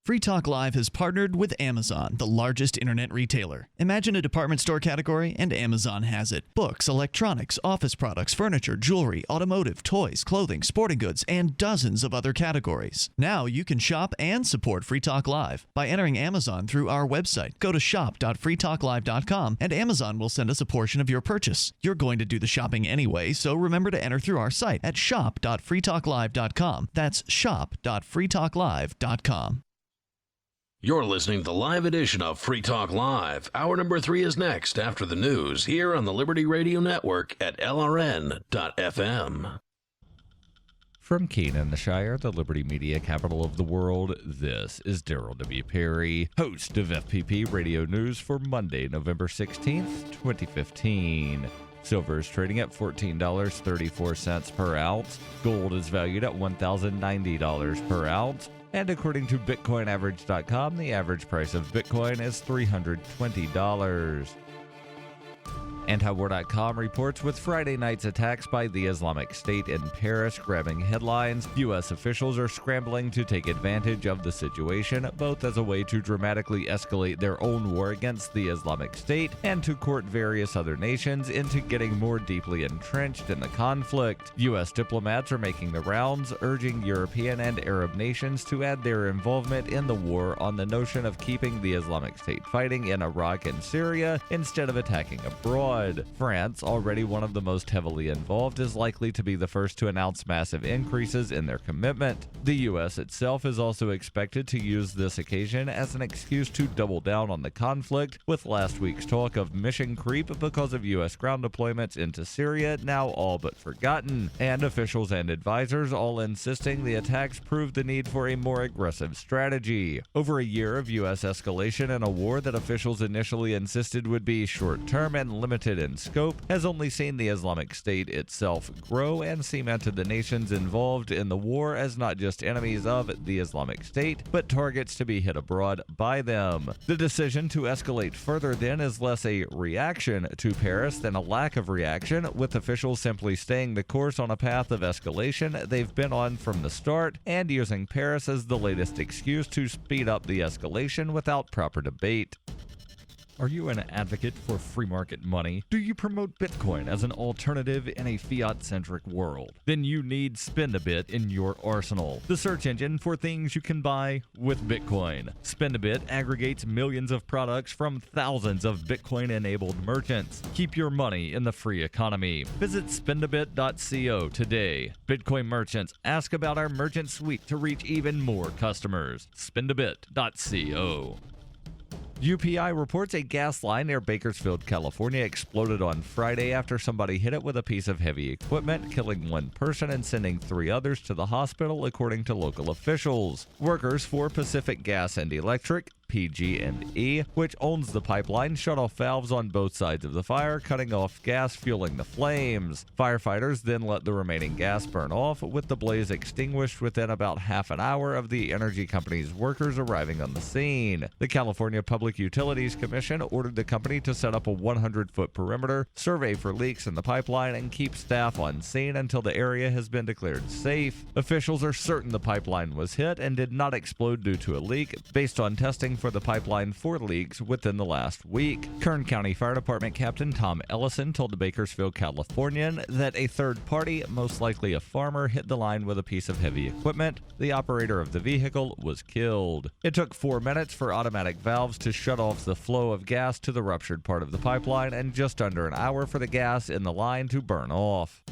Free Talk Live has partnered with Amazon, the largest internet retailer. Imagine a department store category, and Amazon has it. Books, electronics, office products, furniture, jewelry, automotive, toys, clothing, sporting goods, and dozens of other categories. Now you can shop and support Free Talk Live by entering Amazon through our website. Go to shop.freetalklive.com, and Amazon will send us a portion of your purchase. You're going to do the shopping anyway, so remember to enter through our site at shop.freetalklive.com. That's shop.freetalklive.com. You're listening to the live edition of Free Talk Live. Hour number 3 is next after the news here on the Liberty Radio Network at LRN.FM. From Keene in the Shire, the Liberty Media capital of the world, this is Daryl W. Perry, host of FPP Radio News for Monday, November 16th, 2015. Silver is trading at $14.34 per ounce. Gold is valued at $1,090 per ounce. And according to BitcoinAverage.com, the average price of Bitcoin is $320. Antiwar.com reports with Friday night's attacks by the Islamic State in Paris grabbing headlines, U.S. officials are scrambling to take advantage of the situation, both as a way to dramatically escalate their own war against the Islamic State and to court various other nations into getting more deeply entrenched in the conflict. U.S. diplomats are making the rounds, urging European and Arab nations to add their involvement in the war on the notion of keeping the Islamic State fighting in Iraq and Syria instead of attacking abroad. France, already one of the most heavily involved, is likely to be the first to announce massive increases in their commitment. The U.S. itself is also expected to use this occasion as an excuse to double down on the conflict, with last week's talk of mission creep because of U.S. ground deployments into Syria now all but forgotten, and officials and advisors all insisting the attacks prove the need for a more aggressive strategy. Over a year of U.S. escalation in a war that officials initially insisted would be short-term and limited in scope has only seen the Islamic State itself grow and cemented the nations involved in the war as not just enemies of the Islamic State, but targets to be hit abroad by them. The decision to escalate further then is less a reaction to Paris than a lack of reaction, with officials simply staying the course on a path of escalation they've been on from the start and using Paris as the latest excuse to speed up the escalation without proper debate. Are you an advocate for free market money? Do you promote Bitcoin as an alternative in a fiat-centric world? Then you need Spend-A-Bit in your arsenal, the search engine for things you can buy with Bitcoin. Spend-A-Bit aggregates millions of products from thousands of Bitcoin-enabled merchants. Keep your money in the free economy. Visit spendabit.co today. Bitcoin merchants, ask about our merchant suite to reach even more customers. Spendabit.co. UPI reports a gas line near Bakersfield, California exploded on Friday after somebody hit it with a piece of heavy equipment, killing one person and sending 3 others to the hospital, according to local officials. Workers for Pacific Gas and Electric, PG&E, which owns the pipeline, shut off valves on both sides of the fire, cutting off gas fueling the flames. Firefighters then let the remaining gas burn off, with the blaze extinguished within about half an hour of the energy company's workers arriving on the scene. The California Public Utilities Commission ordered the company to set up a 100-foot perimeter, survey for leaks in the pipeline, and keep staff on scene until the area has been declared safe. Officials are certain the pipeline was hit and did not explode due to a leak, based on testing for the pipeline for leaks within the last week. Kern County Fire Department Captain Tom Ellison told the Bakersfield Californian that a third party, most likely a farmer, hit the line with a piece of heavy equipment. The operator of the vehicle was killed. It took 4 minutes for automatic valves to shut off the flow of gas to the ruptured part of the pipeline and just under an hour for the gas in the line to burn off.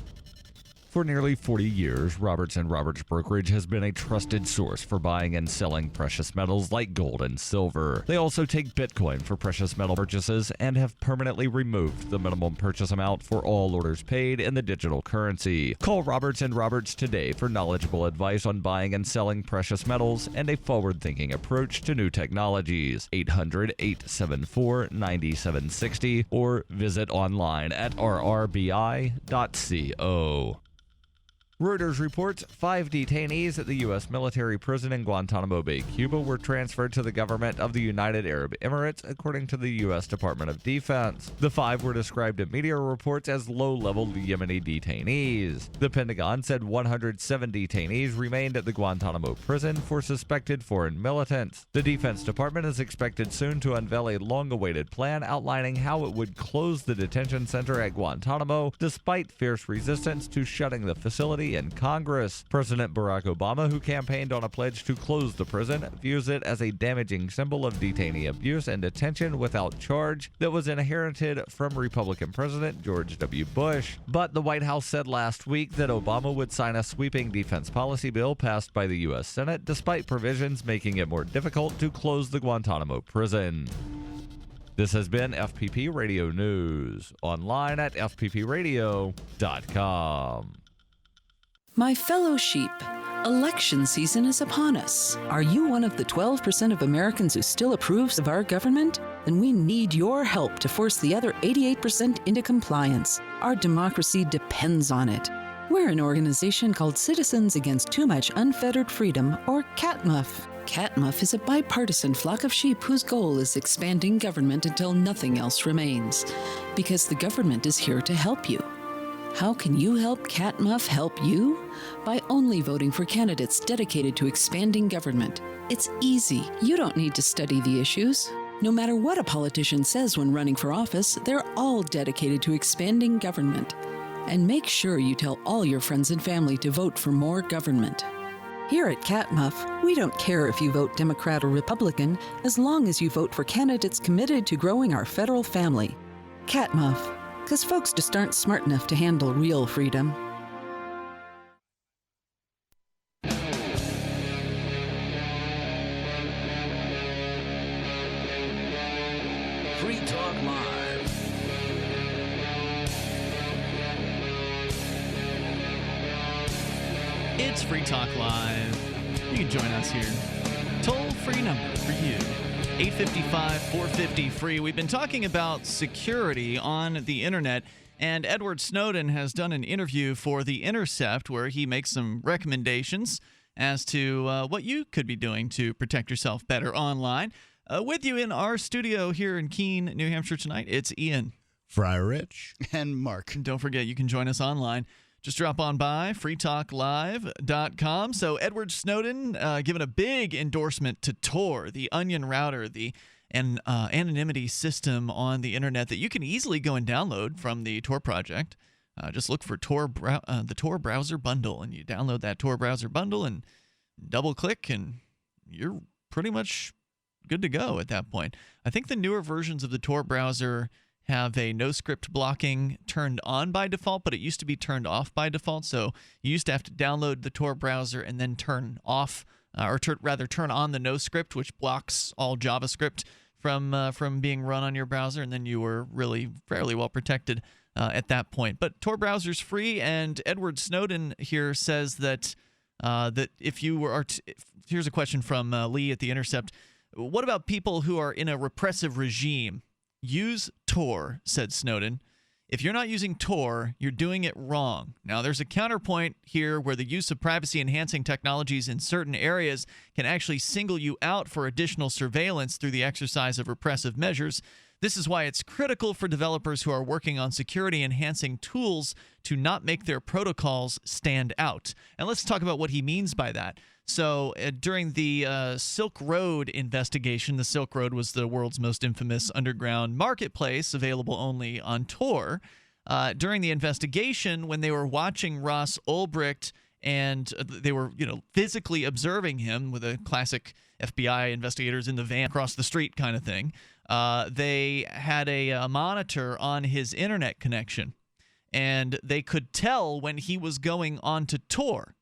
For nearly 40 years, Roberts & Roberts Brokerage has been a trusted source for buying and selling precious metals like gold and silver. They also take Bitcoin for precious metal purchases and have permanently removed the minimum purchase amount for all orders paid in the digital currency. Call Roberts & Roberts today for knowledgeable advice on buying and selling precious metals and a forward-thinking approach to new technologies. 800-874-9760 or visit online at rrbi.co. Reuters reports 5 detainees at the U.S. military prison in Guantanamo Bay, Cuba, were transferred to the government of the United Arab Emirates, according to the U.S. Department of Defense. The 5 were described in media reports as low-level Yemeni detainees. The Pentagon said 107 detainees remained at the Guantanamo prison for suspected foreign militants. The Defense Department is expected soon to unveil a long-awaited plan outlining how it would close the detention center at Guantanamo, despite fierce resistance to shutting the facility in Congress. President Barack Obama, who campaigned on a pledge to close the prison, views it as a damaging symbol of detainee abuse and detention without charge that was inherited from Republican President George W. Bush. But the White House said last week that Obama would sign a sweeping defense policy bill passed by the U.S. Senate, despite provisions making it more difficult to close the Guantanamo prison. This has been FPP Radio News, online at fppradio.com. My fellow sheep, election season is upon us. Are you one of the 12% of Americans who still approves of our government? Then we need your help to force the other 88% into compliance. Our democracy depends on it. We're an organization called Citizens Against Too Much Unfettered Freedom, or CATMUF. CATMUF is a bipartisan flock of sheep whose goal is expanding government until nothing else remains. Because the government is here to help you. How can you help CATMUF help you? By only voting for candidates dedicated to expanding government. It's easy. You don't need to study the issues. No matter what a politician says when running for office, they're all dedicated to expanding government. And make sure you tell all your friends and family to vote for more government. Here at CATMUF, we don't care if you vote Democrat or Republican, as long as you vote for candidates committed to growing our federal family. CATMUF. Because folks just aren't smart enough to handle real freedom. Free Talk Live. It's Free Talk Live. You can join us here. Toll-free number for you. 855-450-FREE. We've been talking about security on the internet, and Edward Snowden has done an interview for The Intercept where he makes some recommendations as to what you could be doing to protect yourself better online. With you in our studio here in Keene, New Hampshire tonight, it's Ian. Friar Rich. And Mark. And don't forget, you can join us online. Just drop on by freetalklive.com. So Edward Snowden given a big endorsement to Tor, the onion router, the anonymity system on the internet that you can easily go and download from the Tor project. Just look for the Tor browser bundle, and you download that Tor browser bundle and double-click, and you're pretty much good to go at that point. I think the newer versions of the Tor browser have a no script blocking turned on by default, but it used to be turned off by default. So you used to have to download the Tor browser and then turn off, turn on the no script, which blocks all JavaScript from being run on your browser, and then you were really fairly well protected at that point. But Tor browser's free, and Edward Snowden here says that if you were, here's a question from Lee at The Intercept. What about people who are in a repressive regime? Use Tor, said Snowden. If you're not using Tor, you're doing it wrong. Now, there's a counterpoint here where the use of privacy-enhancing technologies in certain areas can actually single you out for additional surveillance through the exercise of repressive measures. This is why it's critical for developers who are working on security-enhancing tools to not make their protocols stand out. And let's talk about what he means by that. So during the Silk Road investigation, the Silk Road was the world's most infamous underground marketplace available only on Tor. During the investigation, when they were watching Ross Ulbricht and they were, physically observing him with a classic FBI investigators in the van across the street kind of thing, they had a monitor on his internet connection, and they could tell when he was going onto Tor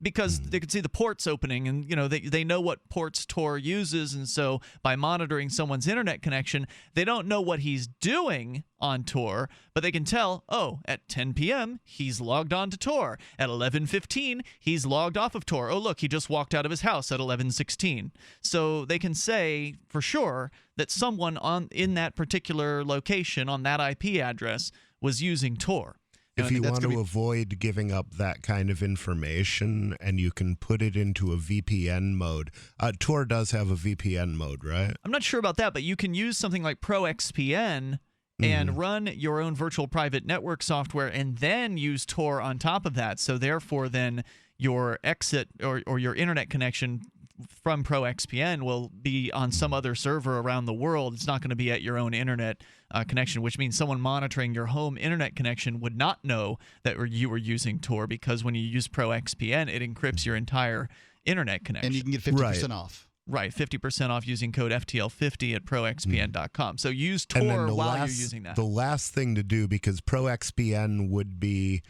because they could see the ports opening, and they know what ports Tor uses, and so by monitoring someone's internet connection, they don't know what he's doing on Tor, but they can tell, at 10 p.m. he's logged on to Tor. At 11:15 he's logged off of Tor. Oh, look, he just walked out of his house at 11:16. So they can say for sure that someone in that particular location on that IP address was using Tor. If you want to avoid giving up that kind of information, and you can put it into a VPN mode. Tor does have a VPN mode, right? I'm not sure about that, but you can use something like ProXPN and run your own virtual private network software and then use Tor on top of that. So therefore, then your exit or your internet connection from ProXPN will be on some other server around the world. It's not going to be at your own internet connection, which means someone monitoring your home internet connection would not know that you were using Tor, because when you use ProXPN, it encrypts your entire internet connection. And you can get 50% off. Right, 50% off using code FTL50 at proxpn.com. So use Tor while you're using that. The last thing to do, because ProXPN would be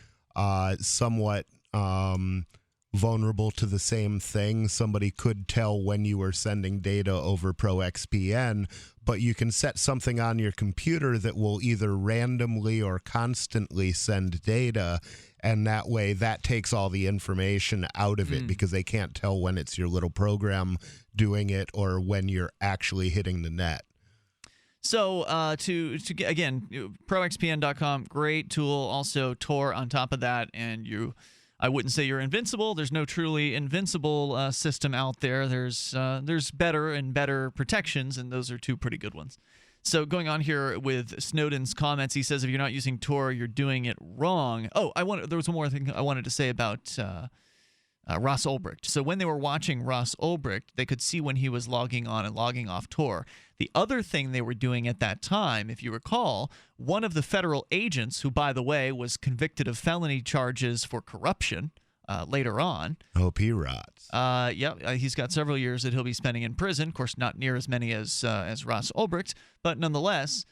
somewhat vulnerable to the same thing. Somebody could tell when you were sending data over ProXPN, but you can set something on your computer that will either randomly or constantly send data, and that way that takes all the information out of it, because they can't tell when it's your little program doing it or when you're actually hitting the net. So again, proxpn.com, great tool. Also Tor on top of that, and I wouldn't say you're invincible. There's no truly invincible system out there. There's better and better protections, and those are two pretty good ones. So going on here with Snowden's comments, he says if you're not using Tor, you're doing it wrong. There was one more thing I wanted to say about Ross Ulbricht. So when they were watching Ross Ulbricht, they could see when he was logging on and logging off Tor. The other thing they were doing at that time, if you recall, one of the federal agents, who, by the way, was convicted of felony charges for corruption later on. Hope he rots. He's got several years that he'll be spending in prison. Of course, not near as many as Ross Ulbricht, but nonetheless.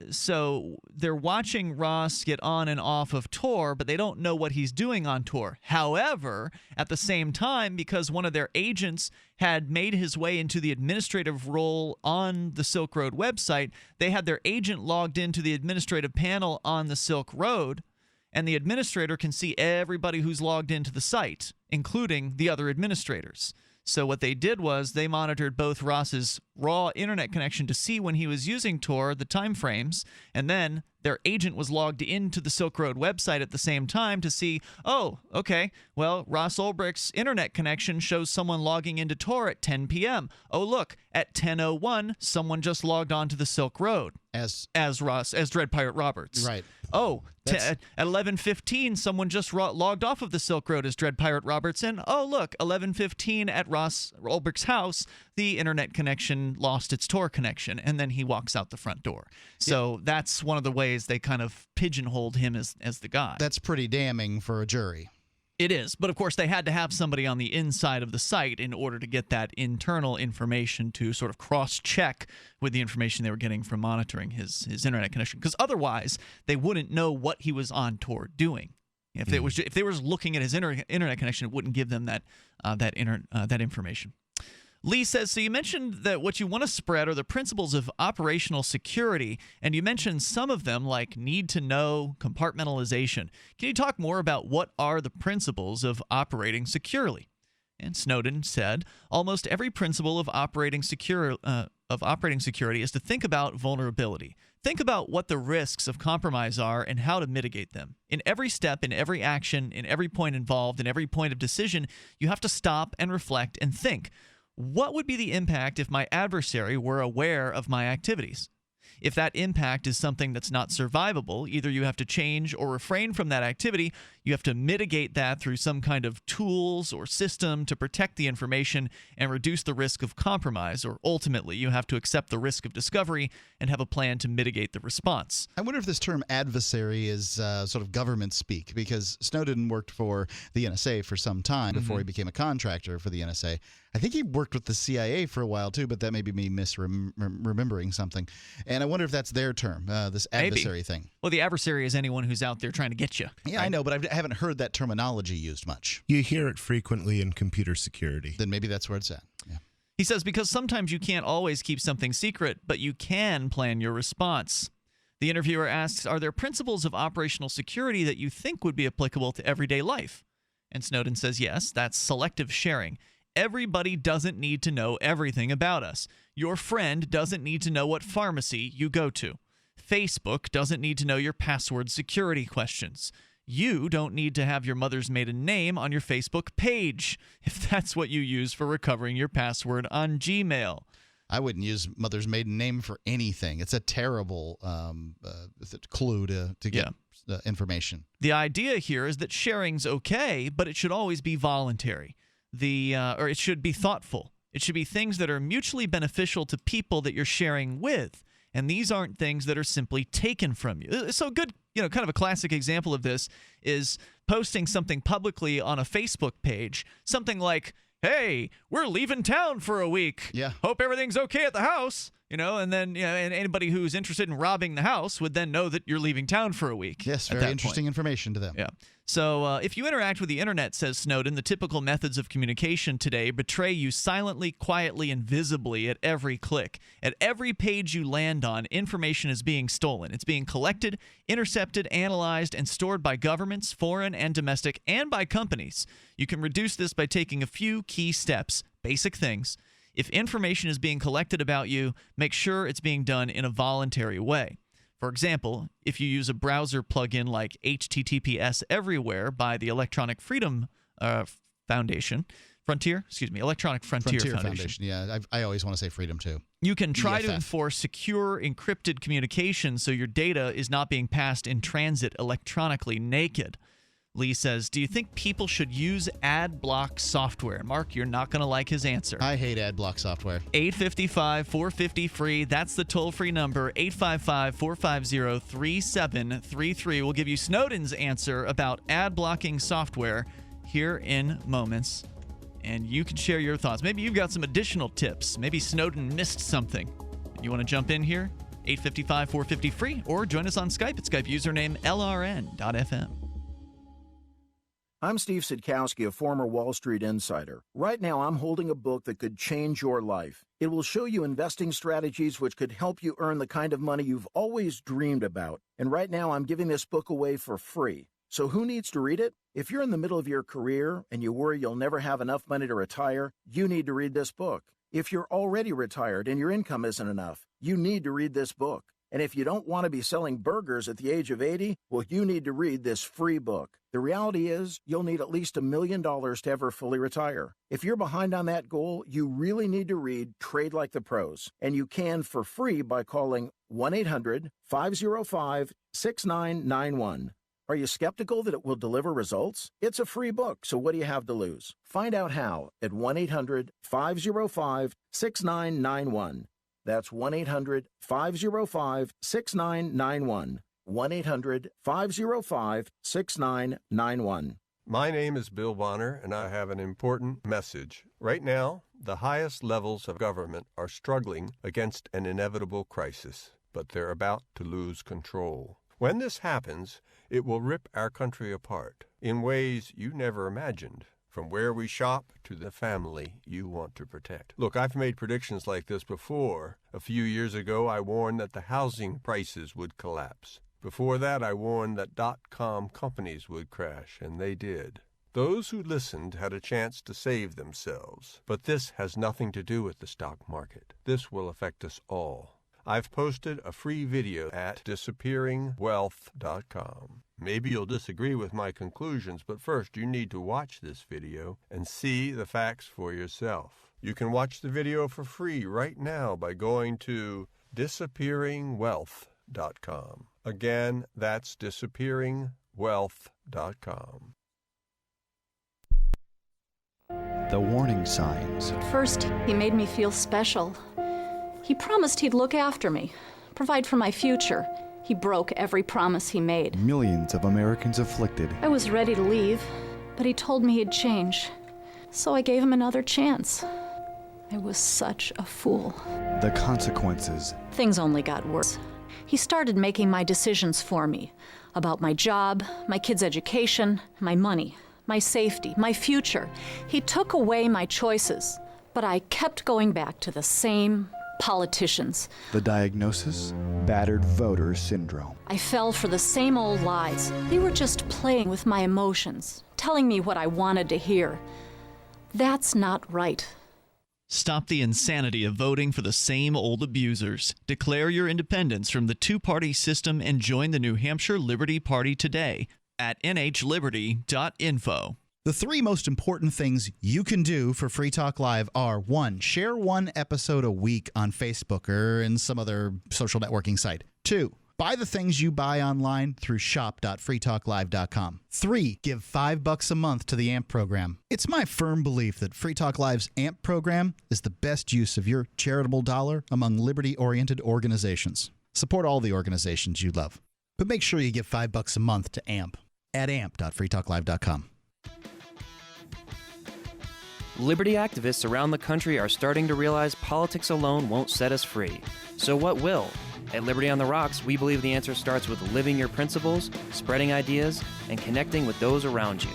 So they're watching Ross get on and off of Tor, but they don't know what he's doing on Tor. However, at the same time, because one of their agents had made his way into the administrative role on the Silk Road website, they had their agent logged into the administrative panel on the Silk Road, and the administrator can see everybody who's logged into the site, including the other administrators. So what they did was they monitored both Ross's raw internet connection to see when he was using Tor, the time frames, and then their agent was logged into the Silk Road website at the same time to see, Ross Ulbricht's internet connection shows someone logging into Tor at 10 p.m. Oh, look, at 10:01, someone just logged on to the Silk Road as Dread Pirate Roberts. Right. At 11:15, someone just logged off of the Silk Road as Dread Pirate Roberts, and look, 11:15 at Ross Ulbricht's house, the internet connection lost its Tor connection, and then he walks out the front door. So that's one of the ways they kind of pigeonholed him as the guy. That's pretty damning for a jury. It is, but of course they had to have somebody on the inside of the site in order to get that internal information to sort of cross-check with the information they were getting from monitoring his internet connection, because otherwise they wouldn't know what he was on Tor doing. If they were looking at his internet connection, it wouldn't give them that information. Lee says, so you mentioned that what you want to spread are the principles of operational security, and you mentioned some of them like need to know, compartmentalization. Can you talk more about what are the principles of operating securely? And Snowden said, almost every principle of operating security is to think about vulnerability. Think about what the risks of compromise are and how to mitigate them. In every step, in every action, in every point involved, in every point of decision, you have to stop and reflect and think. What would be the impact if my adversary were aware of my activities? If that impact is something that's not survivable, either you have to change or refrain from that activity. You have to mitigate that through some kind of tools or system to protect the information and reduce the risk of compromise, or ultimately you have to accept the risk of discovery and have a plan to mitigate the response. I wonder if this term adversary is sort of government speak, because Snowden worked for the NSA for some time before he became a contractor for the NSA. I think he worked with the CIA for a while too, but that may be me misremembering something. And I wonder if that's their term, this adversary thing. Well, the adversary is anyone who's out there trying to get you. Yeah, right? I know, but I haven't heard that terminology used much. You hear it frequently in computer security. Then maybe that's where it's at. Yeah. He says, because sometimes you can't always keep something secret, but you can plan your response. The interviewer asks, are there principles of operational security that you think would be applicable to everyday life? And Snowden says, yes, that's selective sharing. Everybody doesn't need to know everything about us. Your friend doesn't need to know what pharmacy you go to. Facebook doesn't need to know your password security questions. You don't need to have your mother's maiden name on your Facebook page if that's what you use for recovering your password on Gmail. I wouldn't use mother's maiden name for anything. It's a terrible clue to get information. The idea here is that sharing's okay, but it should always be voluntary. Or it should be thoughtful. It should be things that are mutually beneficial to people that you're sharing with. And these aren't things that are simply taken from you. So good, kind of a classic example of this is posting something publicly on a Facebook page, something like, hey, we're leaving town for a week. Yeah. Hope everything's okay at the house. And then and anybody who's interested in robbing the house would then know that you're leaving town for a week. Yes, very interesting information to them. Yeah. So if you interact with the internet, says Snowden, the typical methods of communication today betray you silently, quietly, and visibly at every click. At every page you land on, information is being stolen. It's being collected, intercepted, analyzed, and stored by governments, foreign and domestic, and by companies. You can reduce this by taking a few key steps, basic things. If information is being collected about you, make sure it's being done in a voluntary way. For example, if you use a browser plugin like HTTPS Everywhere by the Electronic Freedom Foundation, Electronic Frontier Foundation. Yeah, I always want to say freedom too. You can try to enforce secure, encrypted communication so your data is not being passed in transit electronically naked. Lee says, do you think people should use ad block software? Mark, you're not going to like his answer. I hate ad block software. 855-450-FREE. That's the toll-free number, 855-450-3733. We'll give you Snowden's answer about ad blocking software here in moments. And you can share your thoughts. Maybe you've got some additional tips. Maybe Snowden missed something. You want to jump in here? 855-450-FREE, or join us on Skype at Skype username LRN.FM. I'm Steve Sidkowski, a former Wall Street insider. Right now, I'm holding a book that could change your life. It will show you investing strategies which could help you earn the kind of money you've always dreamed about. And right now, I'm giving this book away for free. So who needs to read it? If you're in the middle of your career and you worry you'll never have enough money to retire, you need to read this book. If you're already retired and your income isn't enough, you need to read this book. And if you don't want to be selling burgers at the age of 80, well, you need to read this free book. The reality is, you'll need at least $1 million to ever fully retire. If you're behind on that goal, you really need to read Trade Like the Pros. And you can for free by calling 1-800-505-6991. Are you skeptical that it will deliver results? It's a free book, so what do you have to lose? Find out how at 1-800-505-6991. That's 1-800-505-6991. 1-800-505-6991. My name is Bill Bonner, and I have an important message. Right now, the highest levels of government are struggling against an inevitable crisis, but they're about to lose control. When this happens, it will rip our country apart in ways you never imagined. From where we shop to the family you want to protect. Look, I've made predictions like this before. A few years ago, I warned that the housing prices would collapse. Before that, I warned that .com companies would crash, and they did. Those who listened had a chance to save themselves. But this has nothing to do with the stock market. This will affect us all. I've posted a free video at disappearingwealth.com. Maybe you'll disagree with my conclusions, but first you need to watch this video and see the facts for yourself. You can watch the video for free right now by going to disappearingwealth.com. Again, that's disappearingwealth.com. The warning signs. First, he made me feel special. He promised he'd look after me, provide for my future. He broke every promise he made. Millions of Americans afflicted. I was ready to leave, but he told me he'd change. So I gave him another chance. I was such a fool. The consequences. Things only got worse. He started making my decisions for me about my job, my kids' education, my money, my safety, my future. He took away my choices, but I kept going back to the same politicians. The diagnosis? Battered voter syndrome. I fell for the same old lies. They were just playing with my emotions, telling me what I wanted to hear. That's not right. Stop the insanity of voting for the same old abusers. Declare your independence from the two-party system and join the New Hampshire Liberty Party today at nhliberty.info. The three most important things you can do for Free Talk Live are: 1, share one episode a week on Facebook or in some other social networking site. 2, buy the things you buy online through shop.freetalklive.com. 3, give $5 a month to the AMP program. It's my firm belief that Free Talk Live's AMP program is the best use of your charitable dollar among liberty-oriented organizations. Support all the organizations you love, but make sure you give $5 a month to AMP at amp.freetalklive.com. Liberty activists around the country are starting to realize politics alone won't set us free. So what will? At Liberty on the Rocks, we believe the answer starts with living your principles, spreading ideas, and connecting with those around you.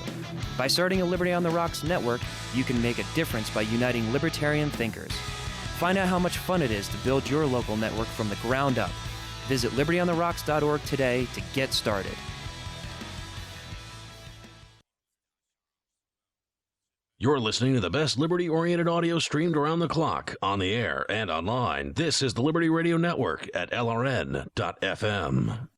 By starting a Liberty on the Rocks network, you can make a difference by uniting libertarian thinkers. Find out how much fun it is to build your local network from the ground up. Visit libertyontherocks.org today to get started. You're listening to the best liberty-oriented audio streamed around the clock, on the air, and online. This is the Liberty Radio Network at LRN.FM.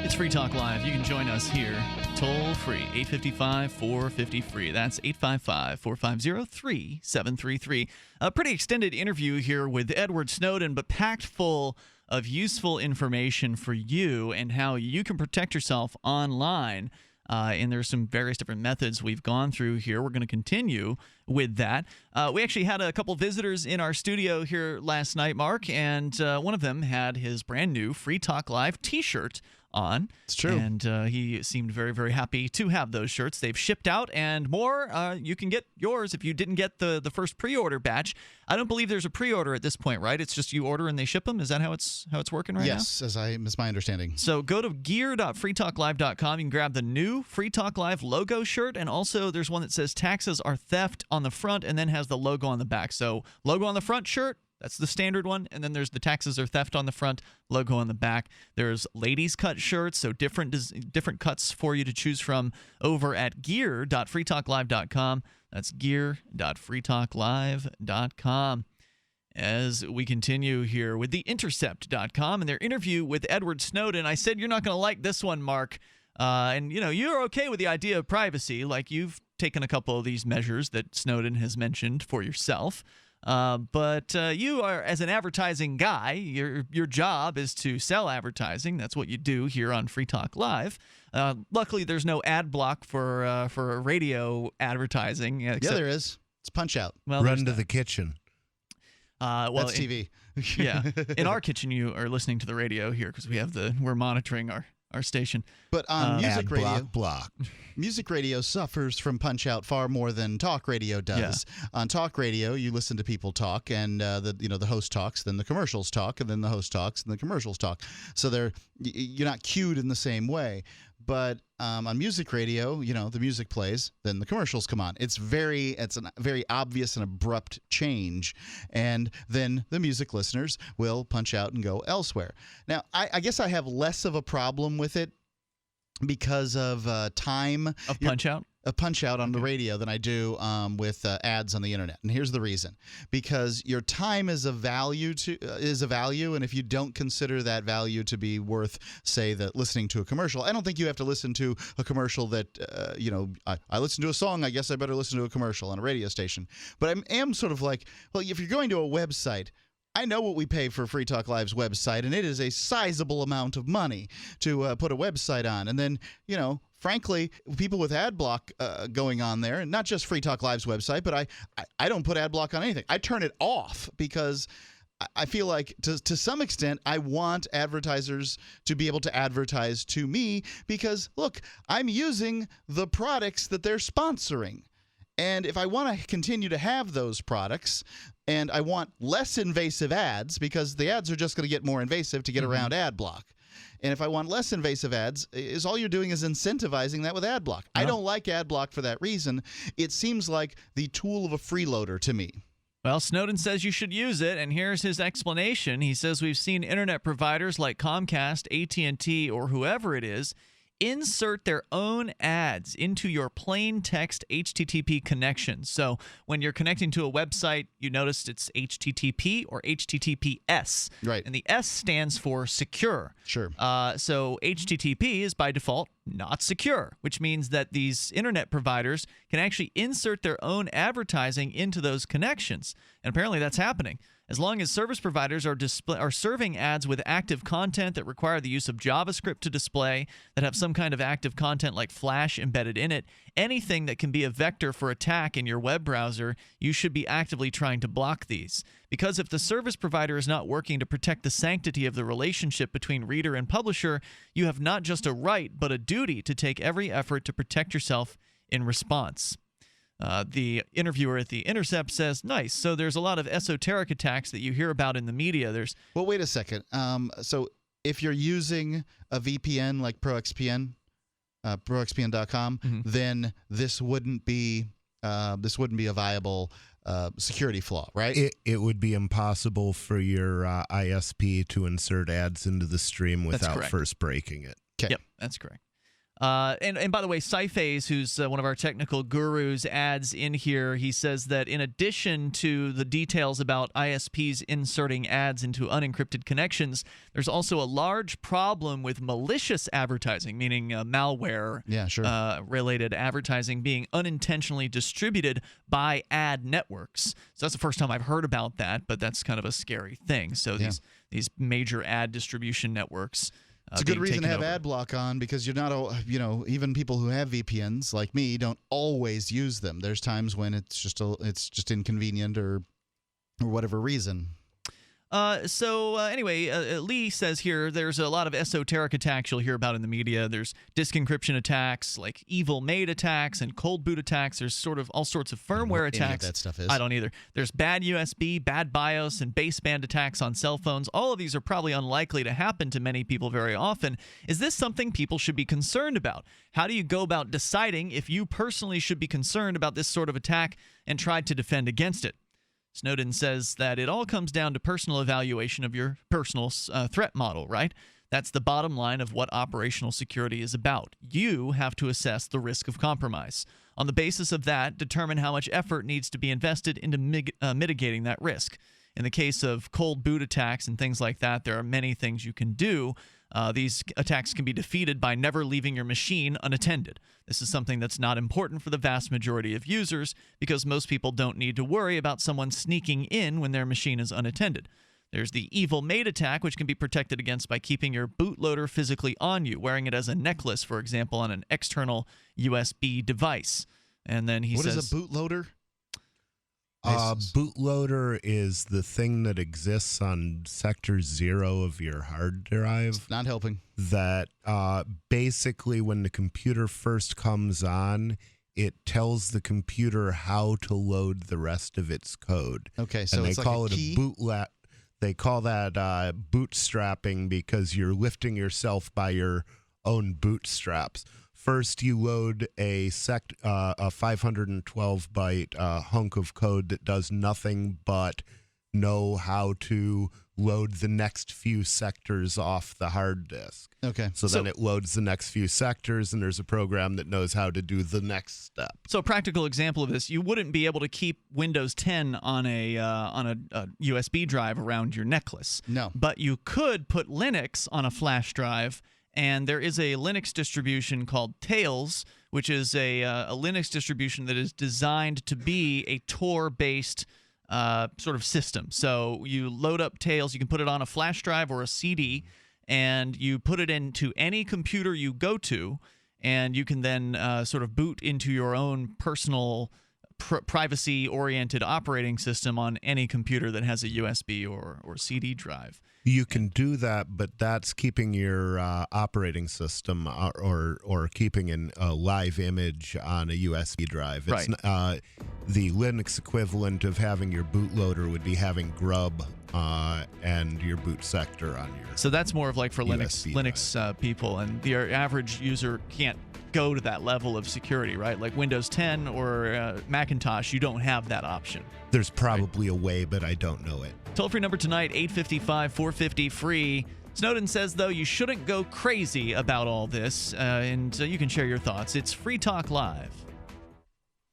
It's Free Talk Live. You can join us here toll free, 855-450-FREE. That's 855-450-3733. A pretty extended interview here with Edward Snowden, but packed full of useful information for you and how you can protect yourself online. And there's some various different methods we've gone through here. We're going to continue with that. We actually had a couple visitors in our studio here last night, Mark, and one of them had his brand new Free Talk Live t-shirt on. It's true. And he seemed very, very happy to have those shirts. They've shipped out and more. You can get yours if you didn't get the first pre-order batch. I don't believe there's a pre-order at this point, right? It's just you order and they ship them. Is that how it's working right now? Yes, as my understanding. So go to gear.freetalklive.com. You can grab the new Free Talk Live logo shirt, and also there's one that says taxes are theft on the front and then has the logo on the back. So logo on the front shirt, that's the standard one, and then there's the taxes are theft on the front, logo on the back. There's ladies cut shirts, so different cuts for you to choose from over at gear.freetalklive.com. That's gear.freetalklive.com. As we continue here with theintercept.com and their interview with Edward Snowden. I said you're not going to like this one, Mark. And, you're okay with the idea of privacy, like you've taken a couple of these measures that Snowden has mentioned for yourself. But you are, as an advertising guy, your job is to sell advertising. That's what you do here on Free Talk Live. Luckily, there's no ad block for radio advertising. Yeah, there is. It's Punch Out. Well, run to the kitchen. That's TV. Yeah, in our kitchen, you are listening to the radio here because we're monitoring our station. But on music radio, block. Music radio suffers from Punch Out far more than talk radio does. Yeah. On talk radio, you listen to people talk, and the host talks, then the commercials talk, and then the host talks, and the commercials talk. So you're not cued in the same way. But on music radio, the music plays, then the commercials come on. It's a very obvious and abrupt change, and then the music listeners will punch out and go elsewhere. Now, I guess I have less of a problem with it because of time. Of Punch Out? a punch out on the radio than I do with ads on the internet, and here's the reason: because your time is a value, and if you don't consider that value to be worth, say, that listening to a commercial, I don't think you have to listen to a commercial that I listen to a song. I guess I better listen to a commercial on a radio station. But I am sort of like, well, if you're going to a website, I know what we pay for Free Talk Live's website, and it is a sizable amount of money to put a website on, and then frankly, people with ad block going on there, and not just Free Talk Live's website, but I don't put ad block on anything. I turn it off because I feel like to some extent I want advertisers to be able to advertise to me because, look, I'm using the products that they're sponsoring. And if I want to continue to have those products and I want less invasive ads, because the ads are just going to get more invasive to get around ad block. And if I want less invasive ads, all you're doing is incentivizing that with ad block. I don't like ad block for that reason. It seems like the tool of a freeloader to me. Well, Snowden says you should use it, and here's his explanation. He says we've seen internet providers like Comcast, AT&T, or whoever it is insert their own ads into your plain text HTTP connection. So when you're connecting to a website, you notice it's HTTP or HTTPS. Right. And the S stands for secure. Sure. So HTTP is by default not secure, which means that these internet providers can actually insert their own advertising into those connections. And apparently that's happening. As long as service providers are serving ads with active content that require the use of JavaScript to display, that have some kind of active content like Flash embedded in it, anything that can be a vector for attack in your web browser, you should be actively trying to block these. Because if the service provider is not working to protect the sanctity of the relationship between reader and publisher, you have not just a right but a duty to take every effort to protect yourself in response. The interviewer at The Intercept says, nice. So there's a lot of esoteric attacks that you hear about in the media. Well, wait a second. So if you're using a VPN like ProXPN, ProXPN.com, then this wouldn't be a viable security flaw, right? It would be impossible for your ISP to insert ads into the stream without first breaking it. Okay. Yep, that's correct. And by the way, Cyphase, who's one of our technical gurus, adds in here, he says that in addition to the details about ISPs inserting ads into unencrypted connections, there's also a large problem with malicious advertising, meaning malware related advertising being unintentionally distributed by ad networks. So that's the first time I've heard about that, but that's kind of a scary thing. So these major ad distribution networks. It's a good reason to have ad block on because you're not, even people who have VPNs like me don't always use them. There's times when it's just inconvenient or whatever reason. Anyway, Lee says here there's a lot of esoteric attacks you'll hear about in the media. There's disk encryption attacks, like evil maid attacks and cold boot attacks. There's sort of all sorts of firmware attacks. Any of that stuff is. I don't either. There's bad USB, bad BIOS, and baseband attacks on cell phones. All of these are probably unlikely to happen to many people very often. Is this something people should be concerned about? How do you go about deciding if you personally should be concerned about this sort of attack and try to defend against it? Snowden says that it all comes down to personal evaluation of your personal threat model, right? That's the bottom line of what operational security is about. You have to assess the risk of compromise. On the basis of that, determine how much effort needs to be invested into mitigating that risk. In the case of cold boot attacks and things like that, there are many things you can do. These attacks can be defeated by never leaving your machine unattended. This is something that's not important for the vast majority of users because most people don't need to worry about someone sneaking in when their machine is unattended. There's the evil maid attack, which can be protected against by keeping your bootloader physically on you, wearing it as a necklace, for example, on an external USB device. And then he says... What is a bootloader? Bootloader is the thing that exists on sector 0 of your hard drive. It's not helping. That basically when the computer first comes on, it tells the computer how to load the rest of its code. Okay, so and it's they like call a it key? a bootlet. They call that bootstrapping because you're lifting yourself by your own bootstraps. First, you load a 512-byte hunk of code that does nothing but know how to load the next few sectors off the hard disk. Okay. So then it loads the next few sectors, and there's a program that knows how to do the next step. So a practical example of this, you wouldn't be able to keep Windows 10 on a USB drive around your necklace. No. But you could put Linux on a flash drive, and there is a Linux distribution called Tails, which is a Linux distribution that is designed to be a Tor-based sort of system. So you load up Tails, you can put it on a flash drive or a CD, and you put it into any computer you go to, and you can then sort of boot into your own personal privacy-oriented operating system on any computer that has a USB or CD drive. You can do that, but that's keeping your operating system or keeping a live image on a USB drive. It's, right. The Linux equivalent of having your bootloader would be having grub and your boot sector on your. So that's more of like for USB Linux people, and the average user can't go to that level of security, right? Like Windows 10 or Macintosh, you don't have that option. There's probably a way, but I don't know it. Toll-free number tonight, 855-450-FREE. Snowden says, though, you shouldn't go crazy about all this, and you can share your thoughts. It's Free Talk Live.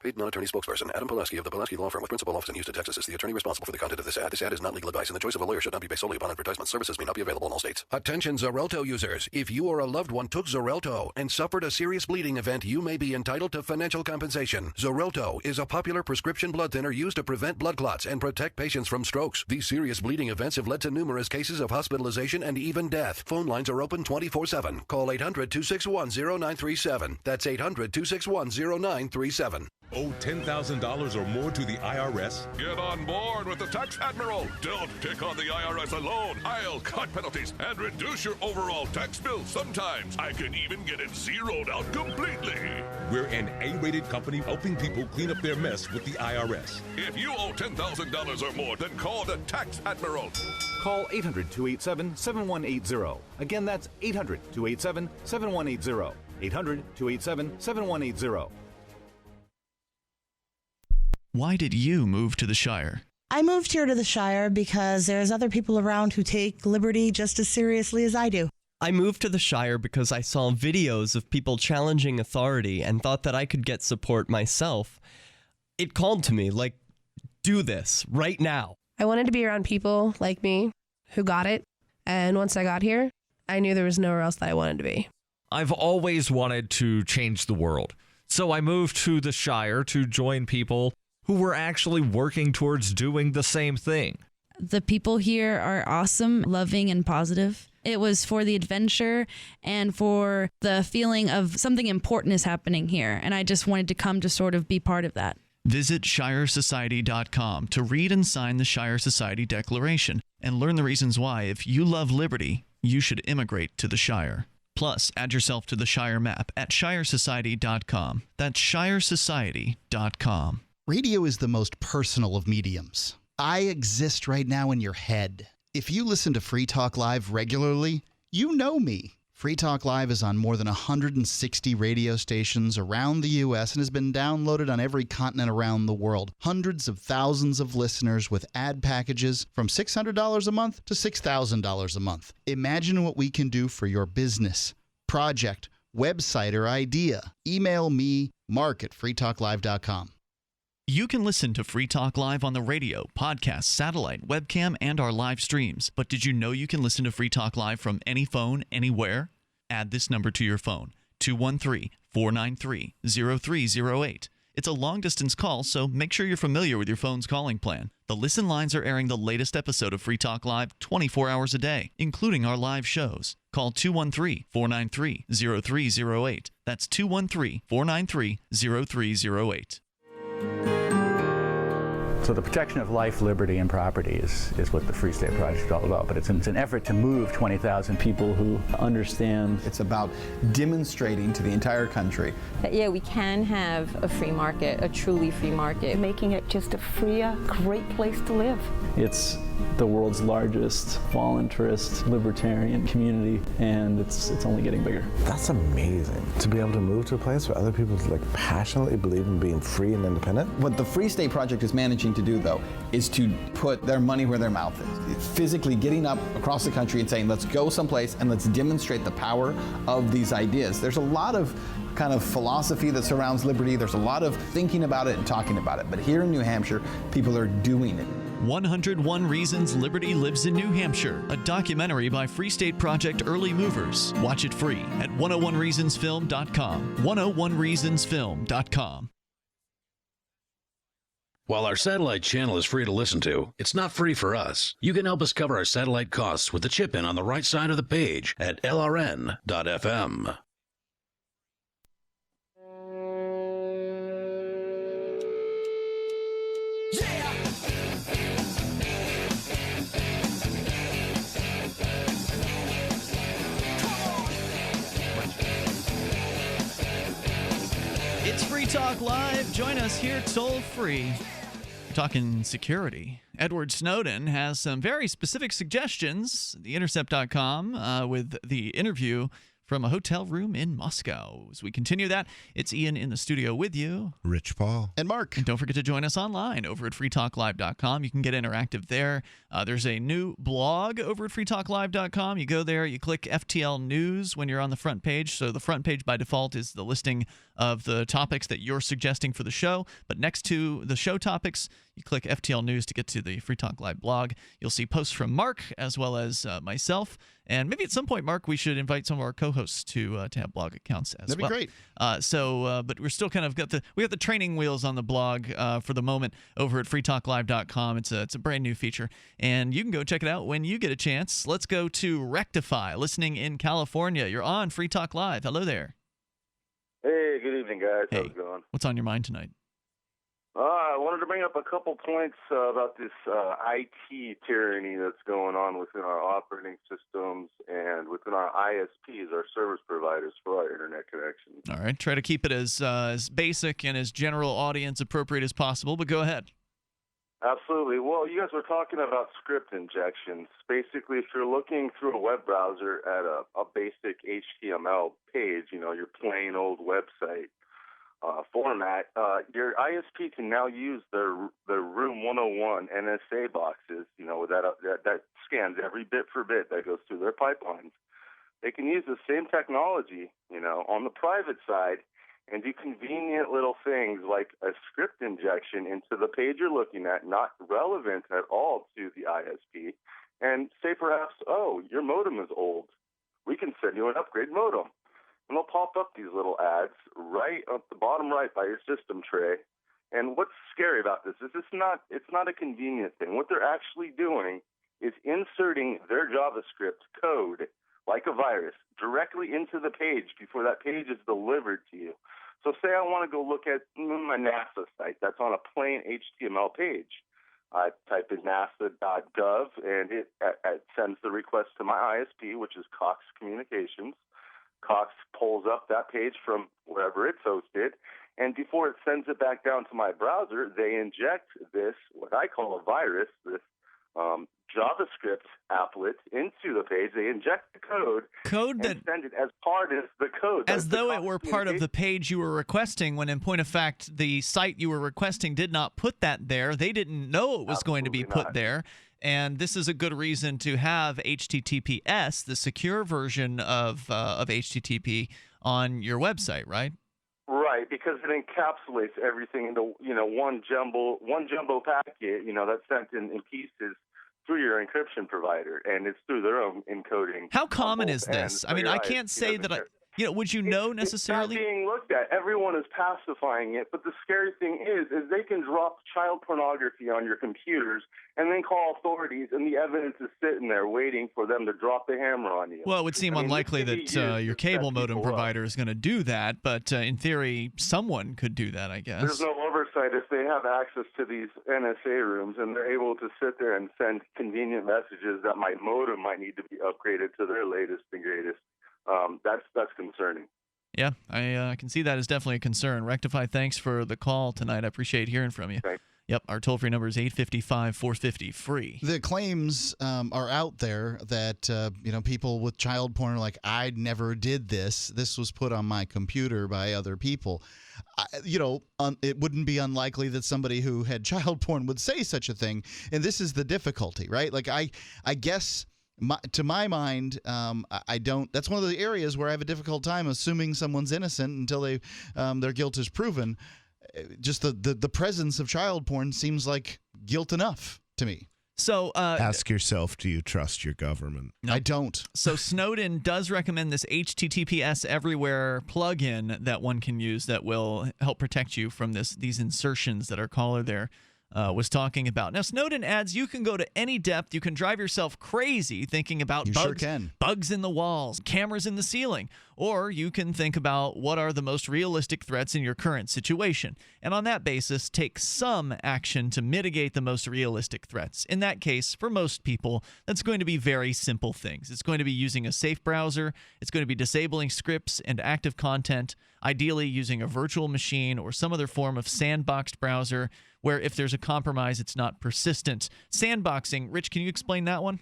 Paid non-attorney spokesperson Adam Pulaski of the Pulaski Law Firm with principal office in Houston, Texas is the attorney responsible for the content of this ad. This ad is not legal advice, and the choice of a lawyer should not be based solely upon advertisement. Services may not be available in all states. Attention Xarelto users. If you or a loved one took Xarelto and suffered a serious bleeding event, you may be entitled to financial compensation. Xarelto is a popular prescription blood thinner used to prevent blood clots and protect patients from strokes. These serious bleeding events have led to numerous cases of hospitalization and even death. Phone lines are open 24/7. Call 800-261-0937. That's 800-261-0937. Owe $10,000 or more to the IRS? Get on board with the Tax Admiral. Don't take on the IRS alone. I'll cut penalties and reduce your overall tax bill. Sometimes I can even get it zeroed out completely. We're an A-rated company helping people clean up their mess with the IRS. If you owe $10,000 or more, then call the Tax Admiral. Call 800-287-7180. Again, that's 800-287-7180. 800-287-7180. Why did you move to the Shire? I moved here to the Shire because there's other people around who take liberty just as seriously as I do. I moved to the Shire because I saw videos of people challenging authority and thought that I could get support myself. It called to me, like, do this right now. I wanted to be around people like me who got it, and once I got here, I knew there was nowhere else that I wanted to be. I've always wanted to change the world, so I moved to the Shire to join people who were actually working towards doing the same thing. The people here are awesome, loving, and positive. It was for the adventure and for the feeling of something important is happening here, and I just wanted to come to sort of be part of that. Visit ShireSociety.com to read and sign the Shire Society Declaration and learn the reasons why, if you love liberty, you should immigrate to the Shire. Plus, add yourself to the Shire map at ShireSociety.com. That's ShireSociety.com. Radio is the most personal of mediums. I exist right now in your head. If you listen to Free Talk Live regularly, you know me. Free Talk Live is on more than 160 radio stations around the U.S. and has been downloaded on every continent around the world. Hundreds of thousands of listeners with ad packages from $600 a month to $6,000 a month. Imagine what we can do for your business, project, website, or idea. Email me, mark@freetalklive.com. You can listen to Free Talk Live on the radio, podcast, satellite, webcam, and our live streams. But did you know you can listen to Free Talk Live from any phone, anywhere? Add this number to your phone, 213-493-0308. It's a long-distance call, so make sure you're familiar with your phone's calling plan. The listen lines are airing the latest episode of Free Talk Live 24 hours a day, including our live shows. Call 213-493-0308. That's 213-493-0308. So the protection of life, liberty, and property is what the Free State Project is all about. But it's an effort to move 20,000 people who understand. It's about demonstrating to the entire country that, yeah, we can have a free market, a truly free market. Making it just a freer, great place to live. It's the world's largest voluntarist libertarian community, and it's only getting bigger. That's amazing, to be able to move to a place where other people passionately believe in being free and independent. What the Free State Project is managing to do, though, is to put their money where their mouth is. Physically getting up across the country and saying, let's go someplace and let's demonstrate the power of these ideas. There's a lot of kind of philosophy that surrounds liberty. There's a lot of thinking about it and talking about it. But here in New Hampshire, people are doing it. 101 Reasons Liberty Lives in New Hampshire, a documentary by Free State Project early movers. Watch it free at 101reasonsfilm.com. 101reasonsfilm.com. While our satellite channel is free to listen to, it's not free for us. You can help us cover our satellite costs with the chip-in on the right side of the page at lrn.fm. It's Free Talk Live. Join us here toll free. We're talking security. Edward Snowden has some very specific suggestions. TheIntercept.com with the interview from a hotel room in Moscow. As we continue that, it's Ian in the studio with you. Rich Paul. And Mark. And don't forget to join us online over at freetalklive.com. You can get interactive there. There's a new blog over at freetalklive.com. You go there, you click FTL News when you're on the front page. So the front page by default is the listing of the topics that you're suggesting for the show. But next to the show topics, you click FTL News to get to the Free Talk Live blog. You'll see posts from Mark as well as myself. And maybe at some point, Mark, we should invite some of our co-hosts to have blog accounts as well. That'd be great. But we're still kind of got the training wheels on the blog for the moment over at freetalklive.com. It's a brand new feature, and you can go check it out when you get a chance. Let's go to Rectify, listening in California. You're on Free Talk Live. Hello there. Hey, good evening, guys. Hey, how's it going? What's on your mind tonight? I wanted to bring up a couple points about this IT tyranny that's going on within our operating systems and within our ISPs, our service providers for our internet connections. All right. Try to keep it as basic and as general audience appropriate as possible, but go ahead. Absolutely. Well, you guys were talking about script injections. Basically, if you're looking through a web browser at a basic HTML page, your plain old website, format, your ISP can now use the Room 101 NSA boxes, that scans every bit for bit that goes through their pipelines. They can use the same technology, on the private side and do convenient little things like a script injection into the page you're looking at, not relevant at all to the ISP, and say perhaps, oh, your modem is old. We can send you an upgrade modem. And they'll pop up these little ads right at the bottom right by your system tray. And what's scary about this is it's not a convenient thing. What they're actually doing is inserting their JavaScript code like a virus directly into the page before that page is delivered to you. So say I want to go look at my NASA site that's on a plain HTML page. I type in nasa.gov, and it sends the request to my ISP, which is Cox Communications. Cox pulls up that page from wherever it's hosted, and before it sends it back down to my browser, they inject this, what I call a virus, this JavaScript applet into the page. They inject the code and send it as part of the code. As though it were part of the page you were requesting, when in point of fact, the site you were requesting did not put that there. They didn't know it was going to be put there. And this is a good reason to have HTTPS, the secure version of HTTP, on your website, right? Right, because it encapsulates everything into one jumbo packet, that's sent in pieces through your encryption provider, and it's through their own encoding. How common is this? I mean, I can't say that would you know necessarily? It's not being looked at. Everyone is pacifying it, but the scary thing is they can drop child pornography on your computers and then call authorities, and the evidence is sitting there waiting for them to drop the hammer on you. Well, it would seem unlikely that your cable modem provider is going to do that, but in theory, someone could do that, I guess. There's no oversight if they have access to these NSA rooms, and they're able to sit there and send convenient messages that my modem might need to be upgraded to their latest and greatest. That's concerning. Yeah, I can see that as definitely a concern. Rectify, thanks for the call tonight. I appreciate hearing from you. Thanks. Yep, our toll-free number is 855-450-FREE. The claims are out there that people with child porn are like, I never did this. This was put on my computer by other people. It wouldn't be unlikely that somebody who had child porn would say such a thing. And this is the difficulty, right? Like I guess to my mind, I don't. That's one of the areas where I have a difficult time assuming someone's innocent until their guilt is proven. Just the presence of child porn seems like guilt enough to me. So ask yourself, do you trust your government? No. I don't. So Snowden does recommend this HTTPS Everywhere plugin that one can use that will help protect you from these insertions that our caller there was talking about. Now, Snowden adds you can go to any depth. You can drive yourself crazy thinking about bugs in the walls, cameras in the ceiling, or you can think about what are the most realistic threats in your current situation. And on that basis, take some action to mitigate the most realistic threats. In that case, for most people, that's going to be very simple things. It's going to be using a safe browser. It's going to be disabling scripts and active content, ideally using a virtual machine or some other form of sandboxed browser where if there's a compromise, it's not persistent. Sandboxing, Rich, can you explain that one?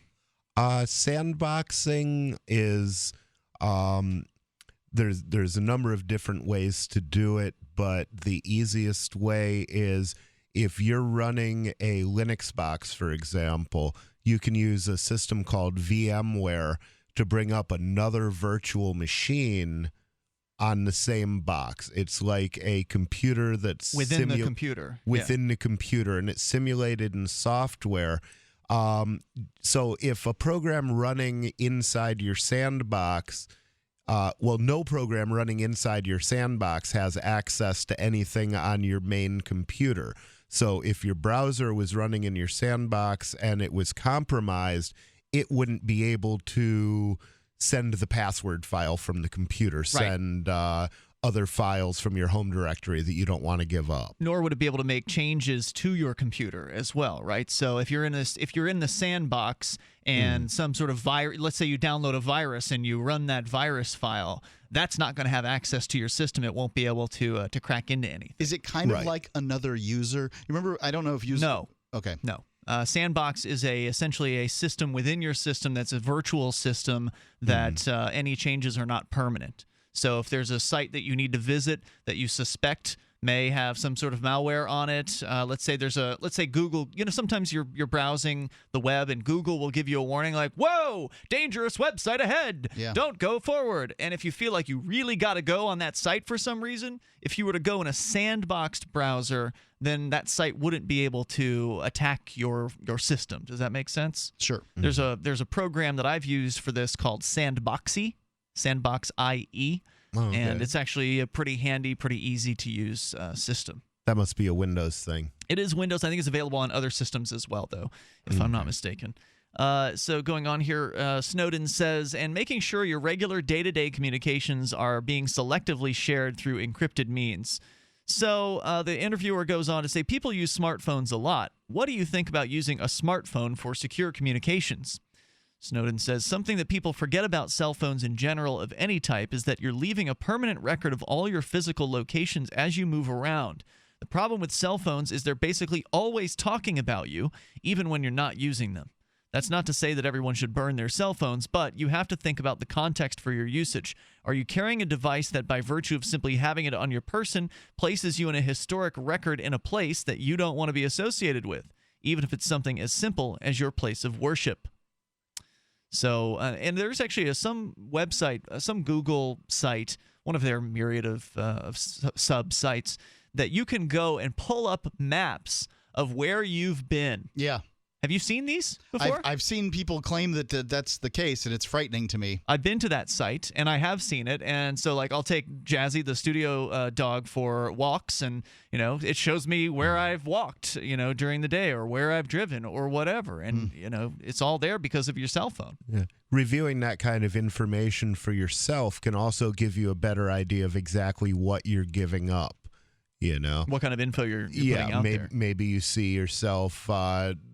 Sandboxing is there's a number of different ways to do it, but the easiest way is if you're running a Linux box, for example, you can use a system called VMware to bring up another virtual machine on the same box. It's like a computer that's within the computer. Within the computer, and it's simulated in software. So if a program running inside your sandbox, no program running inside your sandbox has access to anything on your main computer. So if your browser was running in your sandbox and it was compromised, it wouldn't be able to send the password file from the computer, send other files from your home directory that you don't want to give up. Nor would it be able to make changes to your computer as well, right? So if you're in the sandbox and some sort of virus, let's say you download a virus and you run that virus file, that's not going to have access to your system. It won't be able to crack into anything. Is it kind of like another user? You remember? I don't know if user. No. Okay. No. Sandbox is essentially a system within your system that's a virtual system that any changes are not permanent. So if there's a site that you need to visit that you suspect may have some sort of malware on it, let's say Google, sometimes you're browsing the web and Google will give you a warning like, whoa, dangerous website ahead. Yeah. Don't go forward. And if you feel like you really got to go on that site for some reason, if you were to go in a sandboxed browser, then that site wouldn't be able to attack your system. Does that make sense? Sure. There's a program that I've used for this called Sandboxy, Sandbox.ie, and it's actually a pretty handy, pretty easy to use system. That must be a Windows thing. It is Windows. I think it's available on other systems as well, though, if I'm not mistaken. So going on here, Snowden says, and making sure your regular day-to-day communications are being selectively shared through encrypted means. So the interviewer goes on to say, people use smartphones a lot. What do you think about using a smartphone for secure communications? Snowden says, something that people forget about cell phones in general of any type is that you're leaving a permanent record of all your physical locations as you move around. The problem with cell phones is they're basically always talking about you, even when you're not using them. That's not to say that everyone should burn their cell phones, but you have to think about the context for your usage. Are you carrying a device that by virtue of simply having it on your person places you in a historic record in a place that you don't want to be associated with, even if it's something as simple as your place of worship? So, and there's actually some website, some Google site, one of their myriad of sub-sites, that you can go and pull up maps of where you've been. Yeah. Have you seen these before? I've seen people claim that that's the case, and it's frightening to me. I've been to that site, and I have seen it. And so, I'll take Jazzy, the studio dog, for walks, and, it shows me where I've walked, during the day, or where I've driven, or whatever. And, it's all there because of your cell phone. Yeah. Reviewing that kind of information for yourself can also give you a better idea of exactly what you're giving up. What kind of info you're putting out there. Maybe you see yourself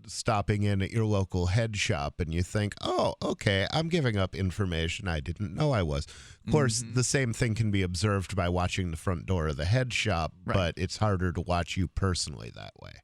stopping in at your local head shop and you think, oh, okay, I'm giving up information I didn't know I was. Of course, the same thing can be observed by watching the front door of the head shop, but it's harder to watch you personally that way.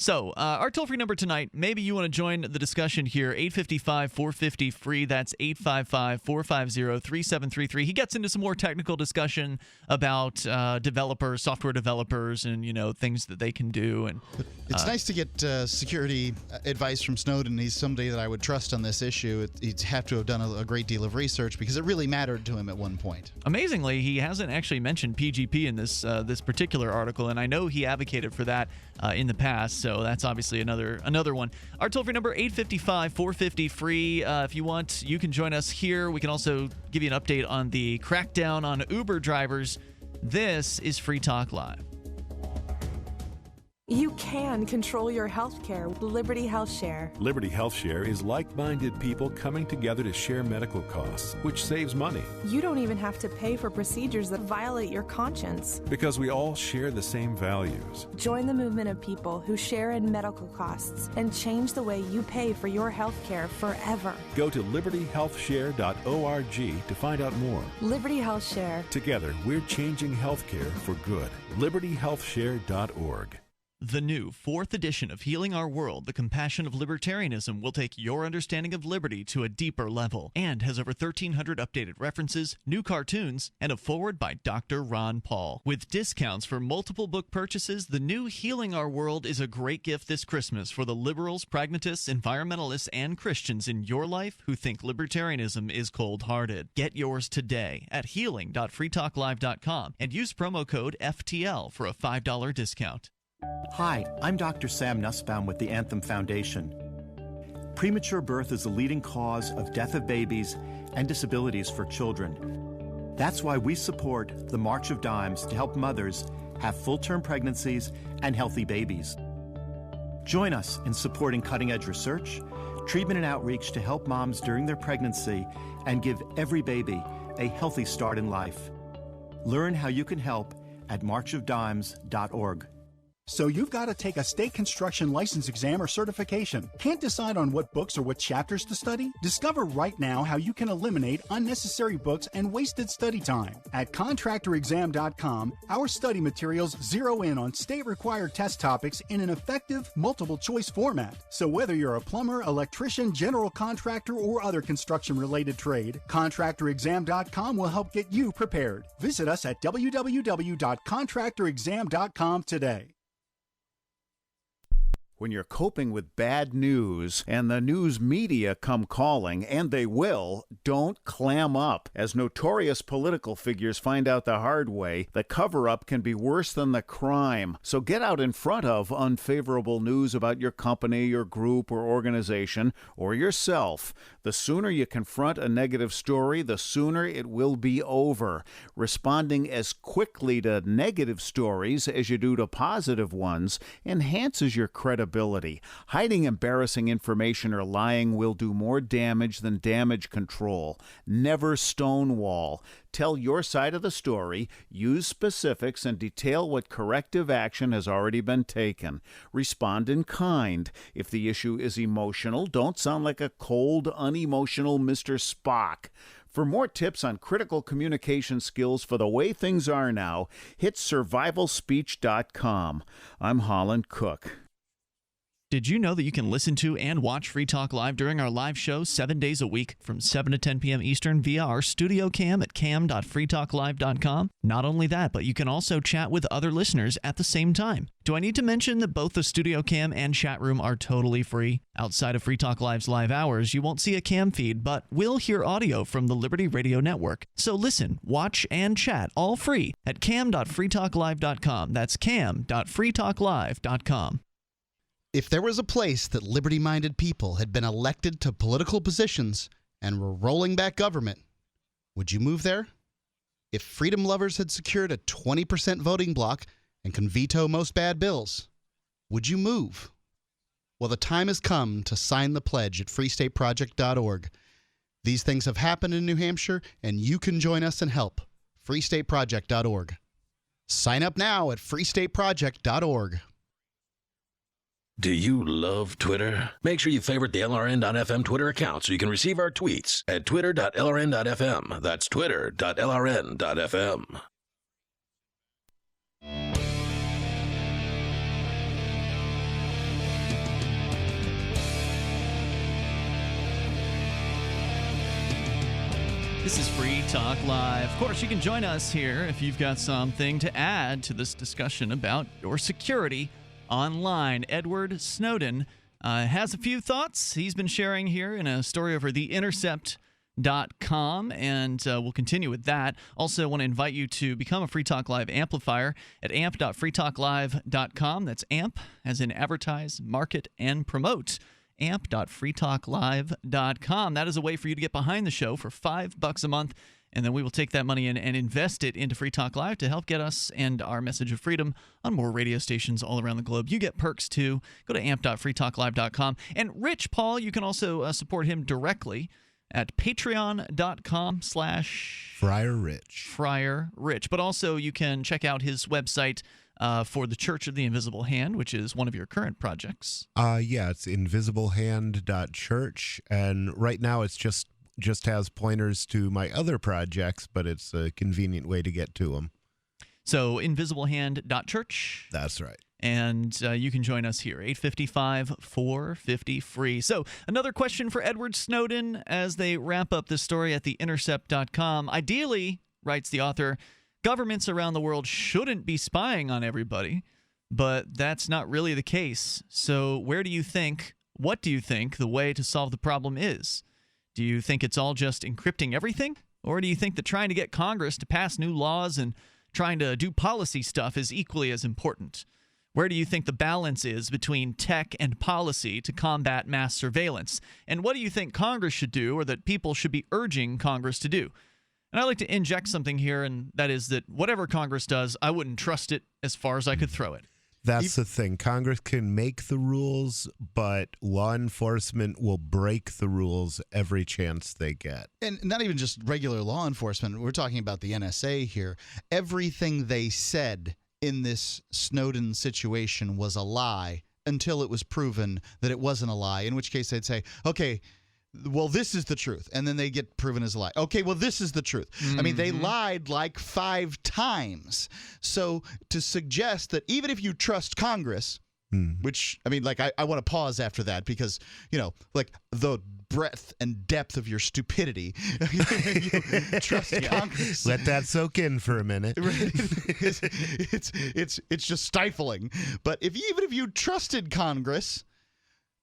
So, our toll-free number tonight, maybe you want to join the discussion here, 855-450-FREE. That's 855-450-3733. He gets into some more technical discussion about developers, software developers, and, things that they can do. And it's nice to get security advice from Snowden. He's somebody that I would trust on this issue. He'd have to have done a great deal of research because it really mattered to him at one point. Amazingly, he hasn't actually mentioned PGP in this particular article, and I know he advocated for that in the past, so that's obviously another one. Our toll-free number, 855-450-FREE. If you want, you can join us here. We can also give you an update on the crackdown on Uber drivers. This is Free Talk Live. You can control your health care with Liberty Health Share. Liberty Health Share is like-minded people coming together to share medical costs, which saves money. You don't even have to pay for procedures that violate your conscience. Because we all share the same values. Join the movement of people who share in medical costs and change the way you pay for your health care forever. Go to libertyhealthshare.org to find out more. Liberty Health Share. Together, we're changing healthcare for good. libertyhealthshare.org. The new 4th edition of Healing Our World, The Compassion of Libertarianism, will take your understanding of liberty to a deeper level and has over 1,300 updated references, new cartoons, and a foreword by Dr. Ron Paul. With discounts for multiple book purchases, the new Healing Our World is a great gift this Christmas for the liberals, pragmatists, environmentalists, and Christians in your life who think libertarianism is cold-hearted. Get yours today at healing.freetalklive.com and use promo code FTL for a $5 discount. Hi, I'm Dr. Sam Nussbaum with the Anthem Foundation. Premature birth is the leading cause of death of babies and disabilities for children. That's why we support the March of Dimes to help mothers have full-term pregnancies and healthy babies. Join us in supporting cutting-edge research, treatment and outreach to help moms during their pregnancy and give every baby a healthy start in life. Learn how you can help at marchofdimes.org. So you've got to take a state construction license exam or certification. Can't decide on what books or what chapters to study? Discover right now how you can eliminate unnecessary books and wasted study time. At contractorexam.com, our study materials zero in on state-required test topics in an effective, multiple-choice format. So whether you're a plumber, electrician, general contractor, or other construction-related trade, contractorexam.com will help get you prepared. Visit us at www.contractorexam.com today. When you're coping with bad news and the news media come calling, and they will, don't clam up. As notorious political figures find out the hard way, the cover-up can be worse than the crime. So get out in front of unfavorable news about your company, your group, or organization, or yourself. The sooner you confront a negative story, the sooner it will be over. Responding as quickly to negative stories as you do to positive ones enhances your credibility. Hiding embarrassing information or lying will do more damage than damage control. Never stonewall. Tell your side of the story, use specifics, and detail what corrective action has already been taken. Respond in kind. If the issue is emotional, don't sound like a cold, unemotional Mr. Spock. For more tips on critical communication skills for the way things are now, hit survivalspeech.com. I'm Holland Cook. Did you know that you can listen to and watch Free Talk Live during our live show 7 days a week from 7 to 10 p.m. Eastern via our studio cam at cam.freetalklive.com? Not only that, but you can also chat with other listeners at the same time. Do I need to mention that both the studio cam and chat room are totally free? Outside of Free Talk Live's live hours, you won't see a cam feed, but will hear audio from the Liberty Radio Network. So listen, watch, and chat all free at cam.freetalklive.com. That's cam.freetalklive.com. If there was a place that liberty-minded people had been elected to political positions and were rolling back government, would you move there? If freedom lovers had secured a 20% voting bloc and can veto most bad bills, would you move? Well, the time has come to sign the pledge at freestateproject.org. These things have happened in New Hampshire, and you can join us and help. freestateproject.org. Sign up now at freestateproject.org. Do you love Twitter? Make sure you favorite the LRN.FM Twitter account so you can receive our tweets at twitter.lrn.fm. That's twitter.lrn.fm. This is Free Talk Live. Of course, you can join us here if you've got something to add to this discussion about your security online. Edward Snowden has a few thoughts he's been sharing here in a story over theintercept.com, and we'll continue with that. Also, want to invite you to become a Free Talk Live amplifier at amp.freetalklive.com. That's amp, as in advertise, market, and promote. amp.freetalklive.com. That is a way for you to get behind the show for $5 a month, and then we will take that money in and invest it into Free Talk Live to help get us and our message of freedom on more radio stations all around the globe. You get perks too. Go to amp.freetalklive.com. And Rich Paul, you can also support him directly at patreon.com/Friar Rich. But also you can check out his website for the Church of the Invisible Hand, which is one of your current projects. Yeah, it's invisiblehand.church, and right now it's just has pointers to my other projects, but it's a convenient way to get to them. So invisiblehand.church. That's right. And you can join us here, 855-450 free. So another question for Edward Snowden as they wrap up this story at theintercept.com. Ideally, writes the author, governments around the world shouldn't be spying on everybody, but that's not really the case. So what do you think the way to solve the problem is? Do you think it's all just encrypting everything? Or do you think that trying to get Congress to pass new laws and trying to do policy stuff is equally as important? Where do you think the balance is between tech and policy to combat mass surveillance? And what do you think Congress should do, or that people should be urging Congress to do? And I'd like to inject something here, and that is that whatever Congress does, I wouldn't trust it as far as I could throw it. That's the thing. Congress can make the rules, but law enforcement will break the rules every chance they get. And not even just regular law enforcement. We're talking about the NSA here. Everything they said in this Snowden situation was a lie until it was proven that it wasn't a lie, in which case they'd say, okay, well, this is the truth. And then they get proven as a lie. Okay, well, this is the truth. Mm-hmm. I mean, they lied like 5 times. So to suggest that even if you trust Congress, which, I mean, like, I want to pause after that because, you know, like the breadth and depth of your stupidity. You trust Congress. Let that soak in for a minute. It's just stifling. But even if you trusted Congress,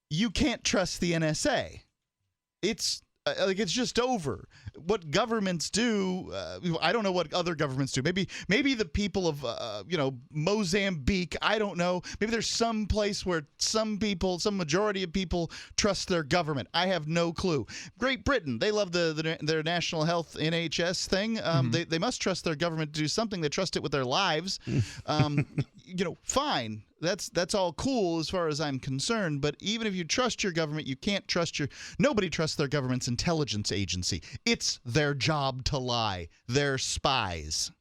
you can't trust the NSA. It's just over. What governments do, I don't know what other governments do. Maybe the people of Mozambique, I don't know. Maybe there's some place where some majority of people trust their government. I have no clue. Great Britain, they love their national health NHS thing. They must trust their government to do something. They trust it with their lives. Fine. That's all cool as far as I'm concerned, but even if you trust your government, you can't trust nobody trusts their government's intelligence agency. It's their job to lie. They're spies.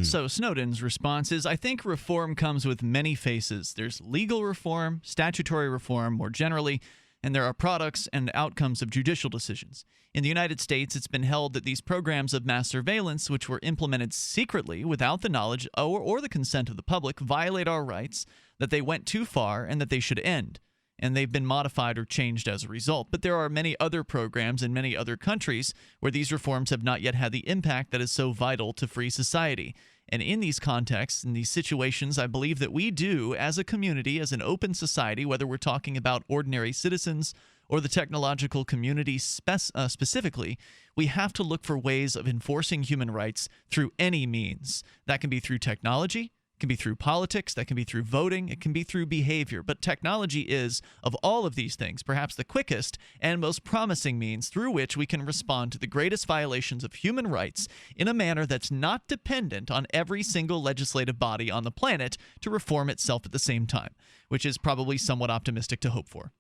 So Snowden's response is, I think reform comes with many faces. There's legal reform, statutory reform more generally, and there are products and outcomes of judicial decisions. In the United States, it's been held that these programs of mass surveillance, which were implemented secretly without the knowledge or the consent of the public, violate our rights, that they went too far, and that they should end. And they've been modified or changed as a result. But there are many other programs in many other countries where these reforms have not yet had the impact that is so vital to free society. And in these contexts, in these situations, I believe that we do, as a community, as an open society, whether we're talking about ordinary citizens or the technological community specifically, we have to look for ways of enforcing human rights through any means. That can be through technology, it can be through politics, that can be through voting, it can be through behavior. But technology is, of all of these things, perhaps the quickest and most promising means through which we can respond to the greatest violations of human rights in a manner that's not dependent on every single legislative body on the planet to reform itself at the same time, which is probably somewhat optimistic to hope for.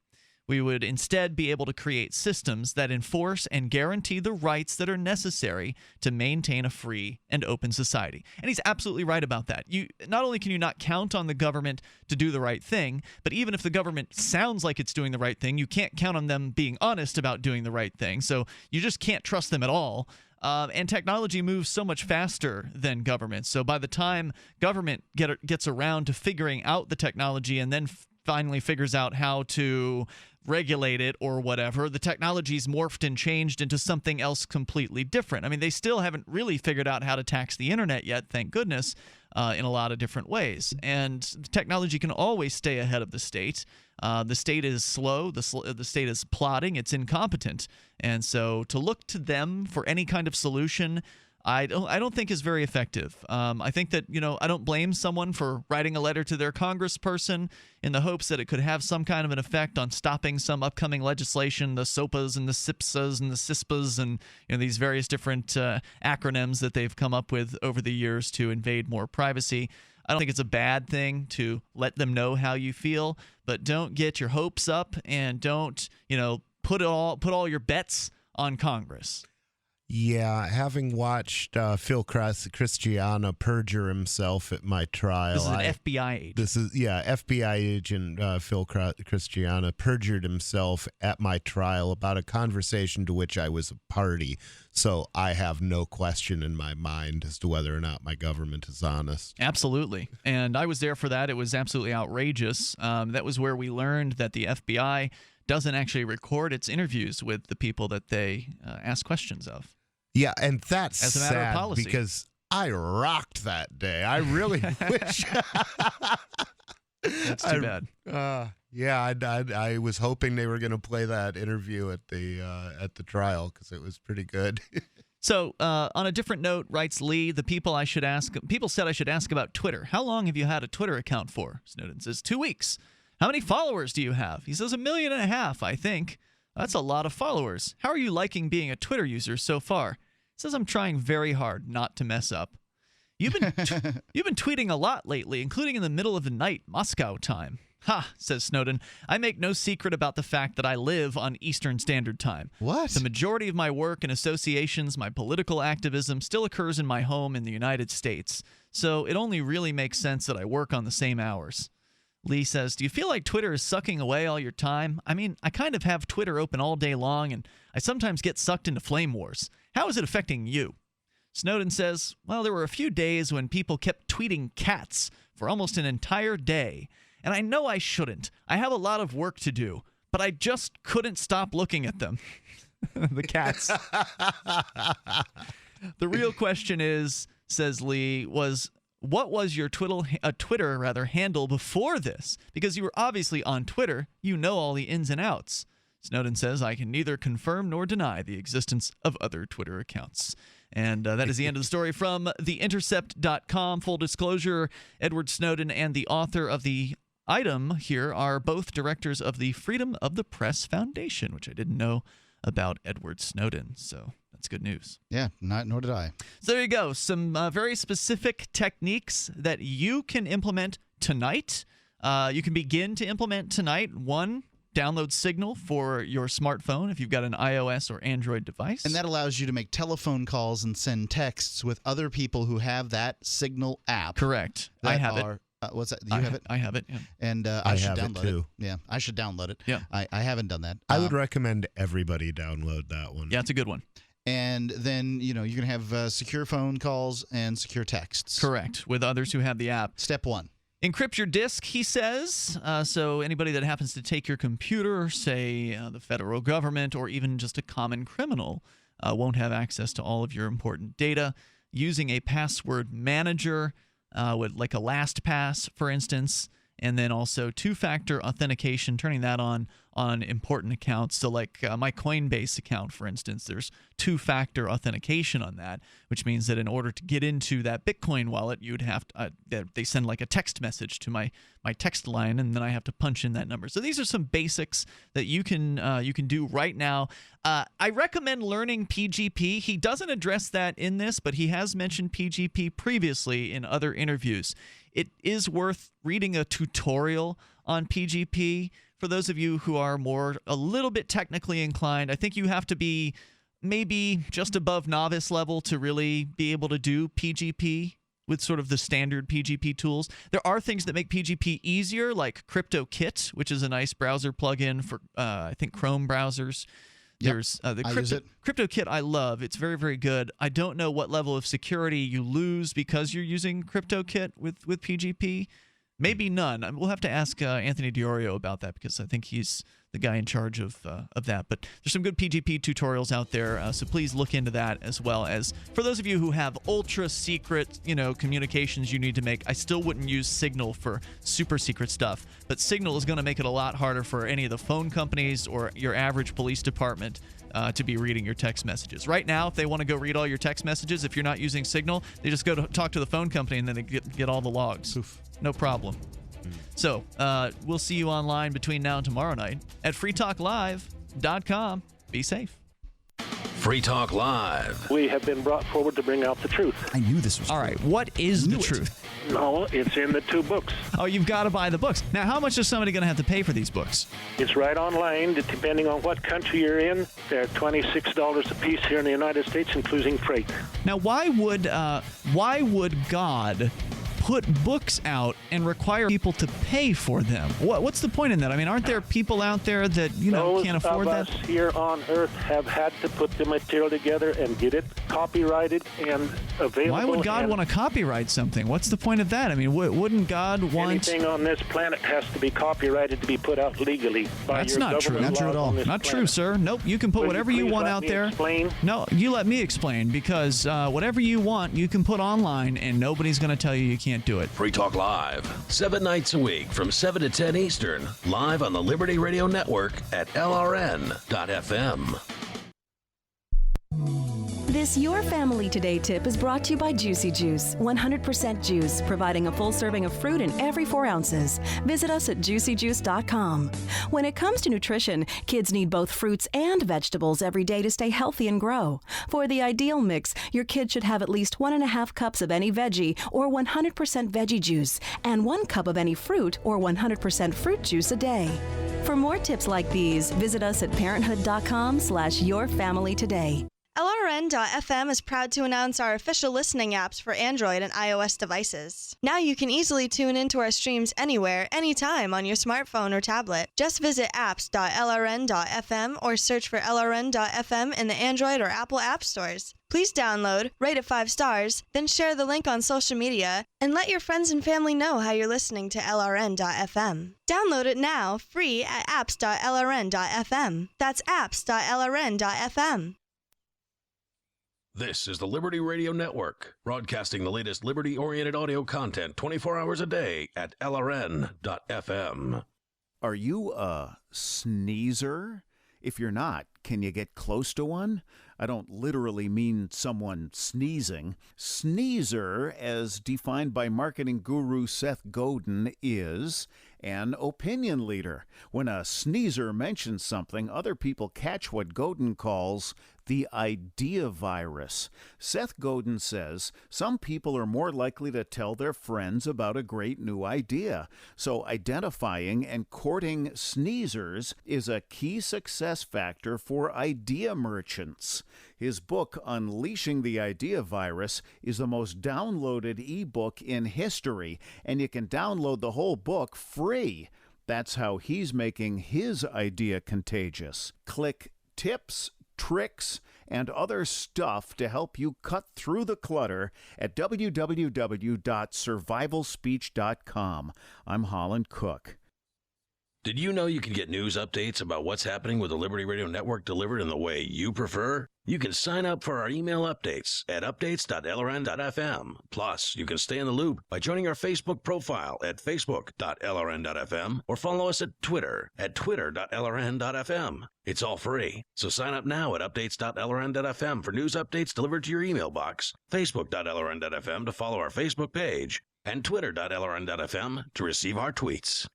We would instead be able to create systems that enforce and guarantee the rights that are necessary to maintain a free and open society. And he's absolutely right about that. Not only can you not count on the government to do the right thing, but even if the government sounds like it's doing the right thing, you can't count on them being honest about doing the right thing. So you just can't trust them at all. And technology moves so much faster than government. So by the time government gets around to figuring out the technology and then finally figures out how to regulate it or whatever, the technology's morphed and changed into something else completely different. I mean, they still haven't really figured out how to tax the internet yet, thank goodness, in a lot of different ways. And the technology can always stay ahead of the state. The state is slow. The state is plotting. It's incompetent. And so to look to them for any kind of solution, I don't think is very effective. I think that, I don't blame someone for writing a letter to their congressperson in the hopes that it could have some kind of an effect on stopping some upcoming legislation, the SOPAs and the SIPSAs and the CISPAs and these various different acronyms that they've come up with over the years to invade more privacy. I don't think it's a bad thing to let them know how you feel, but don't get your hopes up and don't, put all your bets on Congress. Yeah, having watched Phil Christiana perjure himself at my trial. This is an FBI agent. FBI agent Phil Christiana perjured himself at my trial about a conversation to which I was a party. So I have no question in my mind as to whether or not my government is honest. Absolutely. And I was there for that. It was absolutely outrageous. That was where we learned that the FBI doesn't actually record its interviews with the people that they ask questions of. Yeah, and that's as a matter sad of policy. Because I rocked that day. I really wish. That's too bad. I was hoping they were going to play that interview at the trial because it was pretty good. So, on a different note, writes Lee, people said I should ask about Twitter. How long have you had a Twitter account for? Snowden says 2 weeks. How many followers do you have? He says 1.5 million, I think. That's a lot of followers. How are you liking being a Twitter user so far? He says I'm trying very hard not to mess up. You've been tweeting a lot lately, including in the middle of the night, Moscow time. Ha, says Snowden. I make no secret about the fact that I live on Eastern Standard Time. What? The majority of my work and associations, my political activism, still occurs in my home in the United States. So it only really makes sense that I work on the same hours. Lee says, do you feel like Twitter is sucking away all your time? I mean, I kind of have Twitter open all day long, and I sometimes get sucked into flame wars. How is it affecting you? Snowden says, well, there were a few days when people kept tweeting cats for almost an entire day. And I know I shouldn't. I have a lot of work to do, but I just couldn't stop looking at them. The cats. The real question is, says Lee, what was your Twitter handle before this? Because you were obviously on Twitter. You know all the ins and outs. Snowden says, I can neither confirm nor deny the existence of other Twitter accounts. And that is the end of the story from theintercept.com. Full disclosure, Edward Snowden and the author of the item here are both directors of the Freedom of the Press Foundation, which I didn't know about Edward Snowden. So that's good news. Yeah, nor did I. So there you go. Some very specific techniques that you can implement tonight. You can begin to implement tonight. One, download Signal for your smartphone if you've got an iOS or Android device. And that allows you to make telephone calls and send texts with other people who have that Signal app. Correct. I have it. What's that? You have it? I have it, yeah. And I should download it. Yeah, I should download it. Yeah. I haven't done that. I would recommend everybody download that one. Yeah, it's a good one. And then, you can have secure phone calls and secure texts. Correct, with others who have the app. Step one. Encrypt your disk, he says. So anybody that happens to take your computer, say the federal government or even just a common criminal, won't have access to all of your important data. Using a password manager, with like a LastPass, for instance, and then also two-factor authentication, turning that on important accounts. So like my Coinbase account, for instance, there's two-factor authentication on that, which means that in order to get into that Bitcoin wallet, you'd have to, they send like a text message to my text line, and then I have to punch in that number. So these are some basics that you can do right now. I recommend learning PGP. He doesn't address that in this, but he has mentioned PGP previously in other interviews. It is worth reading a tutorial on PGP. For those of you who are a little bit technically inclined, I think you have to be maybe just above novice level to really be able to do PGP with sort of the standard PGP tools. There are things that make PGP easier, like CryptoKit, which is a nice browser plugin for, I think, Chrome browsers. Yep. There's the I use it. CryptoKit I love. It's very, very good. I don't know what level of security you lose because you're using CryptoKit with PGP. Maybe none. We'll have to ask Anthony DiOrio about that because I think he's the guy in charge of that. But there's some good PGP tutorials out there, so please look into that, as well as for those of you who have ultra secret, communications you need to make. I still wouldn't use Signal for super secret stuff, but Signal is going to make it a lot harder for any of the phone companies or your average police department to be reading your text messages. Right now, if they want to go read all your text messages, if you're not using Signal, they just go to talk to the phone company and then they get all the logs. Oof. No problem. So we'll see you online between now and tomorrow night at freetalklive.com. Be safe. Free Talk Live. We have been brought forward to bring out the truth. I knew this was all right. What is the truth? No, it's in the 2 books. Oh, you've got to buy the books. Now, how much is somebody going to have to pay for these books? It's right online. Depending on what country you're in, they're $26 a piece here in the United States, including freight. Now, why would God put books out and require people to pay for them? What's the point in that? I mean, aren't there people out there that can't afford that? Those of us here on Earth have had to put the material together and get it copyrighted and available. Why would God want to copyright something? What's the point of that? I mean, wouldn't God want anything on this planet has to be copyrighted to be put out legally by That's your not true. government Not true at all. Not true, sir. Nope. You can put whatever you want out there. Explain? No, you let me explain, because whatever you want, you can put online, and nobody's going to tell you can't do it. Free Talk Live, 7 nights a week from 7 to 10 Eastern, live on the Liberty Radio Network at LRN.FM. This Your Family Today tip is brought to you by Juicy Juice, 100% juice, providing a full serving of fruit in every 4 ounces. Visit us at juicyjuice.com. When it comes to nutrition, kids need both fruits and vegetables every day to stay healthy and grow. For the ideal mix, your kid should have at least 1.5 cups of any veggie or 100% veggie juice, and 1 cup of any fruit or 100% fruit juice a day. For more tips like these, visit us at parenthood.com/yourfamilytoday. LRN.FM is proud to announce our official listening apps for Android and iOS devices. Now you can easily tune into our streams anywhere, anytime on your smartphone or tablet. Just visit apps.lrn.fm or search for LRN.FM in the Android or Apple app stores. Please download, rate it 5 stars, then share the link on social media, and let your friends and family know how you're listening to LRN.FM. Download it now, free at apps.lrn.fm. That's apps.lrn.fm. This is the Liberty Radio Network, broadcasting the latest liberty-oriented audio content 24 hours a day at LRN.FM. Are you a sneezer? If you're not, can you get close to one? I don't literally mean someone sneezing. Sneezer, as defined by marketing guru Seth Godin, is an opinion leader. When a sneezer mentions something, other people catch what Godin calls the idea virus. Seth Godin says some people are more likely to tell their friends about a great new idea. So identifying and courting sneezers is a key success factor for idea merchants. His book, Unleashing the Idea Virus, is the most downloaded ebook in history, and you can download the whole book free. That's how he's making his idea contagious. Click tips, tricks, and other stuff to help you cut through the clutter at www.survivalspeech.com. I'm Holland Cook. Did you know you can get news updates about what's happening with the Liberty Radio Network delivered in the way you prefer? You can sign up for our email updates at updates.lrn.fm. Plus, you can stay in the loop by joining our Facebook profile at facebook.lrn.fm or follow us at Twitter at twitter.lrn.fm. It's all free, so sign up now at updates.lrn.fm for news updates delivered to your email box, facebook.lrn.fm to follow our Facebook page, and twitter.lrn.fm to receive our tweets.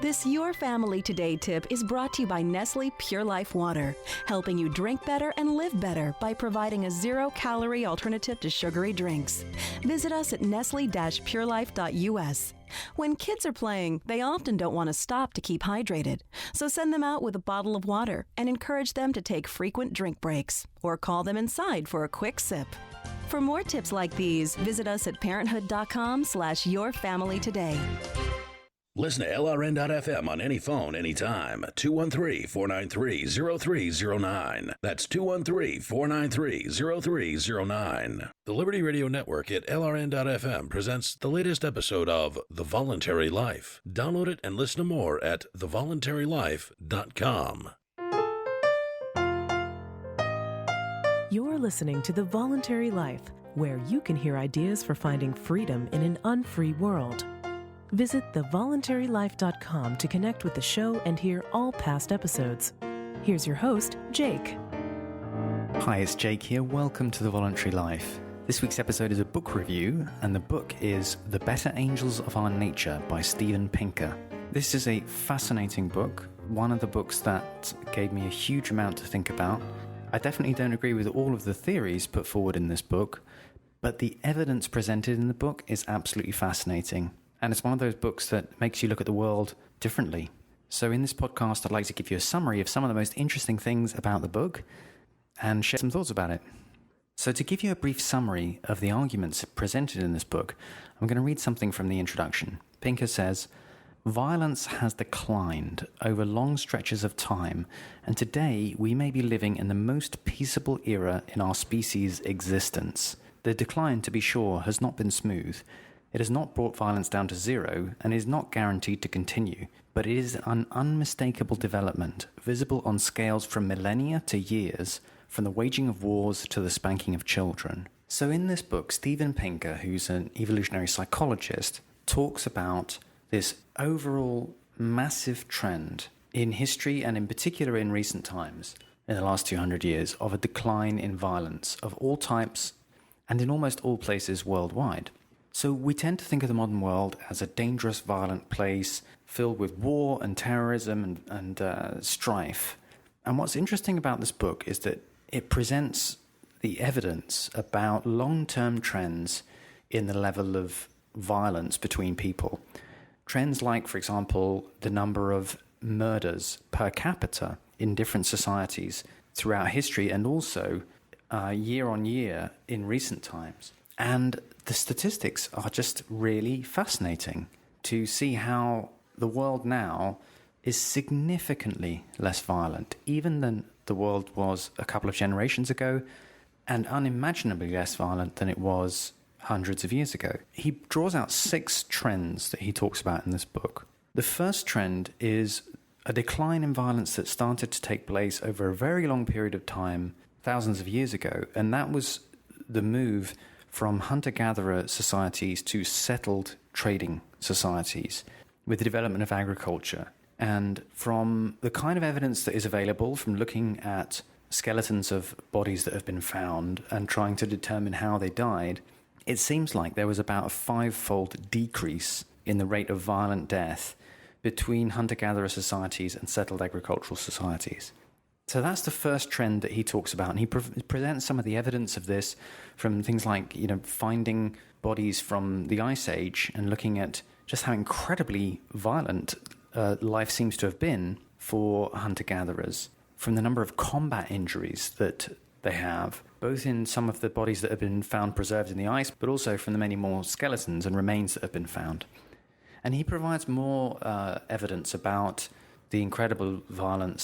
This Your Family Today tip is brought to you by Nestle Pure Life Water, helping you drink better and live better by providing a zero-calorie alternative to sugary drinks. Visit us at nestle-purelife.us. When kids are playing, they often don't want to stop to keep hydrated. So send them out with a bottle of water and encourage them to take frequent drink breaks or call them inside for a quick sip. For more tips like these, visit us at parenthood.com/yourfamilytoday. Listen to LRN.FM on any phone, anytime. 213-493-0309. That's 213-493-0309. The Liberty Radio Network at LRN.FM presents the latest episode of The Voluntary Life. Download it and listen to more at thevoluntarylife.com. You're listening to The Voluntary Life, where you can hear ideas for finding freedom in an unfree world. Visit thevoluntarylife.com to connect with the show and hear all past episodes. Here's your host, Jake. Hi, it's Jake here. Welcome to The Voluntary Life. This week's episode is a book review, and the book is The Better Angels of Our Nature by Steven Pinker. This is a fascinating book, one of the books that gave me a huge amount to think about. I definitely don't agree with all of the theories put forward in this book, but the evidence presented in the book is absolutely fascinating. And it's one of those books that makes you look at the world differently. So in this podcast, I'd like to give you a summary of some of the most interesting things about the book and share some thoughts about it. So to give you a brief summary of the arguments presented in this book, I'm going to read something from the introduction. Pinker says, "Violence has declined over long stretches of time, and today we may be living in the most peaceable era in our species' existence. The decline, to be sure, has not been smooth. It has not brought violence down to zero and is not guaranteed to continue, but it is an unmistakable development, visible on scales from millennia to years, from the waging of wars to the spanking of children." So in this book, Steven Pinker, who's an evolutionary psychologist, talks about this overall massive trend in history and in particular in recent times, in the last 200 years, of a decline in violence of all types and in almost all places worldwide. So we tend to think of the modern world as a dangerous, violent place filled with war and terrorism and strife. And what's interesting about this book is that it presents the evidence about long-term trends in the level of violence between people. Trends like, for example, the number of murders per capita in different societies throughout history and also year on year in recent times. And the statistics are just really fascinating to see how the world now is significantly less violent, even than the world was a couple of generations ago, and unimaginably less violent than it was hundreds of years ago. He draws out 6 trends that he talks about in this book. The first trend is a decline in violence that started to take place over a very long period of time, thousands of years ago, and that was the move from hunter-gatherer societies to settled trading societies with the development of agriculture. And from the kind of evidence that is available from looking at skeletons of bodies that have been found and trying to determine how they died, it seems like there was about a 5-fold decrease in the rate of violent death between hunter-gatherer societies and settled agricultural societies. So that's the first trend that he talks about, and he presents some of the evidence of this from things like, finding bodies from the Ice Age and looking at just how incredibly violent life seems to have been for hunter-gatherers, from the number of combat injuries that they have, both in some of the bodies that have been found preserved in the ice, but also from the many more skeletons and remains that have been found. And he provides more evidence about the incredible violence